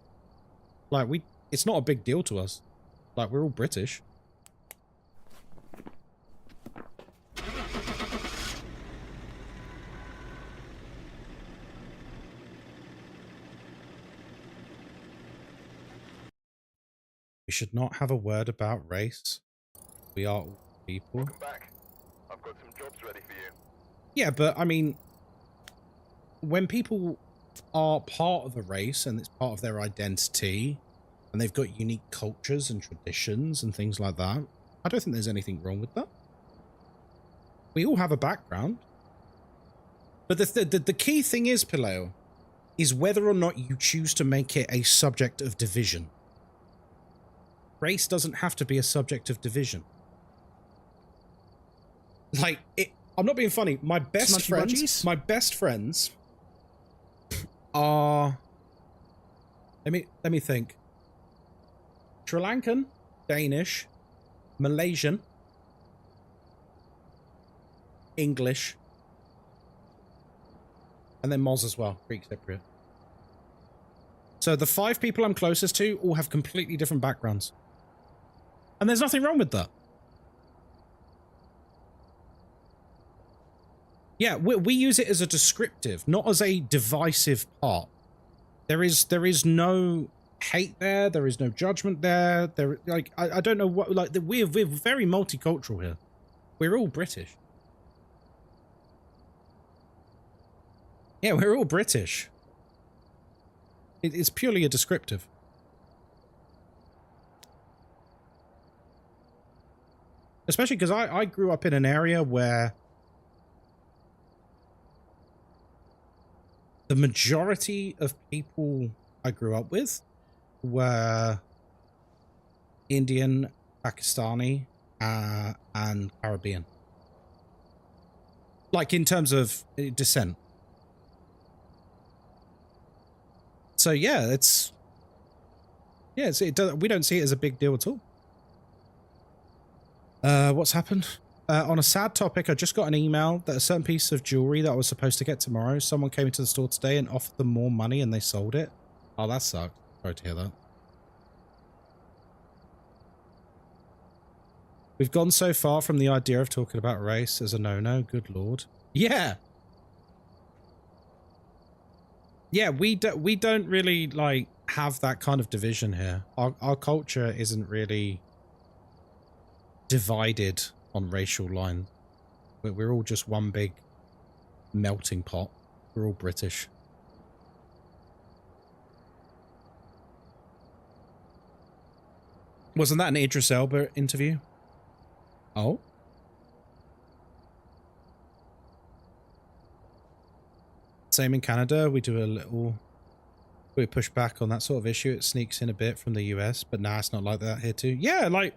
Like, it's not a big deal to us. Like, we're all British. We should not have a word about race. We are all people. Welcome back. I've got some jobs ready for you. Yeah, but I mean, when people are part of a race and it's part of their identity and they've got unique cultures and traditions and things like that, I don't think there's anything wrong with that. We all have a background. But the key thing is, Pileo, is whether or not you choose to make it a subject of division. Race doesn't have to be a subject of division. Like, I'm not being funny. My best friends are... Let me think. Sri Lankan, Danish, Malaysian, English, and then Moz as well, Greek Cypriot. So the 5 people I'm closest to all have completely different backgrounds. And there's nothing wrong with that. Yeah, we use it as a descriptive, not as a divisive part. There is no hate there. There is no judgment there. I don't know what, like, we're very multicultural here. We're all British. Yeah, we're all British. It's purely a descriptive. Especially because I grew up in an area where the majority of people I grew up with were Indian, Pakistani, and Caribbean. Like, in terms of descent. So yeah, we don't see it as a big deal at all. What's happened? On a sad topic, I just got an email that a certain piece of jewelry that I was supposed to get tomorrow, someone came into the store today and offered them more money and they sold it. Oh, that sucked. Sorry to hear that. We've gone so far from the idea of talking about race as a no-no. Good lord. Yeah. Yeah, we don't really, like, have that kind of division here. Our culture isn't really divided on racial lines. We're all just one big melting pot. We're all British. Wasn't that an Idris Elba interview? Oh? Same in Canada. We do a little... We push back on that sort of issue. It sneaks in a bit from the US, but nah, it's not like that here too. Yeah, like...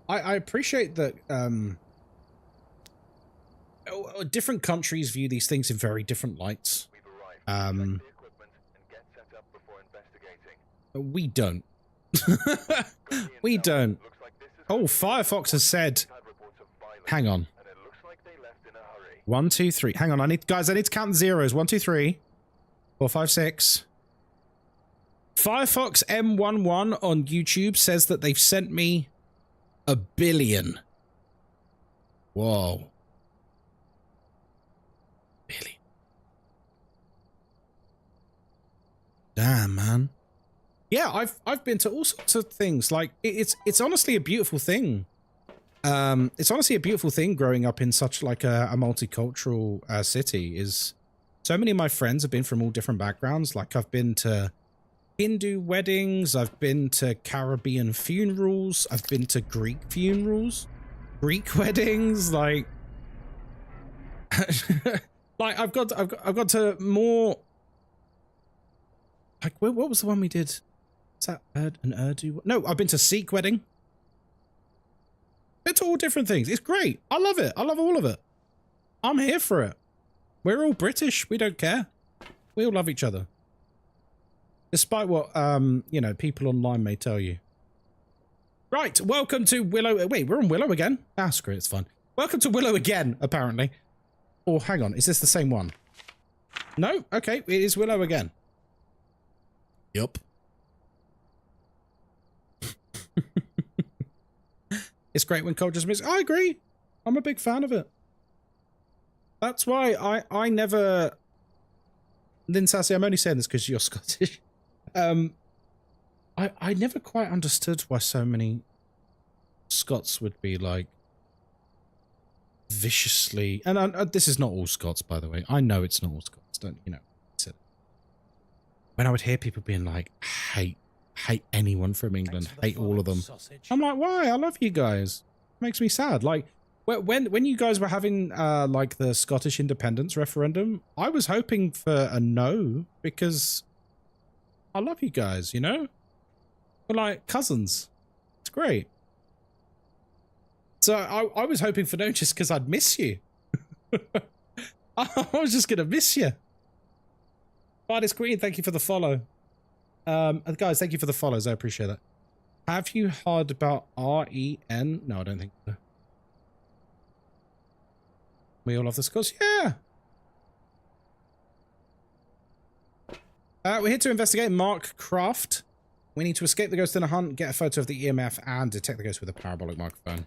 I appreciate that different countries view these things in very different lights. We don't. We don't. Oh, Firefox has said... Hang on. 1, 2, 3. Hang on, I need to count the zeros. 1, 2, 3, 4, 5, 6. Firefox M11 on YouTube says that they've sent me 1 billion. Whoa. Billion. Damn, man. Yeah, I've been to all sorts of things. Like, it's honestly a beautiful thing. It's honestly a beautiful thing growing up in such like a multicultural city. Is so many of my friends have been from all different backgrounds. Like, I've been to Hindu weddings, I've been to Caribbean funerals, I've been to Greek funerals, Greek weddings. Like, like I've got to more. Like what was the one we did? Is that an Urdu? No, I've been to Sikh wedding. It's all different things. It's great. I love it. I love all of it. I'm here for it. We're all British. We don't care. We all love each other. Despite what, you know, people online may tell you. Right. Welcome to Willow. Wait, we're on Willow again? Ah, screw it. It's fun. Welcome to Willow again, apparently. Oh, hang on. Is this the same one? No? Okay. It is Willow again. Yup. It's great when cultures mix. I agree. I'm a big fan of it. That's why I never... Lynn Sassy, I'm only saying this because you're Scottish. I never quite understood why so many Scots would be like viciously... And this is not all Scots, by the way. I know it's not all Scots. Don't, you know. When I would hear people being like, hate anyone from England, hate all of them. I'm like, why? I love you guys. It makes me sad. Like, when you guys were having like the Scottish independence referendum, I was hoping for a no because I love you guys, you know? We're like cousins. It's great. So I was hoping for no just because I'd miss you. I was just going to miss you. Bartis Queen, thank you for the follow. Guys, thank you for the follows. I appreciate that. Have you heard about REN? No, I don't think so. We all love the Scots? Yeah. We're here to investigate Mark Craft. We need to escape the ghost in a hunt, get a photo of the EMF, and detect the ghost with a parabolic microphone.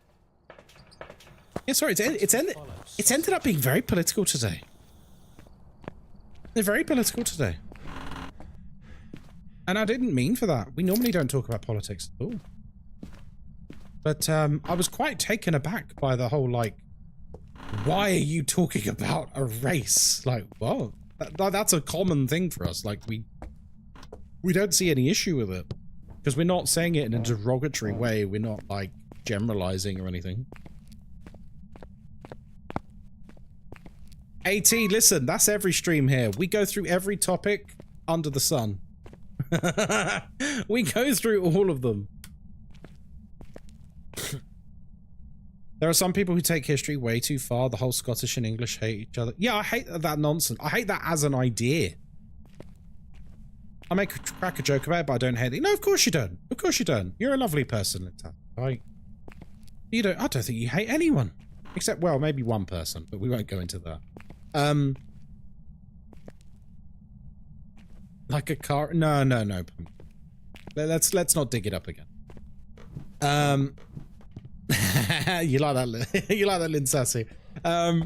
Yeah, sorry, it's ended up being very political today. They're very political today. And I didn't mean for that. We normally don't talk about politics at all. But I was quite taken aback by the whole, like, why are you talking about a race? Like, well, that's a common thing for us. Like, we don't see any issue with it. Because we're not saying it in a derogatory way. We're not, like, generalizing or anything. AT, listen, that's every stream here. We go through every topic under the sun. We go through all of them. There are some people who take history way too far. The whole Scottish and English hate each other. Yeah, I hate that nonsense. I hate that as an idea. I make a crack a joke about it, but I don't hate it. No, of course you don't. Of course you don't. You're a lovely person, right? I don't think you hate anyone. Except, well, maybe one person, but we won't go into that. Like a car? No. Let's not dig it up again. You like that? You like that, Lynn Sassy? I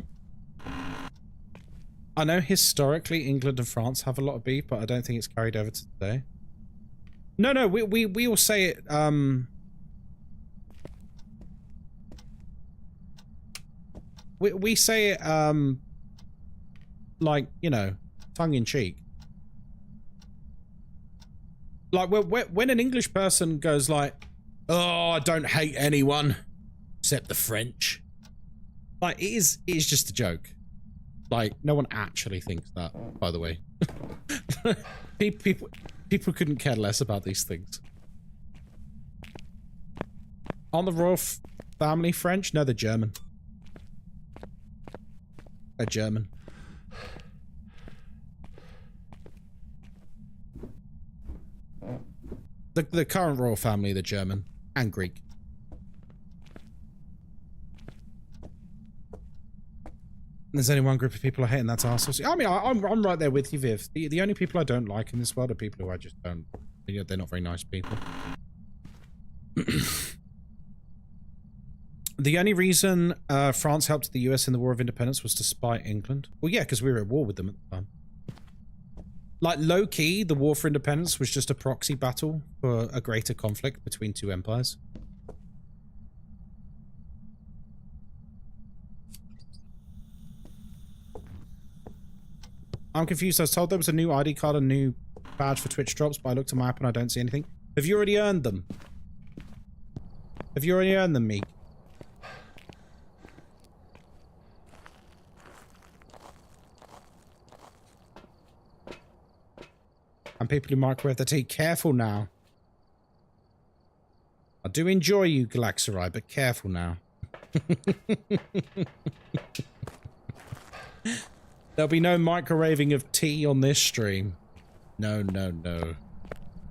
know historically England and France have a lot of beef, but I don't think it's carried over to today. No. We all say it. We say it. Like, you know, tongue in cheek. Like when an English person goes like, "Oh, I don't hate anyone except the French," like it is just a joke. Like no one actually thinks that, by the way. people couldn't care less about these things. Aren't the royal family French? No, they're German. They're German. The current royal family, the German and Greek. There's only one group of people I hate, and that's arseholes. I mean, I'm right there with you, Viv. The only people I don't like in this world are people who I just don't. They're not very nice people. The only reason France helped the US in the War of Independence was to spite England. Well, yeah, because we were at war with them at the time. Like, low-key, the War for Independence was just a proxy battle for a greater conflict between two empires. I'm confused. I was told there was a new ID card and new badge for Twitch drops, but I looked at my app and I don't see anything. Have you already earned them? Have you already earned them, Meek? And people who microwave their tea, careful now. I do enjoy you, Galaxarai, but careful now. There'll be no microwaving of tea on this stream. No, no, no.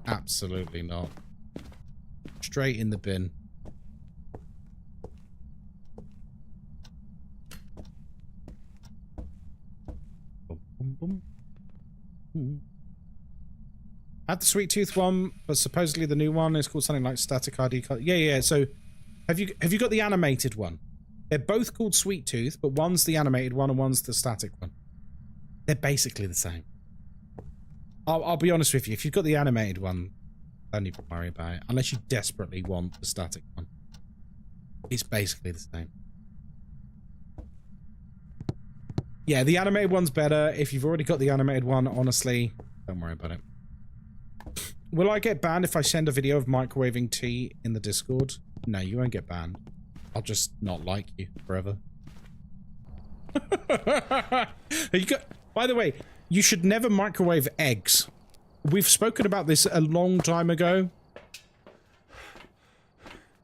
Absolutely not. Straight in the bin. I had the Sweet Tooth one, but supposedly the new one is called something like Static ID. Yeah, yeah. So, have you got the animated one? They're both called Sweet Tooth, but one's the animated one and one's the static one. They're basically the same. I'll be honest with you. If you've got the animated one, don't even worry about it. Unless you desperately want the static one. It's basically the same. Yeah, the animated one's better. If you've already got the animated one, honestly, don't worry about it. Will I get banned if I send a video of microwaving tea in the Discord? No, you won't get banned. I'll just not like you forever. By the way, you should never microwave eggs. We've spoken about this a long time ago.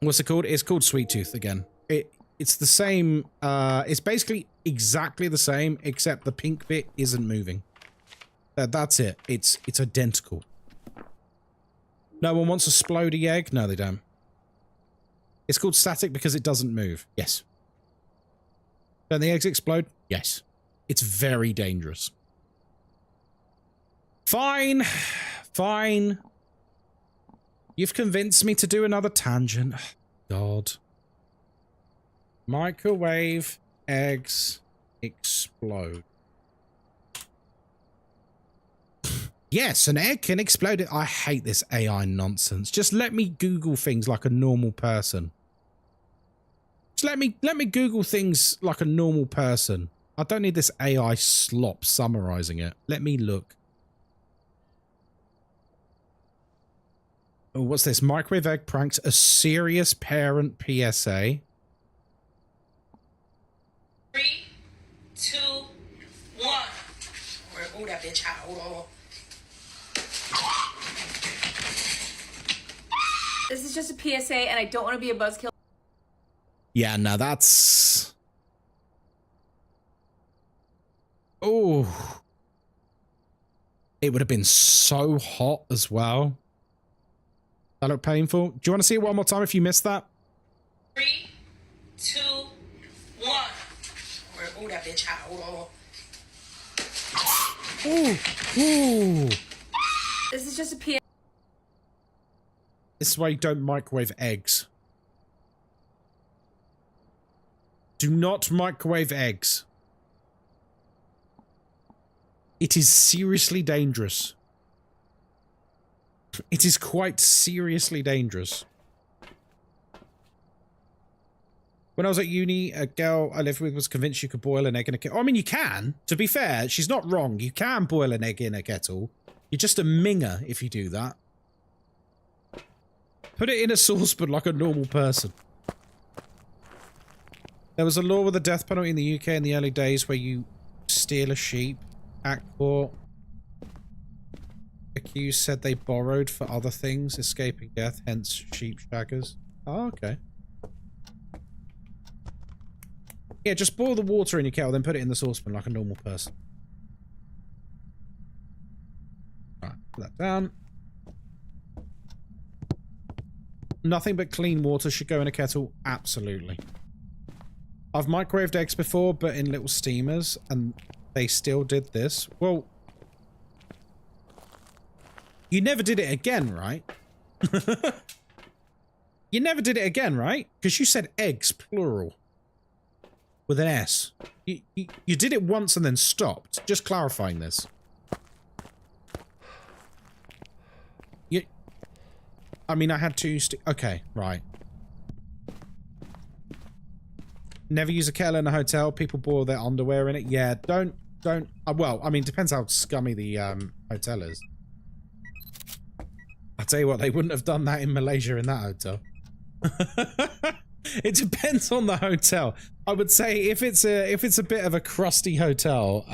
What's it called? It's called Sweet Tooth again. It's the same. It's basically exactly the same, except the pink bit isn't moving. That's it. It's identical. No one wants a splodey egg? No, they don't. It's called static because it doesn't move. Yes. Don't the eggs explode? Yes. It's very dangerous. Fine. Fine. You've convinced me to do another tangent. God. Microwave eggs explode. Yes, an egg can explode. I hate this AI nonsense. Just let me Google things like a normal person. Just let me Google things like a normal person. I don't need this AI slop summarizing it. Let me look. Oh, what's this? Microwave egg pranks, a serious parent PSA. 3, 2, 1. Oh, that bitch hot. Hold on. This is just a PSA, and I don't want to be a buzzkill. Yeah, no, that's... Oh. It would have been so hot as well. That looked painful. Do you want to see it one more time if you missed that? 3, 2, 1. Oh, that bitch hot. Hold on. Ooh. Ooh. This is just a PSA. This is why you don't microwave eggs. Do not microwave eggs. It is seriously dangerous. It is quite seriously dangerous. When I was at uni, a girl I lived with was convinced you could boil an egg in a kettle. I mean, you can. To be fair, she's not wrong. You can boil an egg in a kettle. You're just a minger if you do that. Put it in a saucepan like a normal person. There was a law with the death penalty in the UK in the early days where you steal a sheep at court. Accused said they borrowed for other things, escaping death, hence sheep shaggers. Oh, okay. Yeah, just boil the water in your kettle, then put it in the saucepan like a normal person. Alright, put that down. Nothing but clean water should go in a kettle. Absolutely. I've microwaved eggs before, but in little steamers, and they still did this. Well, you never did it again, right? You never did it again, right? Because you said eggs, plural. With an S. You did it once and then stopped. Just clarifying this. I mean, I had two... Okay, right. Never use a kettle in a hotel. People boil their underwear in it. Yeah, don't... well, I mean, depends how scummy the hotel is. I'll tell you what, they wouldn't have done that in Malaysia in that hotel. It depends on the hotel. I would say if it's a bit of a crusty hotel,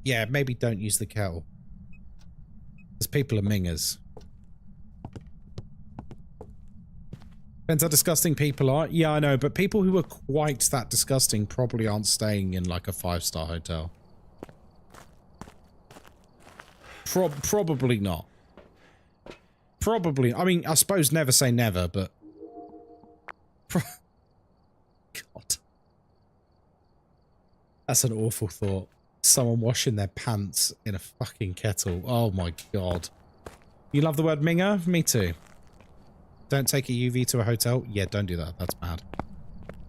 yeah, maybe don't use the kettle. Because people are mingers. Depends how disgusting people are. Yeah, I know, but people who are quite that disgusting probably aren't staying in like a 5-star hotel. Probably not. Probably. I mean, I suppose never say never, but... God. That's an awful thought. Someone washing their pants in a fucking kettle. Oh my god. You love the word minger? Me too. Don't take a UV to a hotel? Yeah, don't do that. That's bad.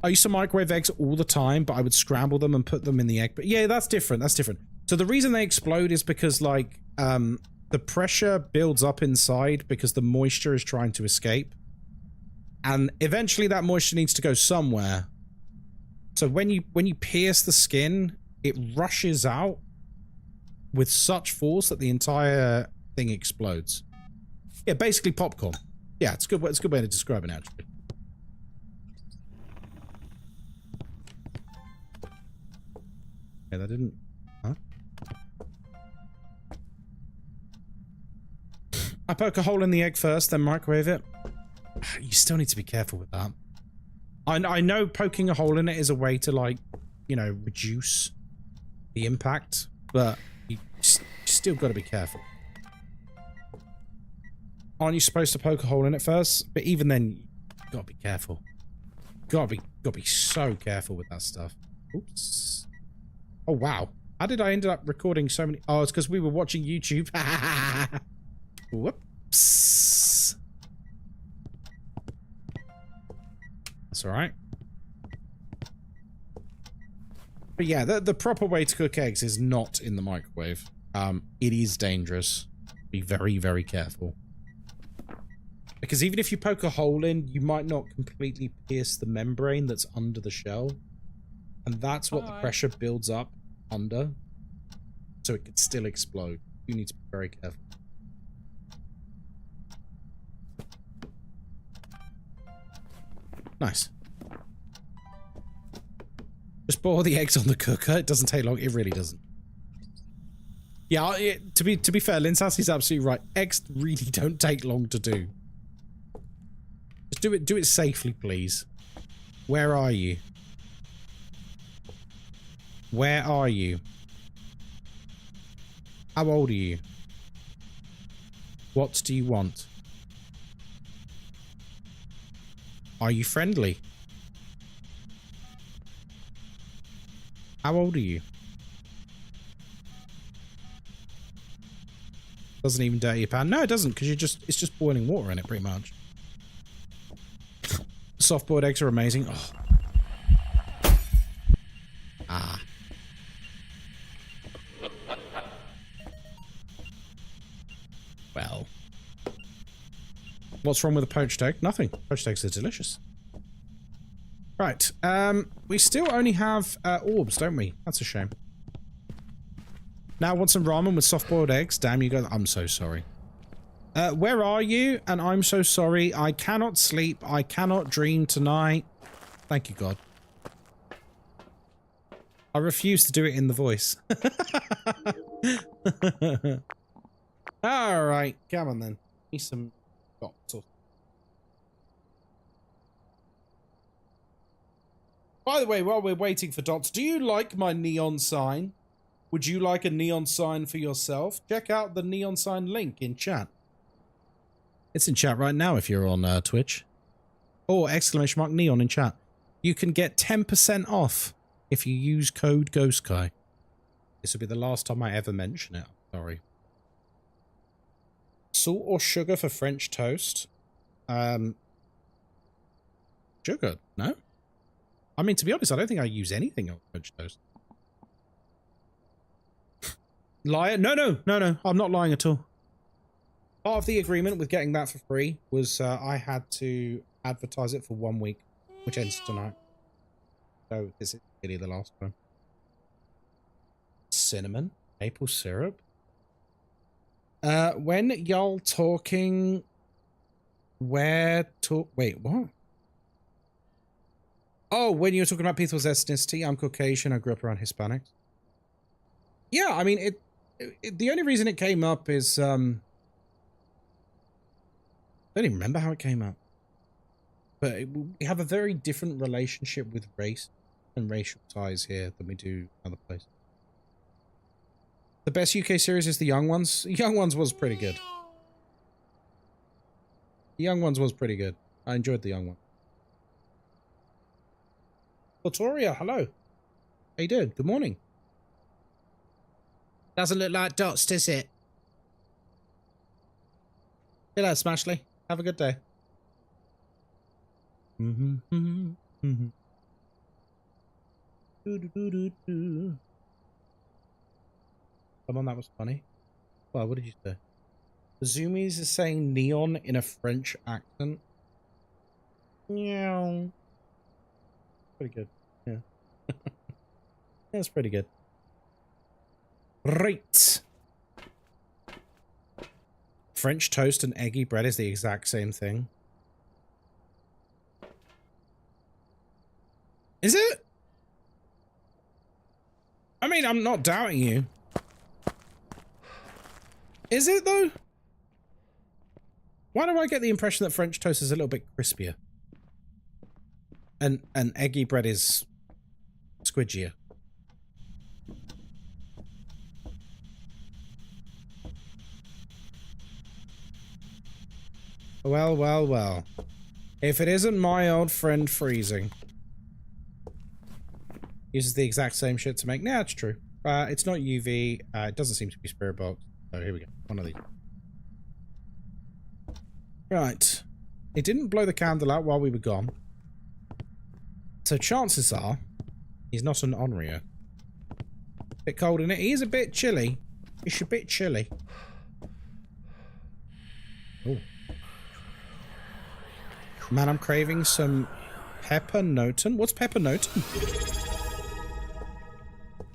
I used to microwave eggs all the time, but I would scramble them and put them in the egg. But yeah, that's different. That's different. So the reason they explode is because, like, the pressure builds up inside because the moisture is trying to escape. And eventually that moisture needs to go somewhere. So when you pierce the skin, it rushes out with such force that the entire thing explodes. Yeah, basically popcorn. Yeah, it's a good way to describe it, actually. Yeah, that didn't... Huh? I poke a hole in the egg first, then microwave it. You still need to be careful with that. I know poking a hole in it is a way to, like, you know, reduce the impact, but you still got to be careful. Aren't you supposed to poke a hole in it first? But even then, you gotta be careful. Gotta be so careful with that stuff. Oops. Oh wow. How did I end up recording so many? Oh, it's because we were watching YouTube. Whoops. That's alright. But yeah, the proper way to cook eggs is not in the microwave. It is dangerous. Be very, very careful. Because even if you poke a hole in, you might not completely pierce the membrane that's under the shell. And that's what the pressure builds up under. So it could still explode. You need to be very careful. Nice. Just boil the eggs on the cooker. It doesn't take long. It really doesn't. Yeah, to be fair, Linsassy's absolutely right. Eggs really don't take long to do. Just do it safely, please. Where are you? Where are you? How old are you? What do you want? Are you friendly? How old are you? Doesn't even dirty your pan. No, it doesn't, because it's just boiling water in it, pretty much. Soft-boiled eggs are amazing. Oh. Ah. Well. What's wrong with a poached egg? Nothing. Poached eggs are delicious. Right. We still only have orbs, don't we? That's a shame. Now I want some ramen with soft-boiled eggs. Damn you guys. I'm so sorry. Where are you? And I'm so sorry. I cannot sleep. I cannot dream tonight. Thank you, God. I refuse to do it in the voice. Alright, come on then. Need some dots. By the way, while we're waiting for dots, do you like my neon sign? Would you like a neon sign for yourself? Check out the neon sign link in chat. It's in chat right now if you're on Twitch. Or !neon in chat. You can get 10% off if you use code Ghostkai. This will be the last time I ever mention it. Sorry. Salt or sugar for French toast? Sugar, no? I mean, to be honest, I don't think I use anything on French toast. Liar? No. I'm not lying at all. Part of the agreement with getting that for free was I had to advertise it for 1 week, which ends tonight. So this is really the last one. Cinnamon? Maple syrup? When y'all talking... Wait, what? Oh, when you were talking about people's ethnicity, I'm Caucasian, I grew up around Hispanics. Yeah, I mean, the only reason it came up is, don't even remember how it came out. But we have a very different relationship with race and racial ties here than we do other places. The best UK series is The Young Ones. Young Ones was pretty good. The Young Ones was pretty good. I enjoyed The Young One. Victoria, hello. How you doing? Good morning. Doesn't look like dots, does it? Hello, Smashley. Have a good day. Come on, that was funny. Well, what did you say? The Zoomies is saying neon in a French accent. Yeah. Pretty good. Yeah. That's pretty good. Right. French toast and eggy bread is the exact same thing. Is it? I mean, I'm not doubting you. Is it, though? Why do I get the impression that French toast is a little bit crispier? And eggy bread is squidgier. Well, well, well. If it isn't my old friend Freezing. Uses the exact same shit to make... Nah, it's true. It's not UV. It doesn't seem to be Spirit Box. So here we go. One of these. Right. It didn't blow the candle out while we were gone. So chances are he's not an Onryo. Bit cold in it. He is a bit chilly. It's a bit chilly. Oh. Man, I'm craving some Pepper Noten. What's Pepper Noten?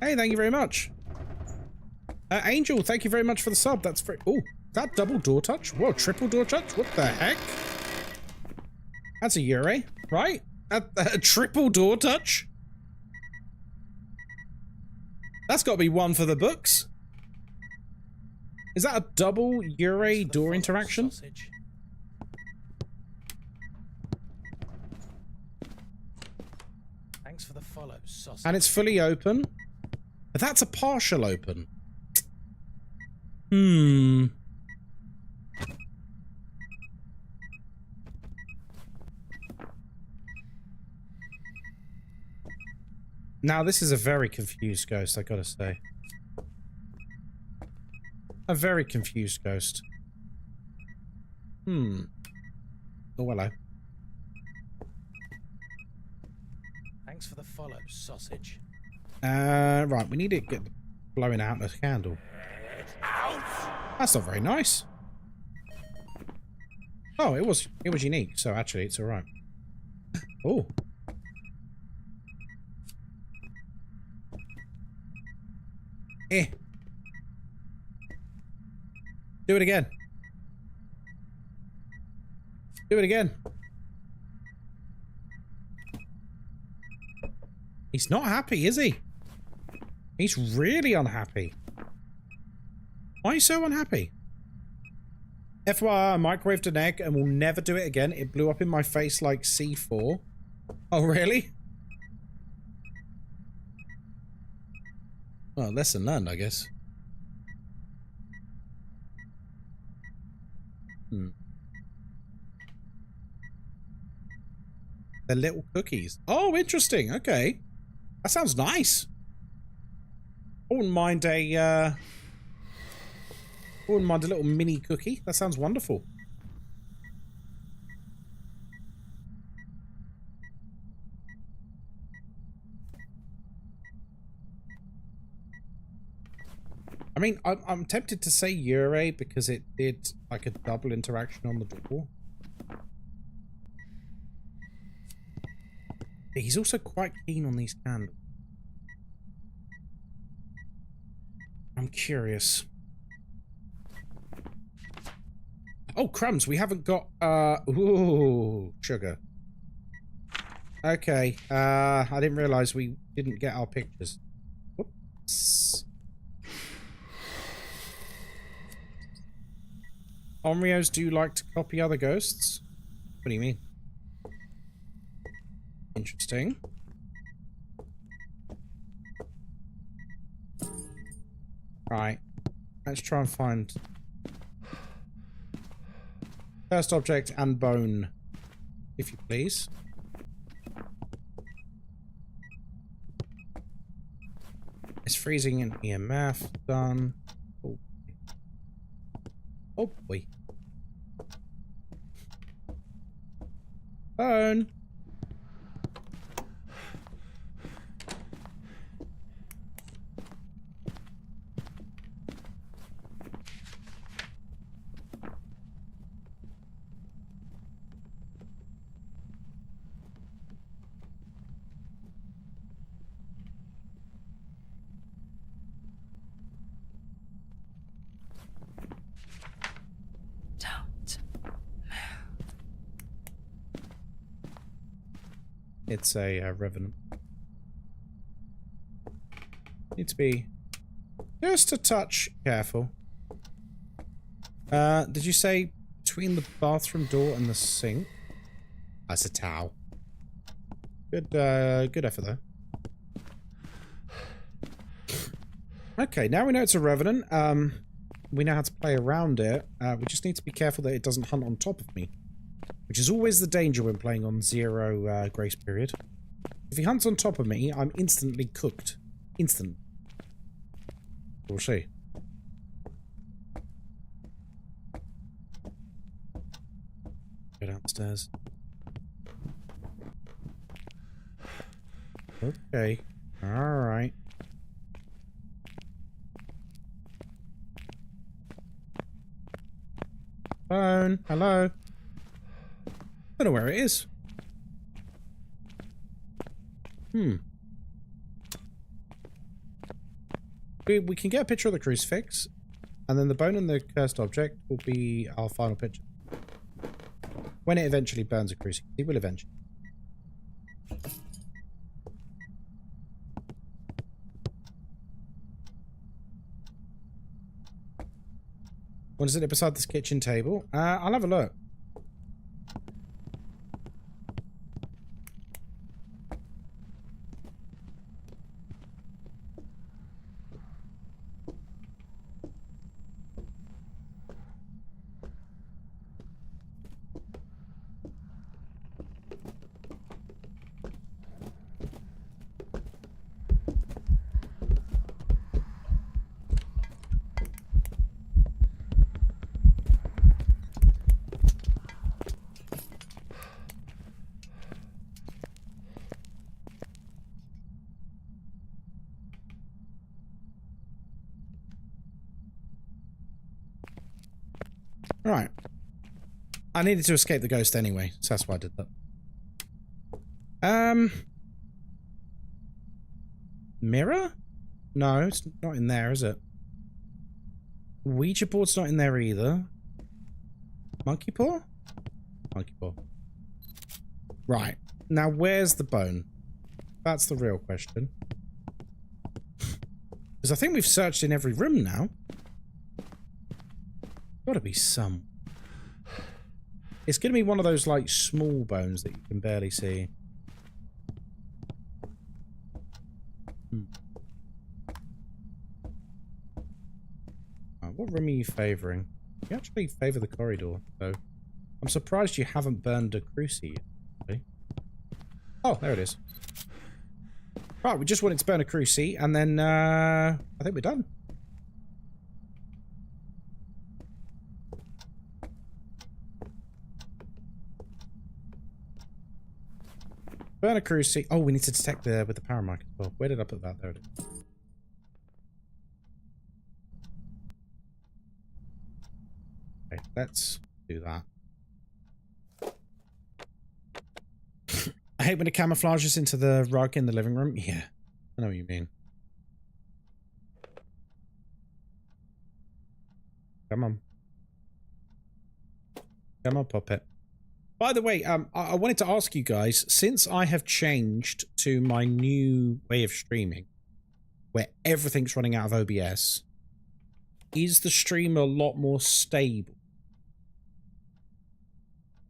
Hey, thank you very much. Angel, thank you very much for the sub. That's very... Oh, that double door touch? Whoa, triple door touch? What the heck? That's a Yurei, right? A triple door touch? That's got to be one for the books. Is that a double Yurei door interaction? Sausage. Thanks for the follow, sausage. And it's fully open. But that's a partial open. Hmm. Now, this is a very confused ghost, I gotta say. A very confused ghost. Hmm. Oh, hello. Thanks for the follow, sausage. Right, we need to get blowing out the candle. That's not very nice. Oh, it was unique, so actually it's alright. Oh. Eh. Do it again. Do it again. He's not happy, is he? He's really unhappy. Why are you so unhappy? FYI, I microwaved an egg and will never do it again. It blew up in my face like C4. Oh, really? Well, lesson learned, I guess. They're little cookies. Oh, interesting. Okay. That sounds nice. I wouldn't mind a little mini cookie. That sounds wonderful. I mean, I'm tempted to say Yurei because it did like a double interaction on the door. But he's also quite keen on these candles. I'm curious. Oh, crumbs. We haven't got, ooh, sugar. Okay. I didn't realize we didn't get our pictures. Whoops. Onryos do like to copy other ghosts? What do you mean? Interesting. Right. Let's try and find first object and bone, if you please. It's freezing in EMF. Done. Oh, oh boy. Bone. It's a revenant. Need to be just a touch careful. Did you say between the bathroom door and the sink? That's a towel. Good, good effort though. Okay, now we know it's a revenant. We know how to play around it. We just need to be careful that it doesn't hunt on top of me. Which is always the danger when playing on 0 grace period. If he hunts on top of me, I'm instantly cooked. Instant. We'll see. Go downstairs. Okay. Alright. Phone. Hello. I don't know where it is. We can get a picture of the crucifix, and then the bone and the cursed object will be our final picture. When it eventually burns a crucifix, it will eventually. What is it beside this kitchen table? I'll have a look. Right. I needed to escape the ghost anyway, so that's why I did that. Mirror? No, it's not in there, is it? Ouija board's not in there either. Monkey paw? Monkey paw. Right. Now, where's the bone? That's the real question. Because I think we've searched in every room now. Gotta be some. It's gonna be one of those like small bones that you can barely see. What room are you favouring? You actually favour the corridor, so I'm surprised you haven't burned a cruci yet. Oh, there it is. Right, we just wanted to burn a cruci, and then I think we're done. Burn a cruci. Oh, we need to detect the with the power mic as well. Where did I put that? There it is. Okay, let's do that. I hate when it camouflages into the rug in the living room. Yeah, I know what you mean. Come on. Come on, puppet. By the way, I wanted to ask you guys, since I have changed to my new way of streaming, where everything's running out of OBS, is the stream a lot more stable?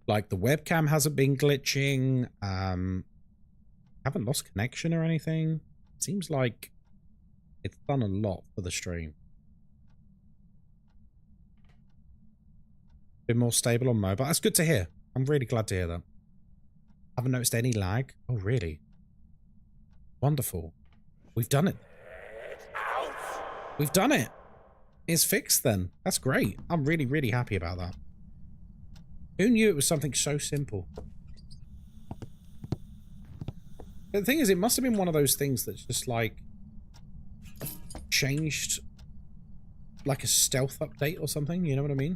Like the webcam hasn't been glitching. Haven't lost connection or anything. Seems like it's done a lot for the stream. Been more stable on mobile. That's good to hear. I'm really glad to hear that. Haven't noticed any lag. Oh, really? Wonderful. We've done it. We've done it. It's fixed then. That's great. I'm really, really happy about that. Who knew it was something so simple? But the thing is, it must have been one of those things that's just like changed like a stealth update or something, you know what I mean?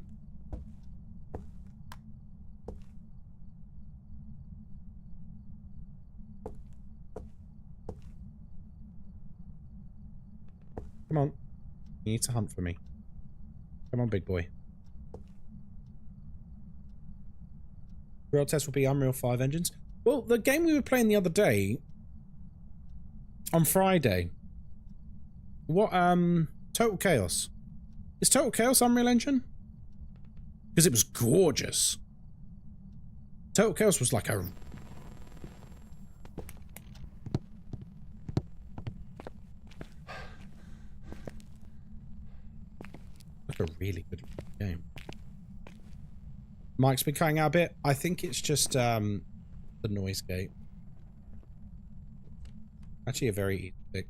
Come on. You need to hunt for me. Come on, big boy. Real test will be Unreal 5 engines. Well, the game we were playing the other day, on Friday, what, Total Chaos. Is Total Chaos Unreal Engine? Because it was gorgeous. Total Chaos was like a... like a really good game. Mike's been cutting out a bit. I think it's just the noise gate. Actually a very easy fix.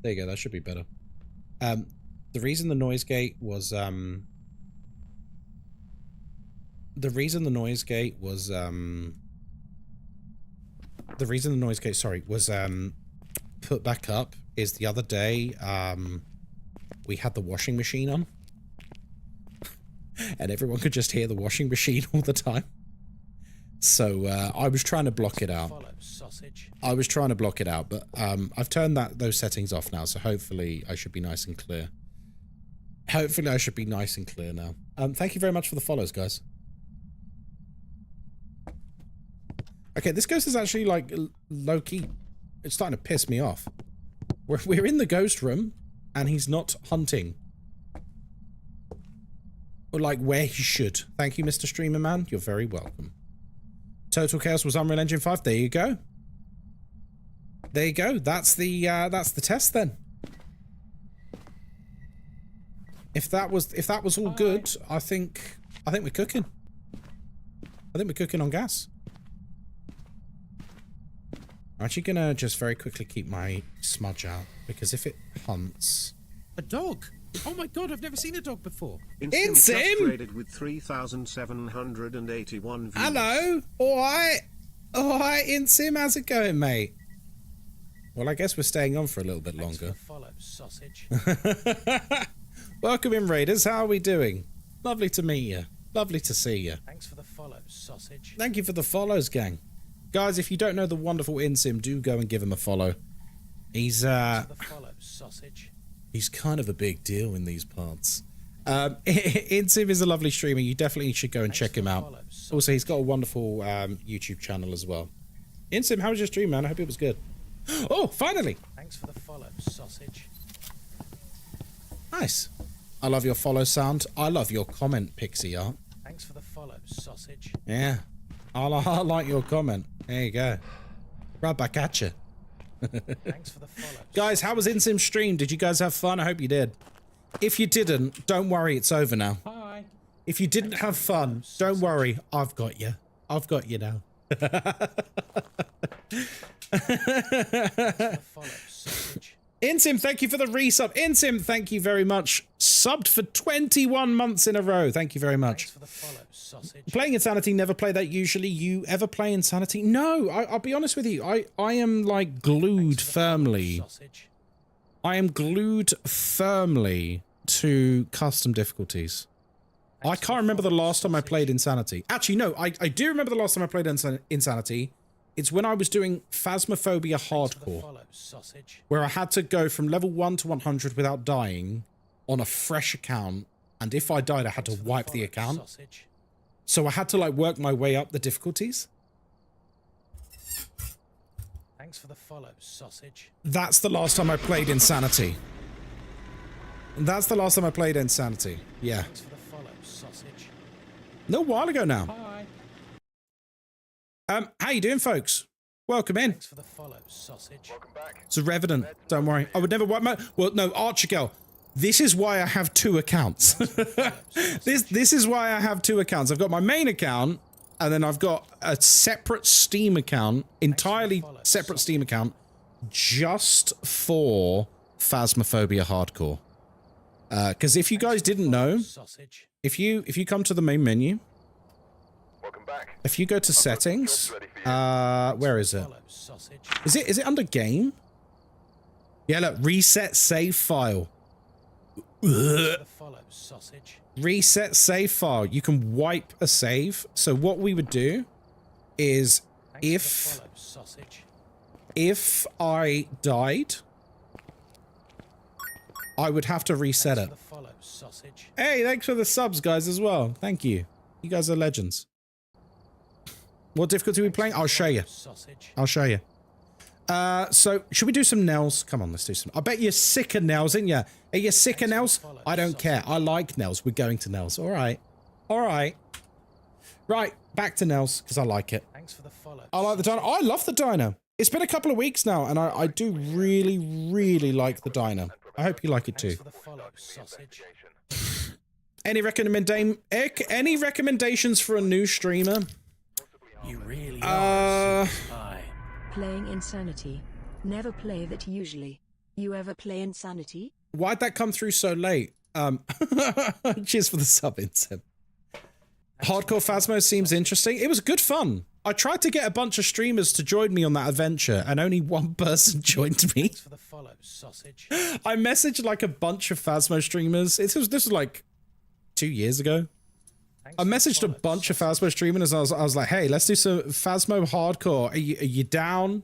There you go, that should be better. The reason the noise gate was the reason the noise gate was put back up is the other day we had the washing machine on. And everyone could just hear the washing machine all the time. So I was trying to block it out. I was trying to block it out, but I've turned those settings off now, so hopefully I should be nice and clear. Hopefully I should be nice and clear now. Thank you very much for the follows, guys. Okay, this ghost is actually like low-key. It's starting to piss me off. We're in the ghost room, and he's not hunting. Or like where he should. Thank you, Mr. Streamer Man. You're very welcome. Total Chaos was Unreal Engine 5. There you go. There you go. That's the test then. If that was all good, I think we're cooking. I think we're cooking on gas. I'm actually gonna just very quickly keep my smudge out because if it hunts, A dog? Oh my god, I've never seen a dog before. Instant upgraded with 3,781 views. hello. All right, Insim, how's it going, mate? Well, I guess we're staying on for a little bit longer. Follow, sausage. Welcome in, Raiders. How are we doing? Lovely to meet you. Lovely to see you. Thanks for the follow, sausage. Thank you for the follows, gang. Guys, if you don't know the wonderful Insim, do go and give him a follow. He's Thanks for the follow, sausage. He's kind of a big deal in these parts. Insim is a lovely streamer. You definitely should go and check him out. Also, he's got a wonderful YouTube channel as well. Insim, how was your stream, man? I hope it was good. Oh, finally! Thanks for the follow, sausage. Nice. I love your follow sound. I love your comment, Pixie Art. Thanks for the follow, sausage. Yeah. I like your comment. There you go. Right back at you. Thanks for the follow. Guys, how was Insim's stream? Did you guys have fun? I hope you did. If you didn't, don't worry, it's over now. Hi. If you didn't have fun, don't worry, I've got you. I've got you now. Insim, thank you for the resub. Insim, thank you very much. Subbed for 21 months in a row. Thank you very much. Thanks for the follow, sausage. Playing Insanity, never play that usually. You ever play Insanity? No, I'll be honest with you. I am like glued firmly. I am glued firmly to custom difficulties. I can't remember the last time I played Insanity. Actually, no, I do remember the last time I played Insanity. It's when I was doing Phasmophobia Hardcore, where I had to go from level 1 to 100 without dying on a fresh account, and if I died, I had to wipe the account. So I had to like work my way up the difficulties. Thanks for the follow, sausage. That's the last time I played Insanity. That's the last time I played Insanity. Yeah. Thanks for the follow, sausage. A little while ago now. Hi. How you doing, folks? Welcome in. Thanks for the follow, sausage. Welcome back. It's Revenant. Don't worry. I would never wipe my... Well, no, Archer Girl. This is why I have two accounts. This is why I have two accounts. I've got my main account, and then I've got a separate Steam account, entirely separate Steam account, just for Phasmophobia Hardcore. Because if you guys didn't know, if you come to the main menu, if you go to settings, where is it? Is it under game? Yeah, look, reset save file. Reset save file. You can wipe a save. So what we would do is if I died, I would have to reset it. Hey, thanks for the subs, guys, as well. Thank you. You guys are legends. What difficulty are we playing? I'll show you. I'll show you. So, should we do some nails? Come on, let's do some. I bet you're sick of nails, ain't you? Are you sick of nails? I don't care. I like nails. We're going to nails. All right. All right. Right, back to nails, because I like it. Thanks for the follow. I like the diner. I love the diner. It's been a couple of weeks now, and I do really, really like the diner. I hope you like it too. Any recommendations for a new streamer? You really are. Playing Insanity. Never play that usually. You ever play Insanity? Why'd that come through so late? Cheers for the sub, Insem. Hardcore Phasmo seems interesting. It was good fun. I tried to get a bunch of streamers to join me on that adventure, and only one person joined me. Thanks for the follow, sausage. I messaged like a bunch of Phasmo streamers. This was like 2 years ago. I messaged a bunch of Phasmo streamers, and I was like, hey, let's do some Phasmo Hardcore. Are you down?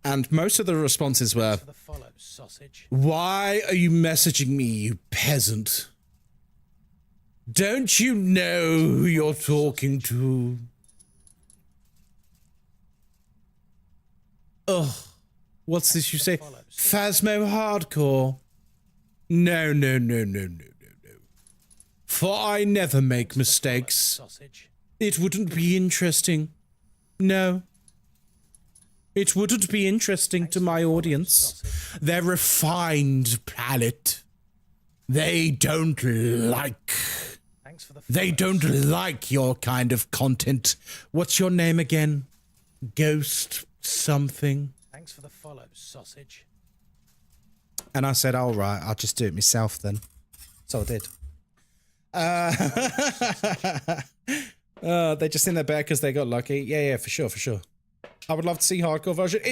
And most of the responses were, why are you messaging me, you peasant? Don't you know who you're talking to? Ugh. What's this you say? Phasmo Hardcore? No, no, no, no, no. For I never make mistakes. It wouldn't be interesting. No. It wouldn't be interesting to my audience. Their refined palate. They don't like your kind of content. What's your name again? Ghost something. Thanks for the follow, sausage. And I said, all right, I'll just do it myself then. So I did. They're just in their bed because they got lucky. Yeah, for sure. I would love to see hardcore version.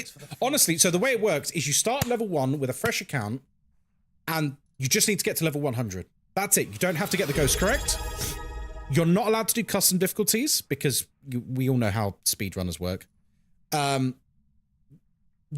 Honestly, so the way it works is you start level 1 with a fresh account, and you just need to get to level 100. That's it. You don't have to get the ghost correct. You're not allowed to do custom difficulties because we all know how speedrunners work. You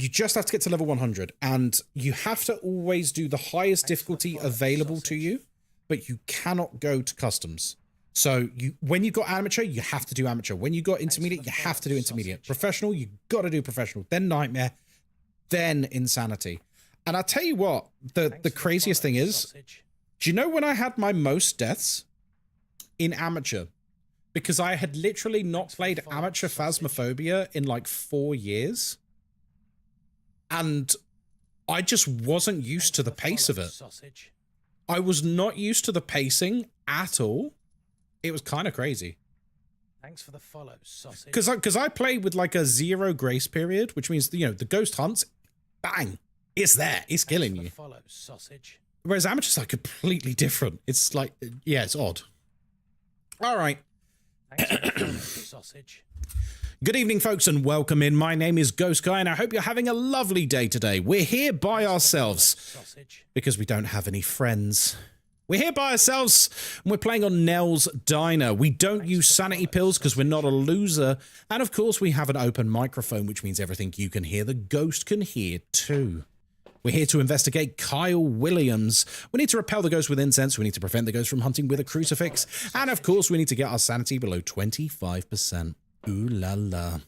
just have to get to level 100, and you have to always do the highest difficulty available to you. But you cannot go to customs. So when you got amateur, you have to do amateur. When you got intermediate, you have to do intermediate. Professional, you got to do professional. Then nightmare, then insanity. And I'll tell you what, the craziest thing is, do you know when I had my most deaths? In amateur. Because I had literally not played amateur Phasmophobia in like 4 years. And I just wasn't used to the pace of it. I was not used to the pacing at all. It was kind of crazy. Thanks for the follow, sausage. Because I played with like a 0 grace period, which means, you know, the ghost hunts, bang, it's there, it's killing you. Follow, sausage. Whereas amateur's like completely different. It's like, yeah, it's odd. All right. Thanks for the follow, sausage. Good evening, folks, and welcome in. My name is Ghostkai, and I hope you're having a lovely day today. We're here by ourselves because we don't have any friends. We're here by ourselves, and we're playing on Nell's Diner. We don't use sanity pills because we're not a loser. And, of course, we have an open microphone, which means everything you can hear, the ghost can hear too. We're here to investigate Kyle Williams. We need to repel the ghost with incense. We need to prevent the ghost from hunting with a crucifix. And, of course, we need to get our sanity below 25%. Ooh la la.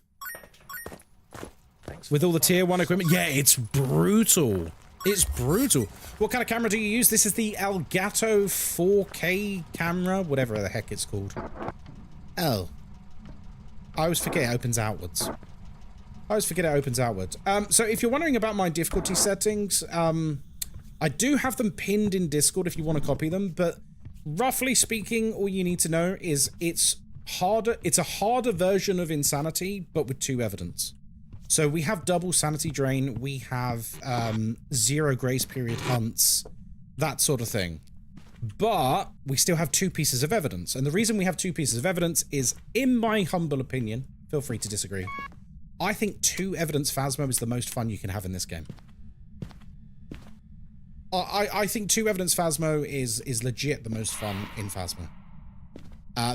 With all the tier 1 equipment, yeah, it's brutal. It's brutal. What kind of camera do you use? This is the Elgato 4K camera, whatever the heck it's called. Oh. I always forget it opens outwards. So if you're wondering about my difficulty settings, I do have them pinned in Discord if you want to copy them, but roughly speaking, all you need to know is it's harder. It's a harder version of Insanity, but with 2 evidence. So we have double sanity drain, we have 0 grace period hunts, that sort of thing. But we still have 2 pieces of evidence. And the reason we have 2 pieces of evidence is, in my humble opinion, feel free to disagree, I think 2 evidence Phasmo is the most fun you can have in this game. I think 2 evidence Phasmo is legit the most fun in Phasmo.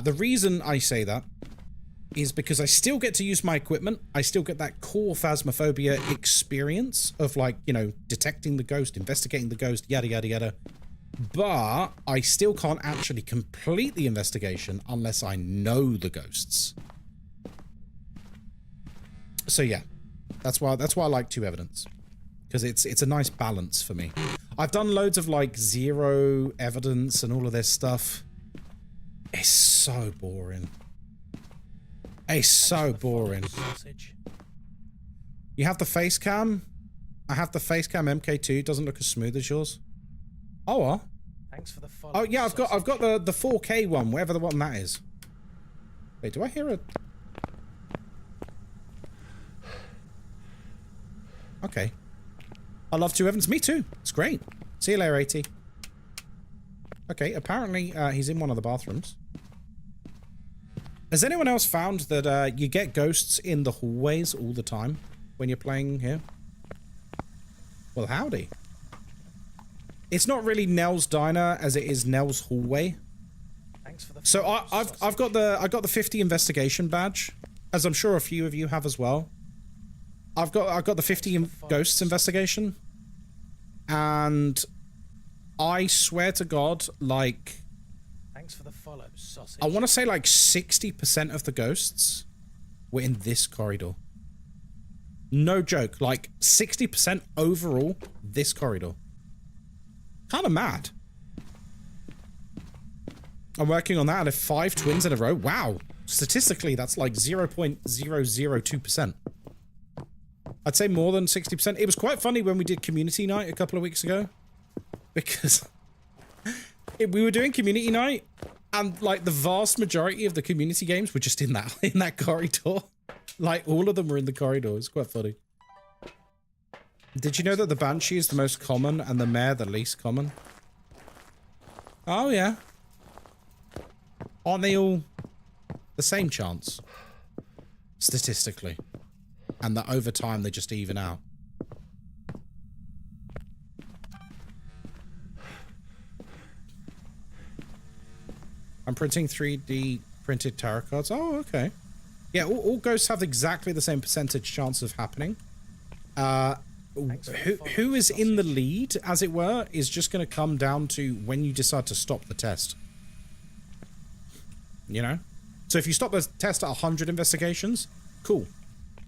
The reason I say that is because I still get to use my equipment. I still get that core Phasmophobia experience of, like, you know, detecting the ghost, investigating the ghost, yada, yada, yada. But I still can't actually complete the investigation unless I know the ghosts. So yeah, that's why I like 2 evidence, because it's a nice balance for me. I've done loads of, like, 0 evidence and all of this stuff. It's so boring. It's so boring. You have the face cam. I have the face cam MK2. Doesn't look as smooth as yours. Oh, well. Thanks for the follow. Oh yeah, I've got the 4K one, whatever the one that is. Wait, do I hear a? Okay. I love 2 evidence. Me too. It's great. See you later, 80. Okay, apparently he's in one of the bathrooms. Has anyone else found that you get ghosts in the hallways all the time when you're playing here? Well, howdy. It's not really Nell's Diner as it is Nell's Hallway. Thanks for the so I've got the 50 investigation badge, as I'm sure a few of you have as well. I've got the 50 ghosts investigation, and I swear to God, like, thanks for the follow, sausage. I want to say like 60% of the ghosts were in this corridor. No joke, like 60% overall this corridor. Kind of mad. I'm working on that, and if 5 twins in a row, wow. Statistically, that's like 0.002%. I'd say more than 60%. It was quite funny when we did community night a couple of weeks ago, because we were doing community night, and like the vast majority of the community games were just in that corridor. Like all of them were in the corridor. It's quite funny. Did you know that the Banshee is the most common and the Mare the least common? Oh yeah. Aren't they all the same chance? Statistically. And that over time they just even out. I'm printing 3D printed tarot cards. Oh, okay. Yeah, all ghosts have exactly the same percentage chance of happening. Who is in the lead, as it were, is just going to come down to when you decide to stop the test. You know? So if you stop the test at 100 investigations, cool.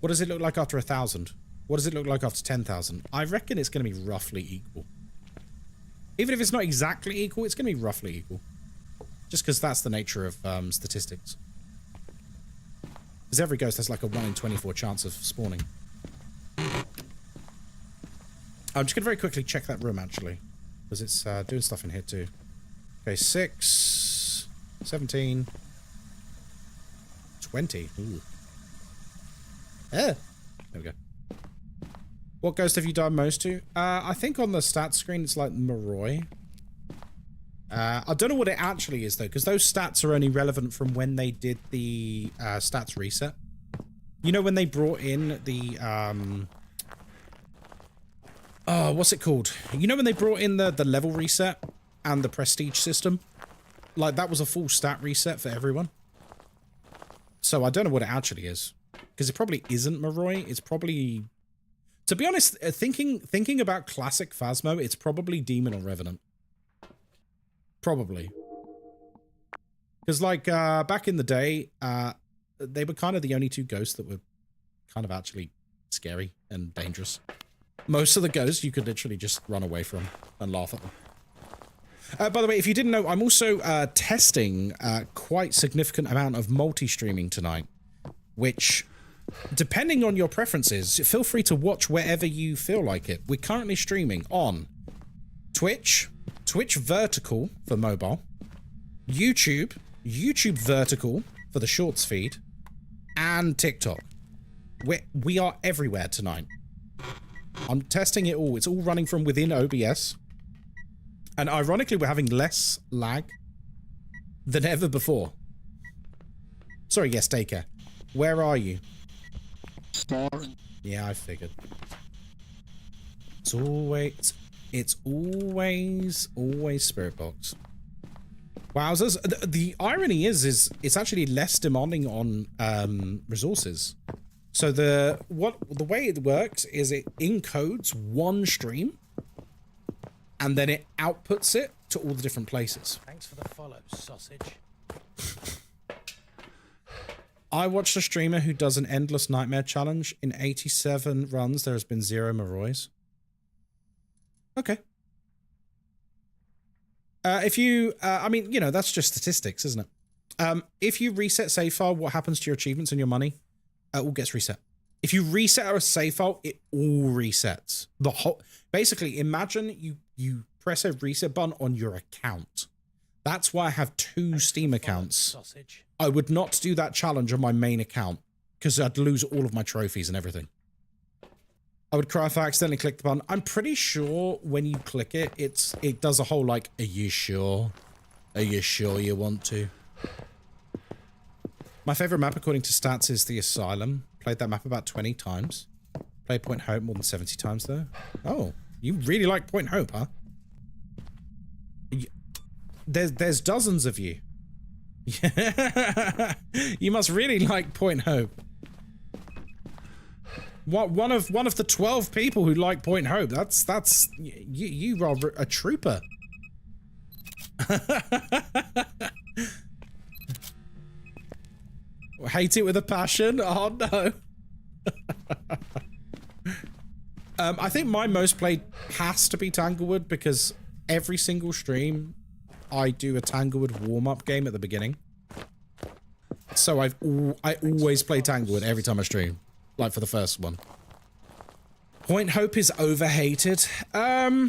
What does it look like after 1,000? What does it look like after 10,000? I reckon it's going to be roughly equal. Even if it's not exactly equal, it's going to be roughly equal. Just because that's the nature of statistics. Because every ghost has like a 1 in 24 chance of spawning. I'm just going to very quickly check that room, actually. Because it's doing stuff in here, too. Okay, 6, 17, 20. Ooh. There we go. What ghost have you died most to? I think on the stats screen it's like Moroi. I don't know what it actually is though, because those stats are only relevant from when they did the stats reset. You know when they brought in the oh, what's it called? You know when they brought in the level reset and the prestige system? Like that was a full stat reset for everyone. So I don't know what it actually is. Because it probably isn't Moroi. It's probably, to be honest, thinking about classic Phasmo, it's probably Demon or Revenant. Probably. Because like back in the day, they were kind of the only 2 ghosts that were kind of actually scary and dangerous. Most of the ghosts you could literally just run away from and laugh at them. By the way, if you didn't know, I'm also testing quite significant amount of multi-streaming tonight, which, depending on your preferences, feel free to watch wherever you feel like it. We're currently streaming on Twitch, Twitch Vertical for mobile, YouTube, YouTube Vertical for the Shorts feed, and TikTok. We are everywhere tonight. I'm testing it all. It's all running from within OBS. And ironically, we're having less lag than ever before. Sorry, yes, daycare. Where are you? Yeah, I figured. It's always Spirit Box. Wowzers. The irony is it's actually less demanding on resources. So the way it works is it encodes one stream and then it outputs it to all the different places. Thanks for the follow, sausage. I watched a streamer who does an endless nightmare challenge. In 87 runs, there has been 0 Morroys. Okay. If you, I mean, you know, that's just statistics, isn't it? If you reset save file, what happens to your achievements and your money? It all gets reset. If you reset a save file, it all resets. The whole, basically, imagine you press a reset button on your account. That's why I have 2 Steam accounts. Sausage. I would not do that challenge on my main account because I'd lose all of my trophies and everything. I would cry if I accidentally clicked the button. I'm pretty sure when you click it, it does a whole like, are you sure? Are you sure you want to? My favorite map according to stats is the Asylum. Played that map about 20 times. Played Point Hope more than 70 times though. Oh, you really like Point Hope, huh? There's dozens of you. You must really like Point Hope. One of the 12 people who like Point Hope. That's you are a trooper. Hate it with a passion. Oh no. I think my most played has to be Tanglewood because every single stream I do a Tanglewood warm-up game at the beginning. So I always play Tanglewood every time I stream. Like for the first one. Point Hope is overhated. Yeah,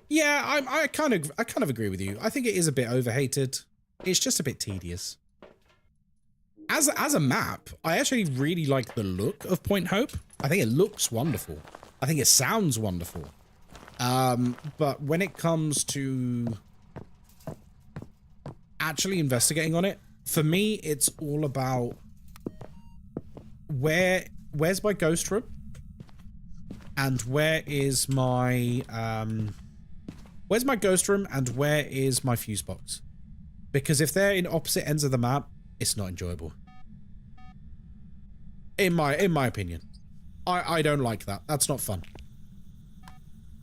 I kind of agree with you. I think it is a bit overhated. It's just a bit tedious. As a map, I actually really like the look of Point Hope. I think it looks wonderful. I think it sounds wonderful. But when it comes to actually investigating on it, for me, it's all about where's my ghost room and where is my where's my ghost room and where is my fuse box? Because if they're in opposite ends of the map, it's not enjoyable. In my opinion. I don't like that. That's not fun.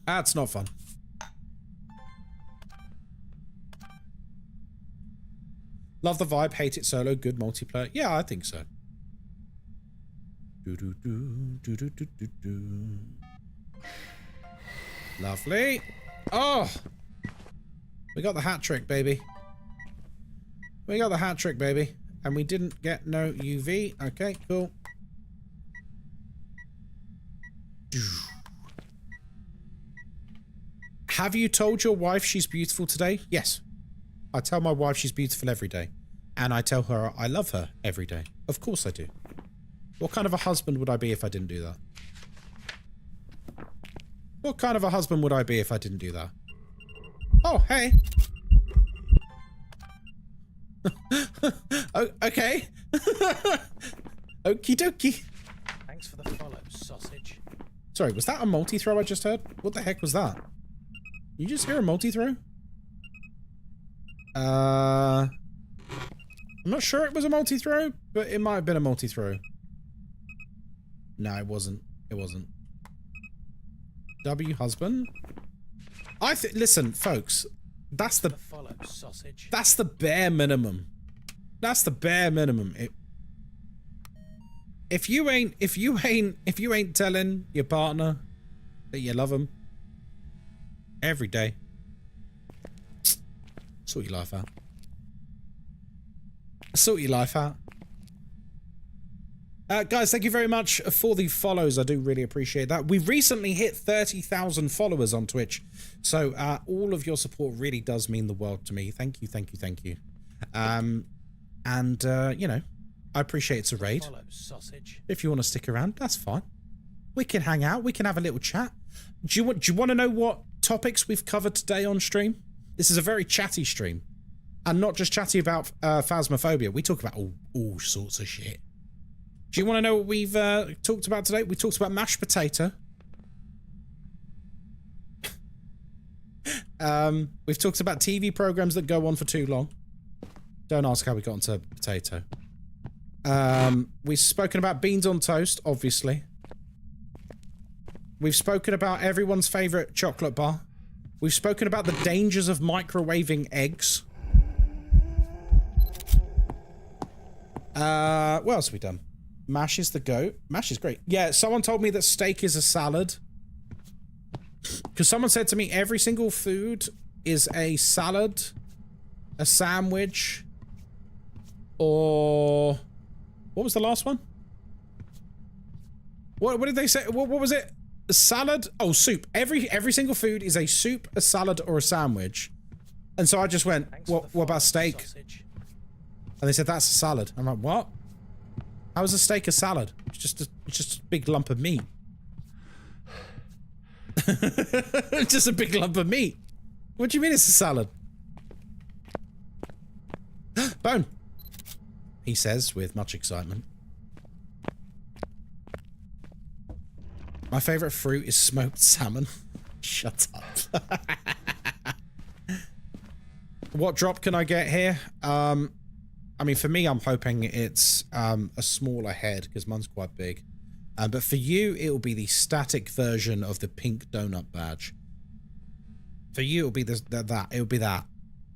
That's not fun. Love the vibe, hate it solo, good multiplayer. Yeah, I think so. Lovely. Oh! We got the hat trick, baby. We got the hat trick, baby. And we didn't get no UV. Okay, cool. Have you told your wife she's beautiful today? Yes. I tell my wife she's beautiful every day. And I tell her I love her every day. Of course I do. What kind of a husband would I be if I didn't do that? What kind of a husband would I be if I didn't do that? Oh, hey. Oh, okay. Okie dokie. Thanks for the follow, sausage. Sorry, was that a multi-throw I just heard? What the heck was that? You just hear a multi-throw? I'm not sure it was a multi-throw, but it might have been a multi-throw. No, it wasn't. It wasn't. W husband? Listen, folks. That's the follow, sausage. That's the bare minimum. That's the bare minimum. if you ain't telling your partner that you love them every day, sort your life out. Sort your life out. Guys, thank you very much for the follows. I do really appreciate that. We've recently hit 30,000 followers on Twitch. So all of your support really does mean the world to me. Thank you, thank you, thank you. You know, I appreciate it's a raid. Follow, sausage. If you want to stick around, that's fine. We can hang out. We can have a little chat. Do you want to know what topics we've covered today on stream? This is a very chatty stream. And not just chatty about Phasmophobia. We talk about all sorts of shit. Do you want to know what we've talked about today? We talked about mashed potato. We've talked about TV programs that go on for too long. Don't ask how we got onto potato. We've spoken about beans on toast, obviously. We've spoken about everyone's favourite chocolate bar. We've spoken about the dangers of microwaving eggs. What else have we done? Mash is the goat. Mash is great. Yeah, someone told me that steak is a salad. Because someone said to me every single food is a salad, a sandwich, or... What was the last one? What did they say? What was it? A salad? Oh, soup. Every single food is a soup, a salad, or a sandwich. And so I just went, what about steak? Sausage. And they said, that's a salad. I'm like, what? How is a steak a salad? It's just a big lump of meat. It's just a big lump of meat. What do you mean it's a salad? Bone. He says with much excitement. My favourite fruit is smoked salmon. Shut up. What drop can I get here? I mean, for me, I'm hoping it's a smaller head, because mine's quite big. But for you, it'll be the static version of the pink donut badge. For you, it'll be that. It'll be that.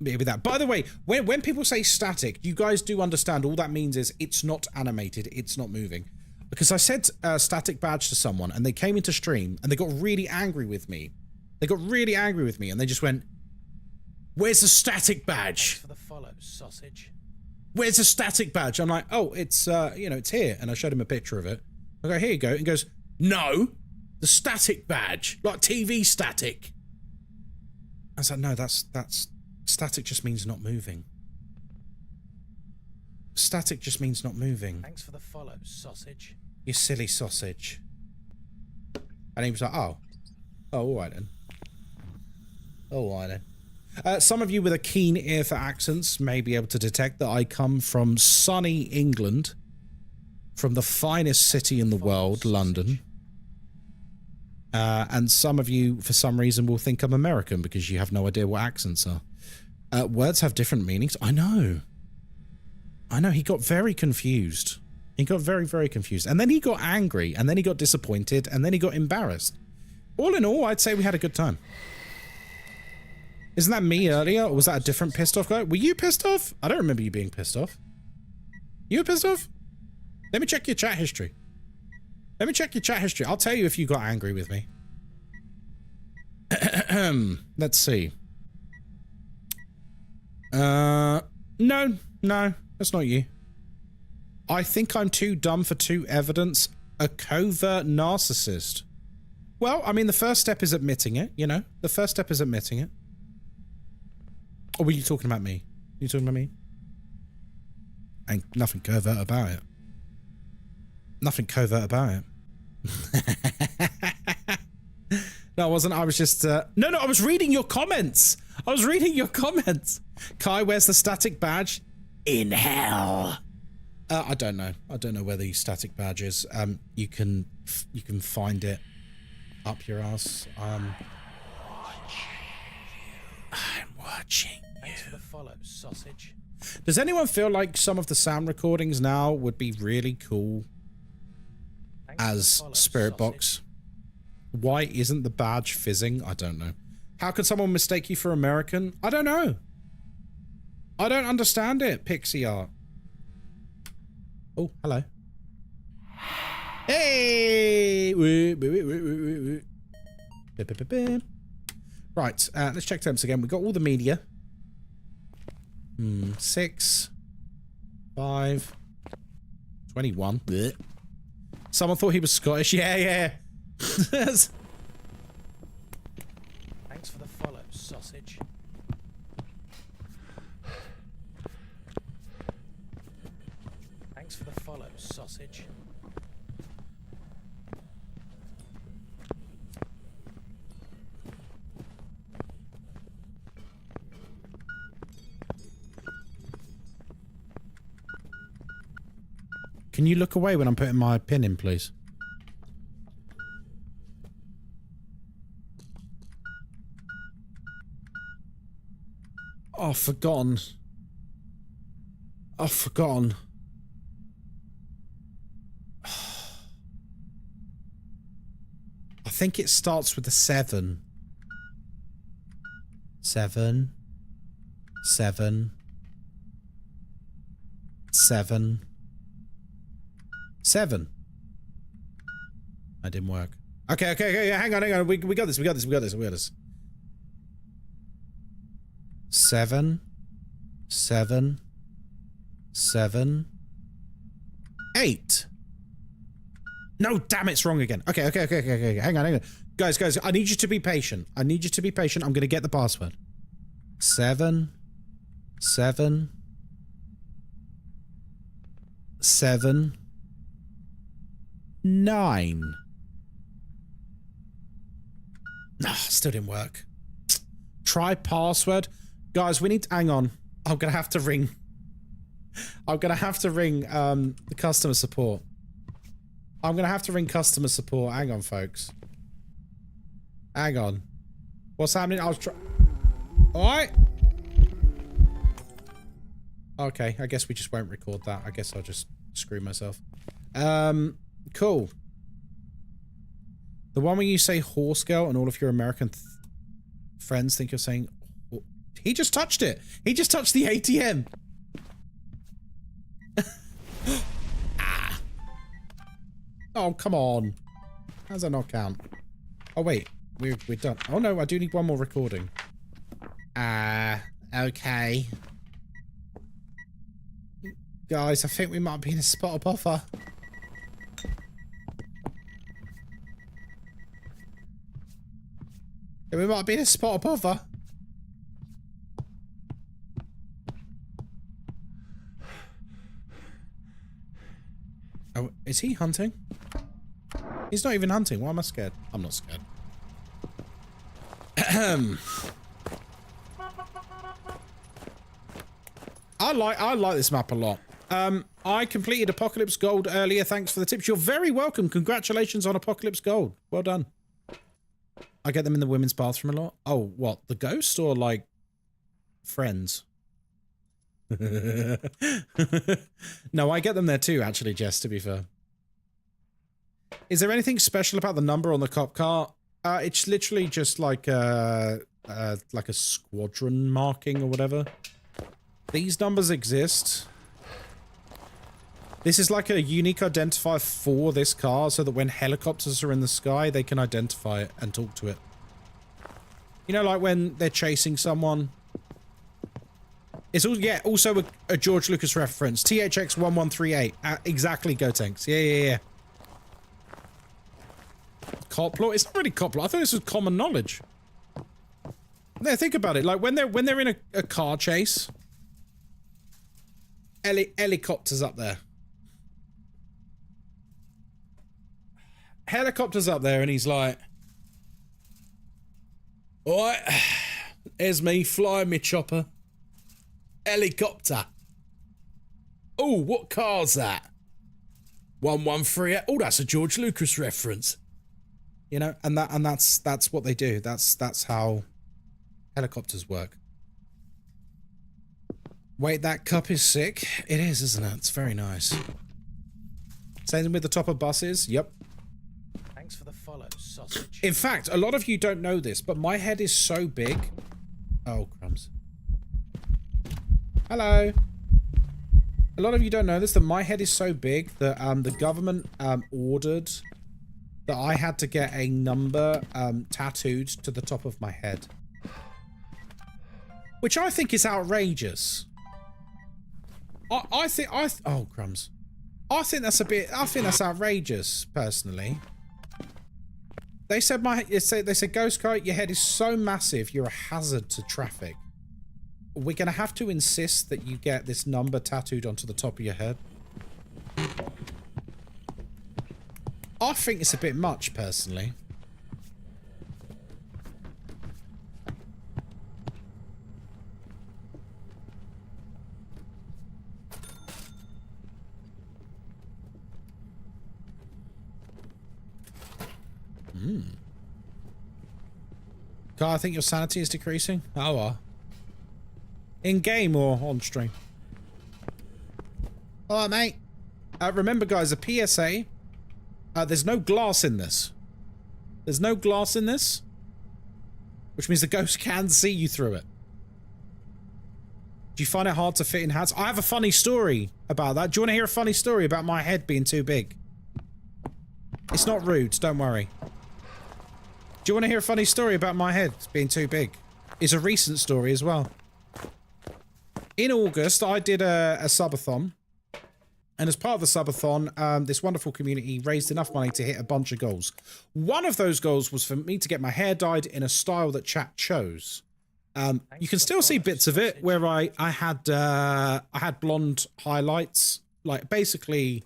It'll be that. By the way, when people say static, you guys do understand all that means is it's not animated, it's not moving. Because I said static badge to someone, and they came into stream, and they got really angry with me. They got really angry with me, and they just went, "Where's the static badge?" Thanks for the follow, sausage. Where's the static badge? I'm like, oh, it's, you know, it's here. And I showed him a picture of it. I go, here you go. He goes, no, the static badge, like TV static. I was like, no, that's static just means not moving. Static just means not moving. Thanks for the follow, sausage. You silly sausage. And he was like, oh, all right then. All right then. Some of you with a keen ear for accents may be able to detect that I come from sunny England, from the finest city in the world, London. And some of you, for some reason, will think I'm American because you have no idea what accents are. Words have different meanings. I know. He got very confused. He got very, very confused. And then he got angry, and then he got disappointed, and then he got embarrassed. All in all, I'd say we had a good time. Isn't that me earlier, or was that a different pissed off guy? Were you pissed off? I don't remember you being pissed off. You were pissed off? Let me check your chat history. Let me check your chat history. I'll tell you if you got angry with me. Let's see. No, that's not you. I think I'm too dumb for true evidence. A covert narcissist. Well, I mean, the first step is admitting it, you know? The first step is admitting it. Or were you talking about me? You talking about me? Ain't nothing covert about it. Nothing covert about it. No, I wasn't. I was just... No, I was reading your comments. I was reading your comments. Kai, where's the static badge? In hell. I don't know. I don't know where the static badge is. You can find it up your ass. I'm watching you. Thanks for the follow, sausage. Does anyone feel like some of the sound recordings now would be really cool as Spirit Box? Why isn't the badge fizzing? I don't know. How could someone mistake you for American? I don't know. I don't understand it, Pixie Art. Oh, hello. Hey! Right, let's check terms again. We've got all the media. 6, 5, 21. Blech. Someone thought he was Scottish. Yeah. Thanks for the follow, sausage. Thanks for the follow, sausage. Can you look away when I'm putting my pin in, please? Oh, forgotten. Oh, forgotten. I think it starts with a 7. 7. 7. 7. 7. That didn't work. Okay, hang on. We got this. 7. 7. 7. 8. No, damn, it's wrong again. Okay. Hang on. Guys, I need you to be patient. I'm going to get the password. 7. 7. 7. 9. No, still didn't work. Try password. Guys, we need to hang on. I'm gonna have to ring the customer support. Hang on, folks. Hang on. What's happening? I was Alright. Okay, I guess we just won't record that. I guess I'll just screw myself. Cool. The one where you say horse girl and all of your American friends think you're saying... He just touched it. He just touched the ATM. Ah. Oh, come on. How does that not count? Oh, wait. We're done. Oh, no. I do need one more recording. Okay. Guys, I think we might be in a spot of buffer. We might be in a spot of bother. Oh, is he hunting? He's not even hunting. Why am I scared? I'm not scared. I like this map a lot. I completed Apocalypse Gold earlier. Thanks for the tips. You're very welcome. Congratulations on Apocalypse Gold. Well done. I get them in the women's bathroom a lot. Oh, what? The ghost or like friends? No, I get them there too, actually, Jess, to be fair. Is there anything special about the number on the cop car? It's literally just like a squadron marking or whatever. These numbers exist. This is like a unique identifier for this car so that when helicopters are in the sky, they can identify it and talk to it. You know, like when they're chasing someone. It's also, yeah, also a George Lucas reference. THX 1138. Exactly, Go Tanks. Yeah. Cop law? It's not really cop law. I thought this was common knowledge. Yeah, think about it. Like when they're in a car chase, helicopters up there. Helicopter's up there and he's like, alright, here's me flying me chopper. Helicopter. Oh, what car's that? 113. Oh, that's a George Lucas reference. You know, and that's what they do. That's how helicopters work. Wait, that cup is sick. It is, isn't it? It's very nice. Same with the top of buses. Yep. Thanks for the follow, sausage. In fact, a lot of you don't know this, but my head is so big. Oh, crumbs. Hello. A lot of you don't know this, that my head is so big that the government ordered that I had to get a number tattooed to the top of my head. Which I think is outrageous. Oh, crumbs. I think that's outrageous, personally. They said Ghostkai, your head is so massive, you're a hazard to traffic. We're gonna have to insist that you get this number tattooed onto the top of your head. I think it's a bit much, personally. Carl, I think your sanity is decreasing. Oh, well. In game or on stream? All right, mate. Remember, guys, a PSA. There's no glass in this. There's no glass in this, which means the ghost can see you through it. Do you find it hard to fit in hats? I have a funny story about that. Do you want to hear a funny story about my head being too big? It's not rude, don't worry. Do you want to hear a funny story about my head being too big? It's a recent story as well. In August, I did a subathon. And as part of the subathon, this wonderful community raised enough money to hit a bunch of goals. One of those goals was for me to get my hair dyed in a style that chat chose. You can still see bits of it where I had blonde highlights, like basically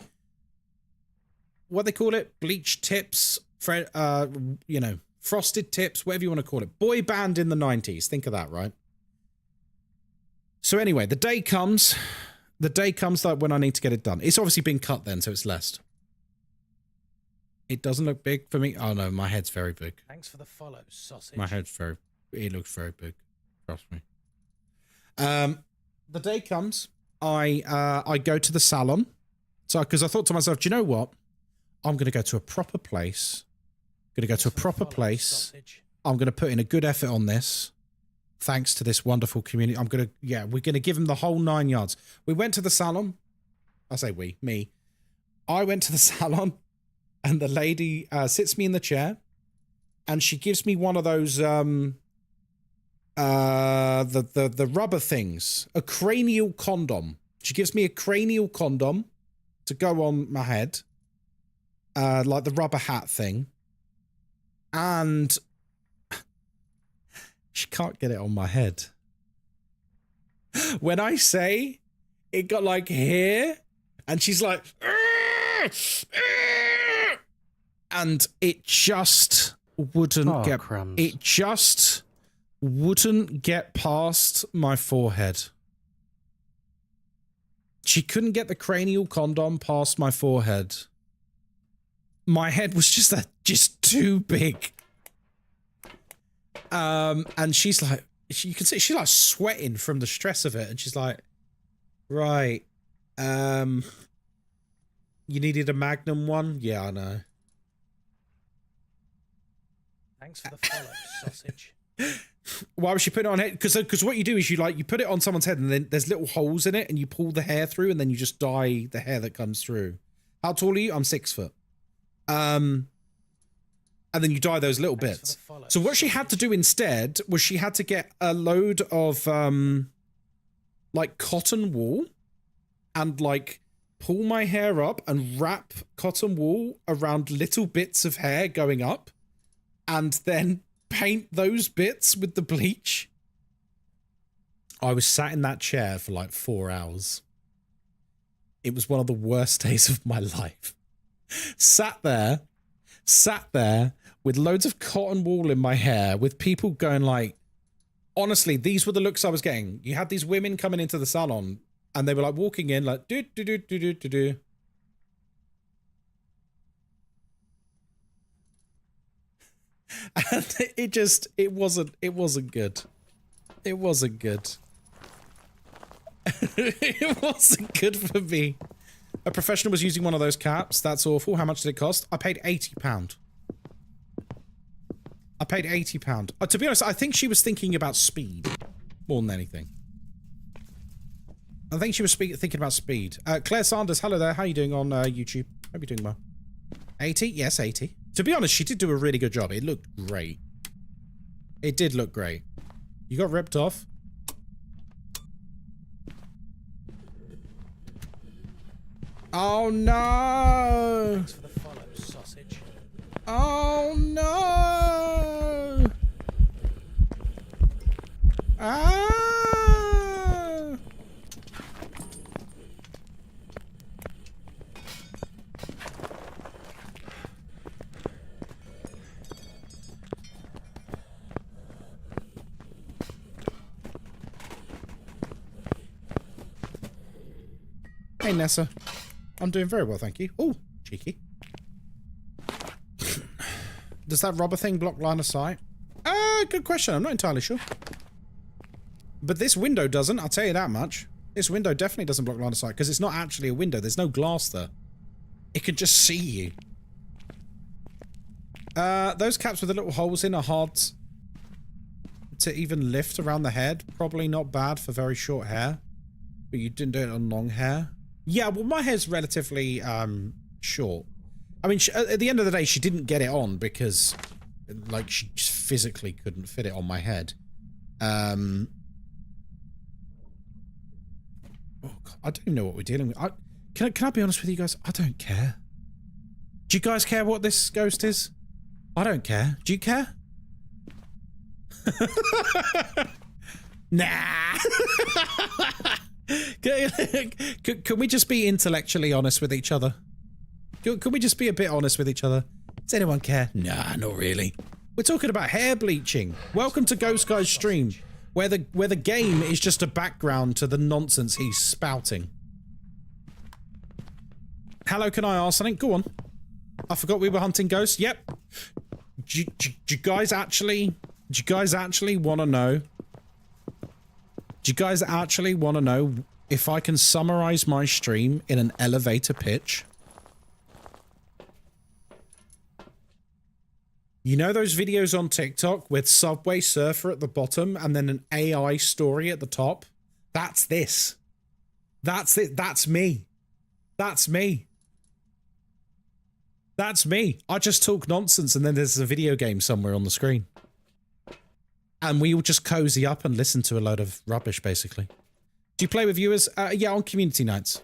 what they call it, bleach tips, you know, frosted tips, whatever you want to call it. Boy band in the 90s. Think of that, right? So anyway, the day comes like when I need to get it done. It's obviously been cut then, so it's less. It doesn't look big for me. Oh no, my head's very big. Thanks for the follow, sausage. My head's it looks very big. Trust me. The day comes, I go to the salon. So, because I thought to myself, do you know what? I'm going to go to a proper place. I'm going to go to a proper place. I'm going to put in a good effort on this. Thanks to this wonderful community. We're going to give them the whole 9 yards. We went to the salon. I say me. I went to the salon and the lady sits me in the chair and she gives me one of those, the rubber things, a cranial condom. She gives me a cranial condom to go on my head, like the rubber hat thing. And she can't get it on my head. When I say it got like here, and she's like, and it just wouldn't get crumbs. It just wouldn't get past my forehead. She couldn't get the cranial condom past my forehead. My head was just too big. And she's like, you can see she's like sweating from the stress of it, and she's like, right, you needed a Magnum one? Yeah, I know. Thanks for the follow, sausage. Why was she putting it on head? Because what you do is you put it on someone's head, and then there's little holes in it, and you pull the hair through, and then you just dye the hair that comes through. How tall are you? I'm 6 foot. And then you dye those little bits. So what she had to do instead was she had to get a load of like cotton wool and like pull my hair up and wrap cotton wool around little bits of hair going up and then paint those bits with the bleach. I was sat in that chair for like 4 hours. It was one of the worst days of my life. Sat there with loads of cotton wool in my hair, with people going like, honestly, these were the looks I was getting. You had these women coming into the salon and they were like walking in like, do. And it wasn't good. It wasn't good. It wasn't good for me. A professional was using one of those caps. That's awful. How much did it cost? I paid £80. I paid £80. To be honest, I think she was thinking about speed more than anything. I think she was thinking about speed. Claire Sanders, hello there. How are you doing on YouTube? Hope you're doing well. 80? Yes, 80. To be honest, she did do a really good job. It looked great. It did look great. You got ripped off. Oh no! Thanks for the follow, sausage. Oh no! Ah! Hey Nessa, I'm doing very well, thank you. Oh, cheeky. Does that rubber thing block line of sight? Good question. I'm not entirely sure. But this window doesn't, I'll tell you that much. This window definitely doesn't block line of sight because it's not actually a window. There's no glass there. It could just see you. Those caps with the little holes in are hard to even lift around the head. Probably not bad for very short hair. But you didn't do it on long hair. Yeah, well, my hair's relatively short. I mean, at the end of the day, she didn't get it on because, like, she just physically couldn't fit it on my head. Oh, God, I don't know what we're dealing with. Can I be honest with you guys? I don't care. Do you guys care what this ghost is? I don't care. Do you care? Nah. Can we just be intellectually honest with each other? Can we just be a bit honest with each other? Does anyone care? Nah, not really. We're talking about hair bleaching. Welcome to Ghostkai's stream, where the game is just a background to the nonsense he's spouting. Hello, can I ask something? Go on. I forgot we were hunting ghosts. Yep. Do you guys actually want to know? Do you guys actually want to know if I can summarize my stream in an elevator pitch? You know those videos on TikTok with Subway Surfer at the bottom and then an AI story at the top? That's this. That's it. That's me. That's me. That's me. I just talk nonsense and then there's a video game somewhere on the screen. And we all just cozy up and listen to a load of rubbish, basically. Do you play with viewers? Yeah, on community nights.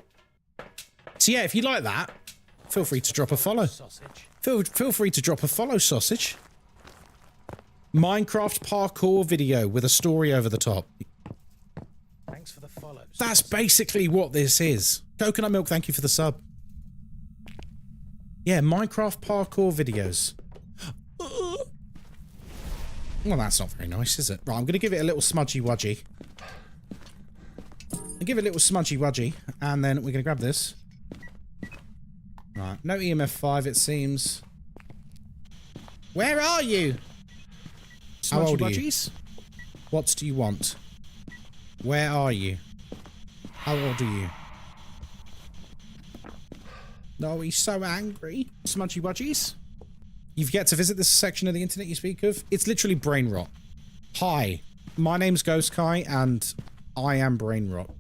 So yeah, if you like that, feel free to drop a follow. Feel free to drop a follow, sausage. Minecraft parkour video with a story over the top. Thanks for the follow. That's basically what this is. Coconut Milk, thank you for the sub. Yeah, Minecraft parkour videos. Well, that's not very nice, is it? Right, I'm going to give it a little smudgy wudgy. I'll give it a little smudgy wudgy, and then we're going to grab this. Right, no EMF 5, it seems. Where are you? How old are you? What do you want? Where are you? How old are you? No, he's so angry. Smudgy wudgies. You've yet to visit this section of the internet you speak of? It's literally brain rot. Hi, my name's Ghostkai, and I am brain rot.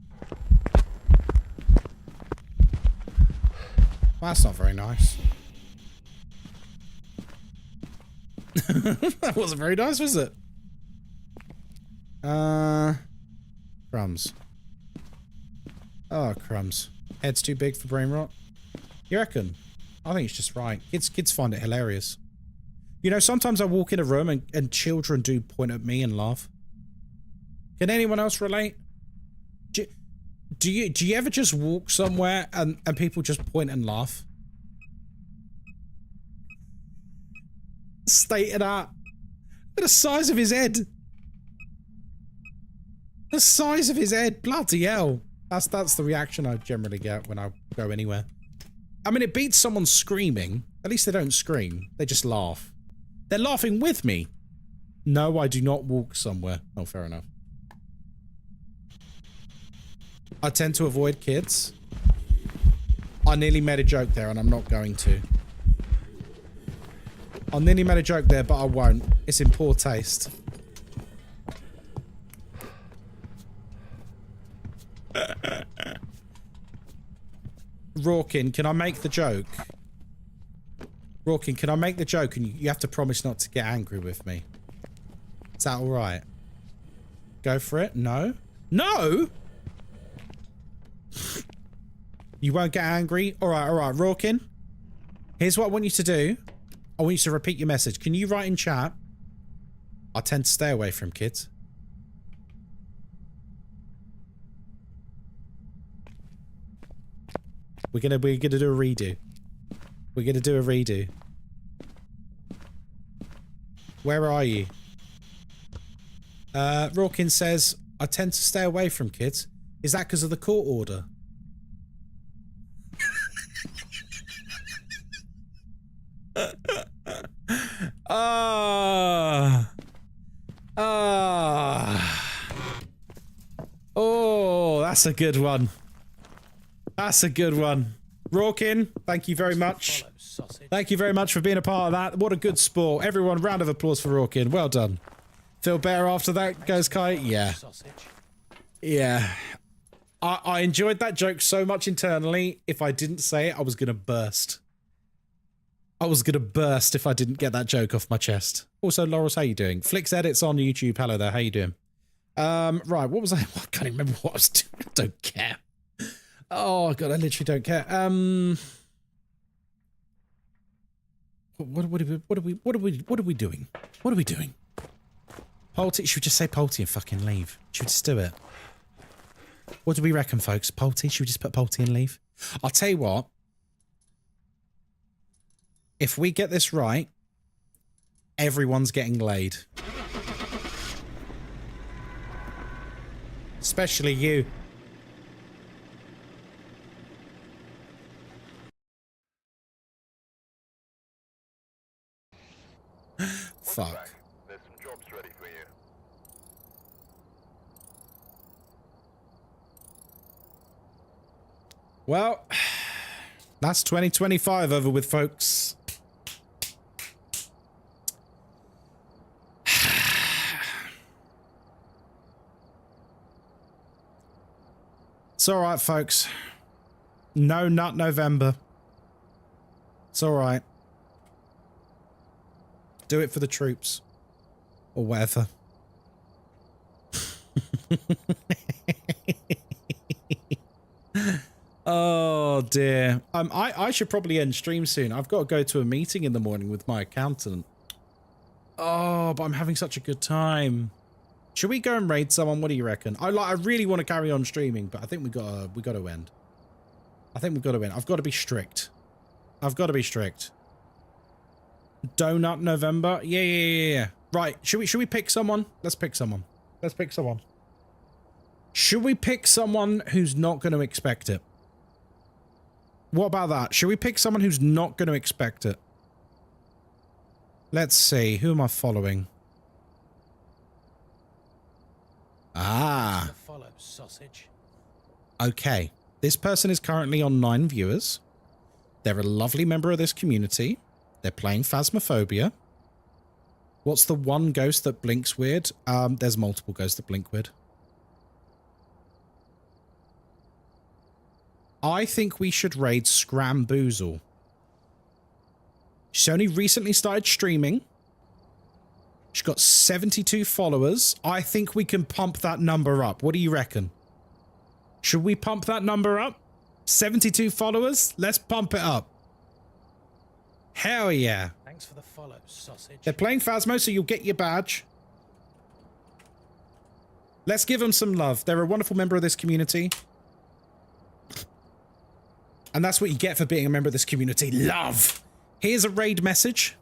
Well, that's not very nice. That wasn't very nice, was it? Crumbs. Oh, crumbs. Head's too big for brain rot? You reckon? I think it's just right. Kids find it hilarious. You know, sometimes I walk in a room and children do point at me and laugh. Can anyone else relate? Do you ever just walk somewhere and people just point and laugh? State it out. Look at the size of his head. The size of his head. Bloody hell. That's the reaction I generally get when I go anywhere. I mean, it beats someone screaming. At least they don't scream. They just laugh. They're laughing with me. No, I do not walk somewhere. Oh, fair enough. I tend to avoid kids. I nearly made a joke there and I'm not going to. I nearly made a joke there, but I won't. It's in poor taste. Rawkin, can I make the joke? Rawkin, can I make the joke and you have to promise not to get angry with me? Is that alright? Go for it? No? No?! You won't get angry? Alright, Rawkin. Here's what I want you to do. I want you to repeat your message. Can you write in chat? I tend to stay away from kids. We're gonna do a redo. We're gonna do a redo. Where are you? Rawkin says, I tend to stay away from kids. Is that because of the court order? Oh, that's a good one. That's a good one. Rawkin, thank you very much. Thank you very much for being a part of that. What a good sport. Everyone, round of applause for Rawkin. Well done. Feel better after that, Ghostkai? Yeah. Yeah. I enjoyed that joke so much internally. If I didn't say it, I was going to burst. I was going to burst if I didn't get that joke off my chest. Also, Laurels, how you doing? Flicks Edits on YouTube. Hello there. How you doing? Right, what was I? I can't even remember what I was doing. I don't care. Oh, God, I literally don't care. What are we doing? What are we doing? Polty, should we just say Polty and fucking leave? Should we just do it? What do we reckon, folks? Polty? Should we just put Polty and leave? I'll tell you what. If we get this right, everyone's getting laid. Especially you. Fuck. There's some jobs ready for you. Well, that's 2025 over with, folks. It's alright, folks. No Nut November. It's alright. Do it for the troops. Or whatever. Oh dear. I should probably end stream soon. I've got to go to a meeting in the morning with my accountant. Oh, but I'm having such a good time. Should we go and raid someone? What do you reckon? I really want to carry on streaming, but I think we got to end. I think we've got to end. I've got to be strict. I've got to be strict. Donut November? Yeah. Right. Should we pick someone? Let's pick someone. Let's pick someone. Should we pick someone who's not going to expect it? What about that? Should we pick someone who's not going to expect it? Let's see. Who am I following? Ah. Follow, sausage. Okay. This person is currently on 9 viewers. They're a lovely member of this community. They're playing Phasmophobia. What's the one ghost that blinks weird? There's multiple ghosts that blink weird. I think we should raid Scramboozle. She's only recently started streaming. She's got 72 followers. I think we can pump that number up. What do you reckon? Should we pump that number up? 72 followers? Let's pump it up. Hell yeah. Thanks for the follow, sausage. They're playing Phasmo, so you'll get your badge. Let's give them some love. They're a wonderful member of this community. And that's what you get for being a member of this community. Love. Here's a raid message.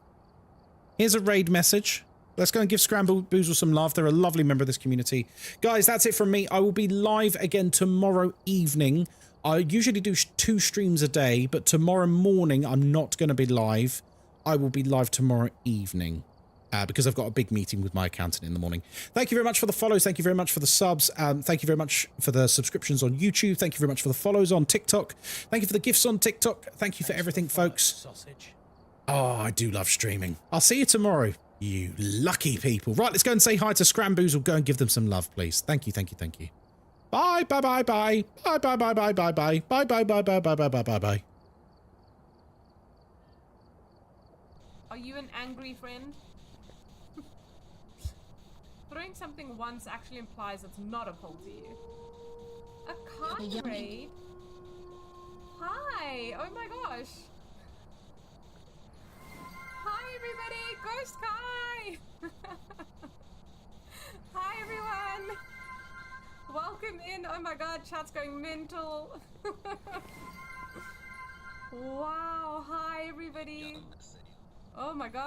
Here's a raid message. Let's go and give Scramboozle some love. They're a lovely member of this community. Guys, that's it from me. I will be live again tomorrow evening. I usually do 2 streams a day, but tomorrow morning I'm not going to be live. I will be live tomorrow evening because I've got a big meeting with my accountant in the morning. Thank you very much for the follows. Thank you very much for the subs. Thank you very much for the subscriptions on YouTube. Thank you very much for the follows on TikTok. Thank you for the gifts on TikTok. Thank you for everything, folks. Sausage. Oh, I do love streaming. I'll see you tomorrow, you lucky people. Right, let's go and say hi to Scramboozle. Go and give them some love, please. Thank you, thank you, thank you. Bye, bye, bye, bye. Bye, bye, bye, bye, bye, bye. Bye, bye, bye, bye, bye, bye, bye, bye, bye. Are you an angry friend? Throwing something once actually implies it's not a pull to you. A card raid? Hi! Oh my gosh! Hi everybody! Ghostkai! Hi everyone! Welcome in! Oh my god, chat's going mental! Wow, hi everybody! Oh my god!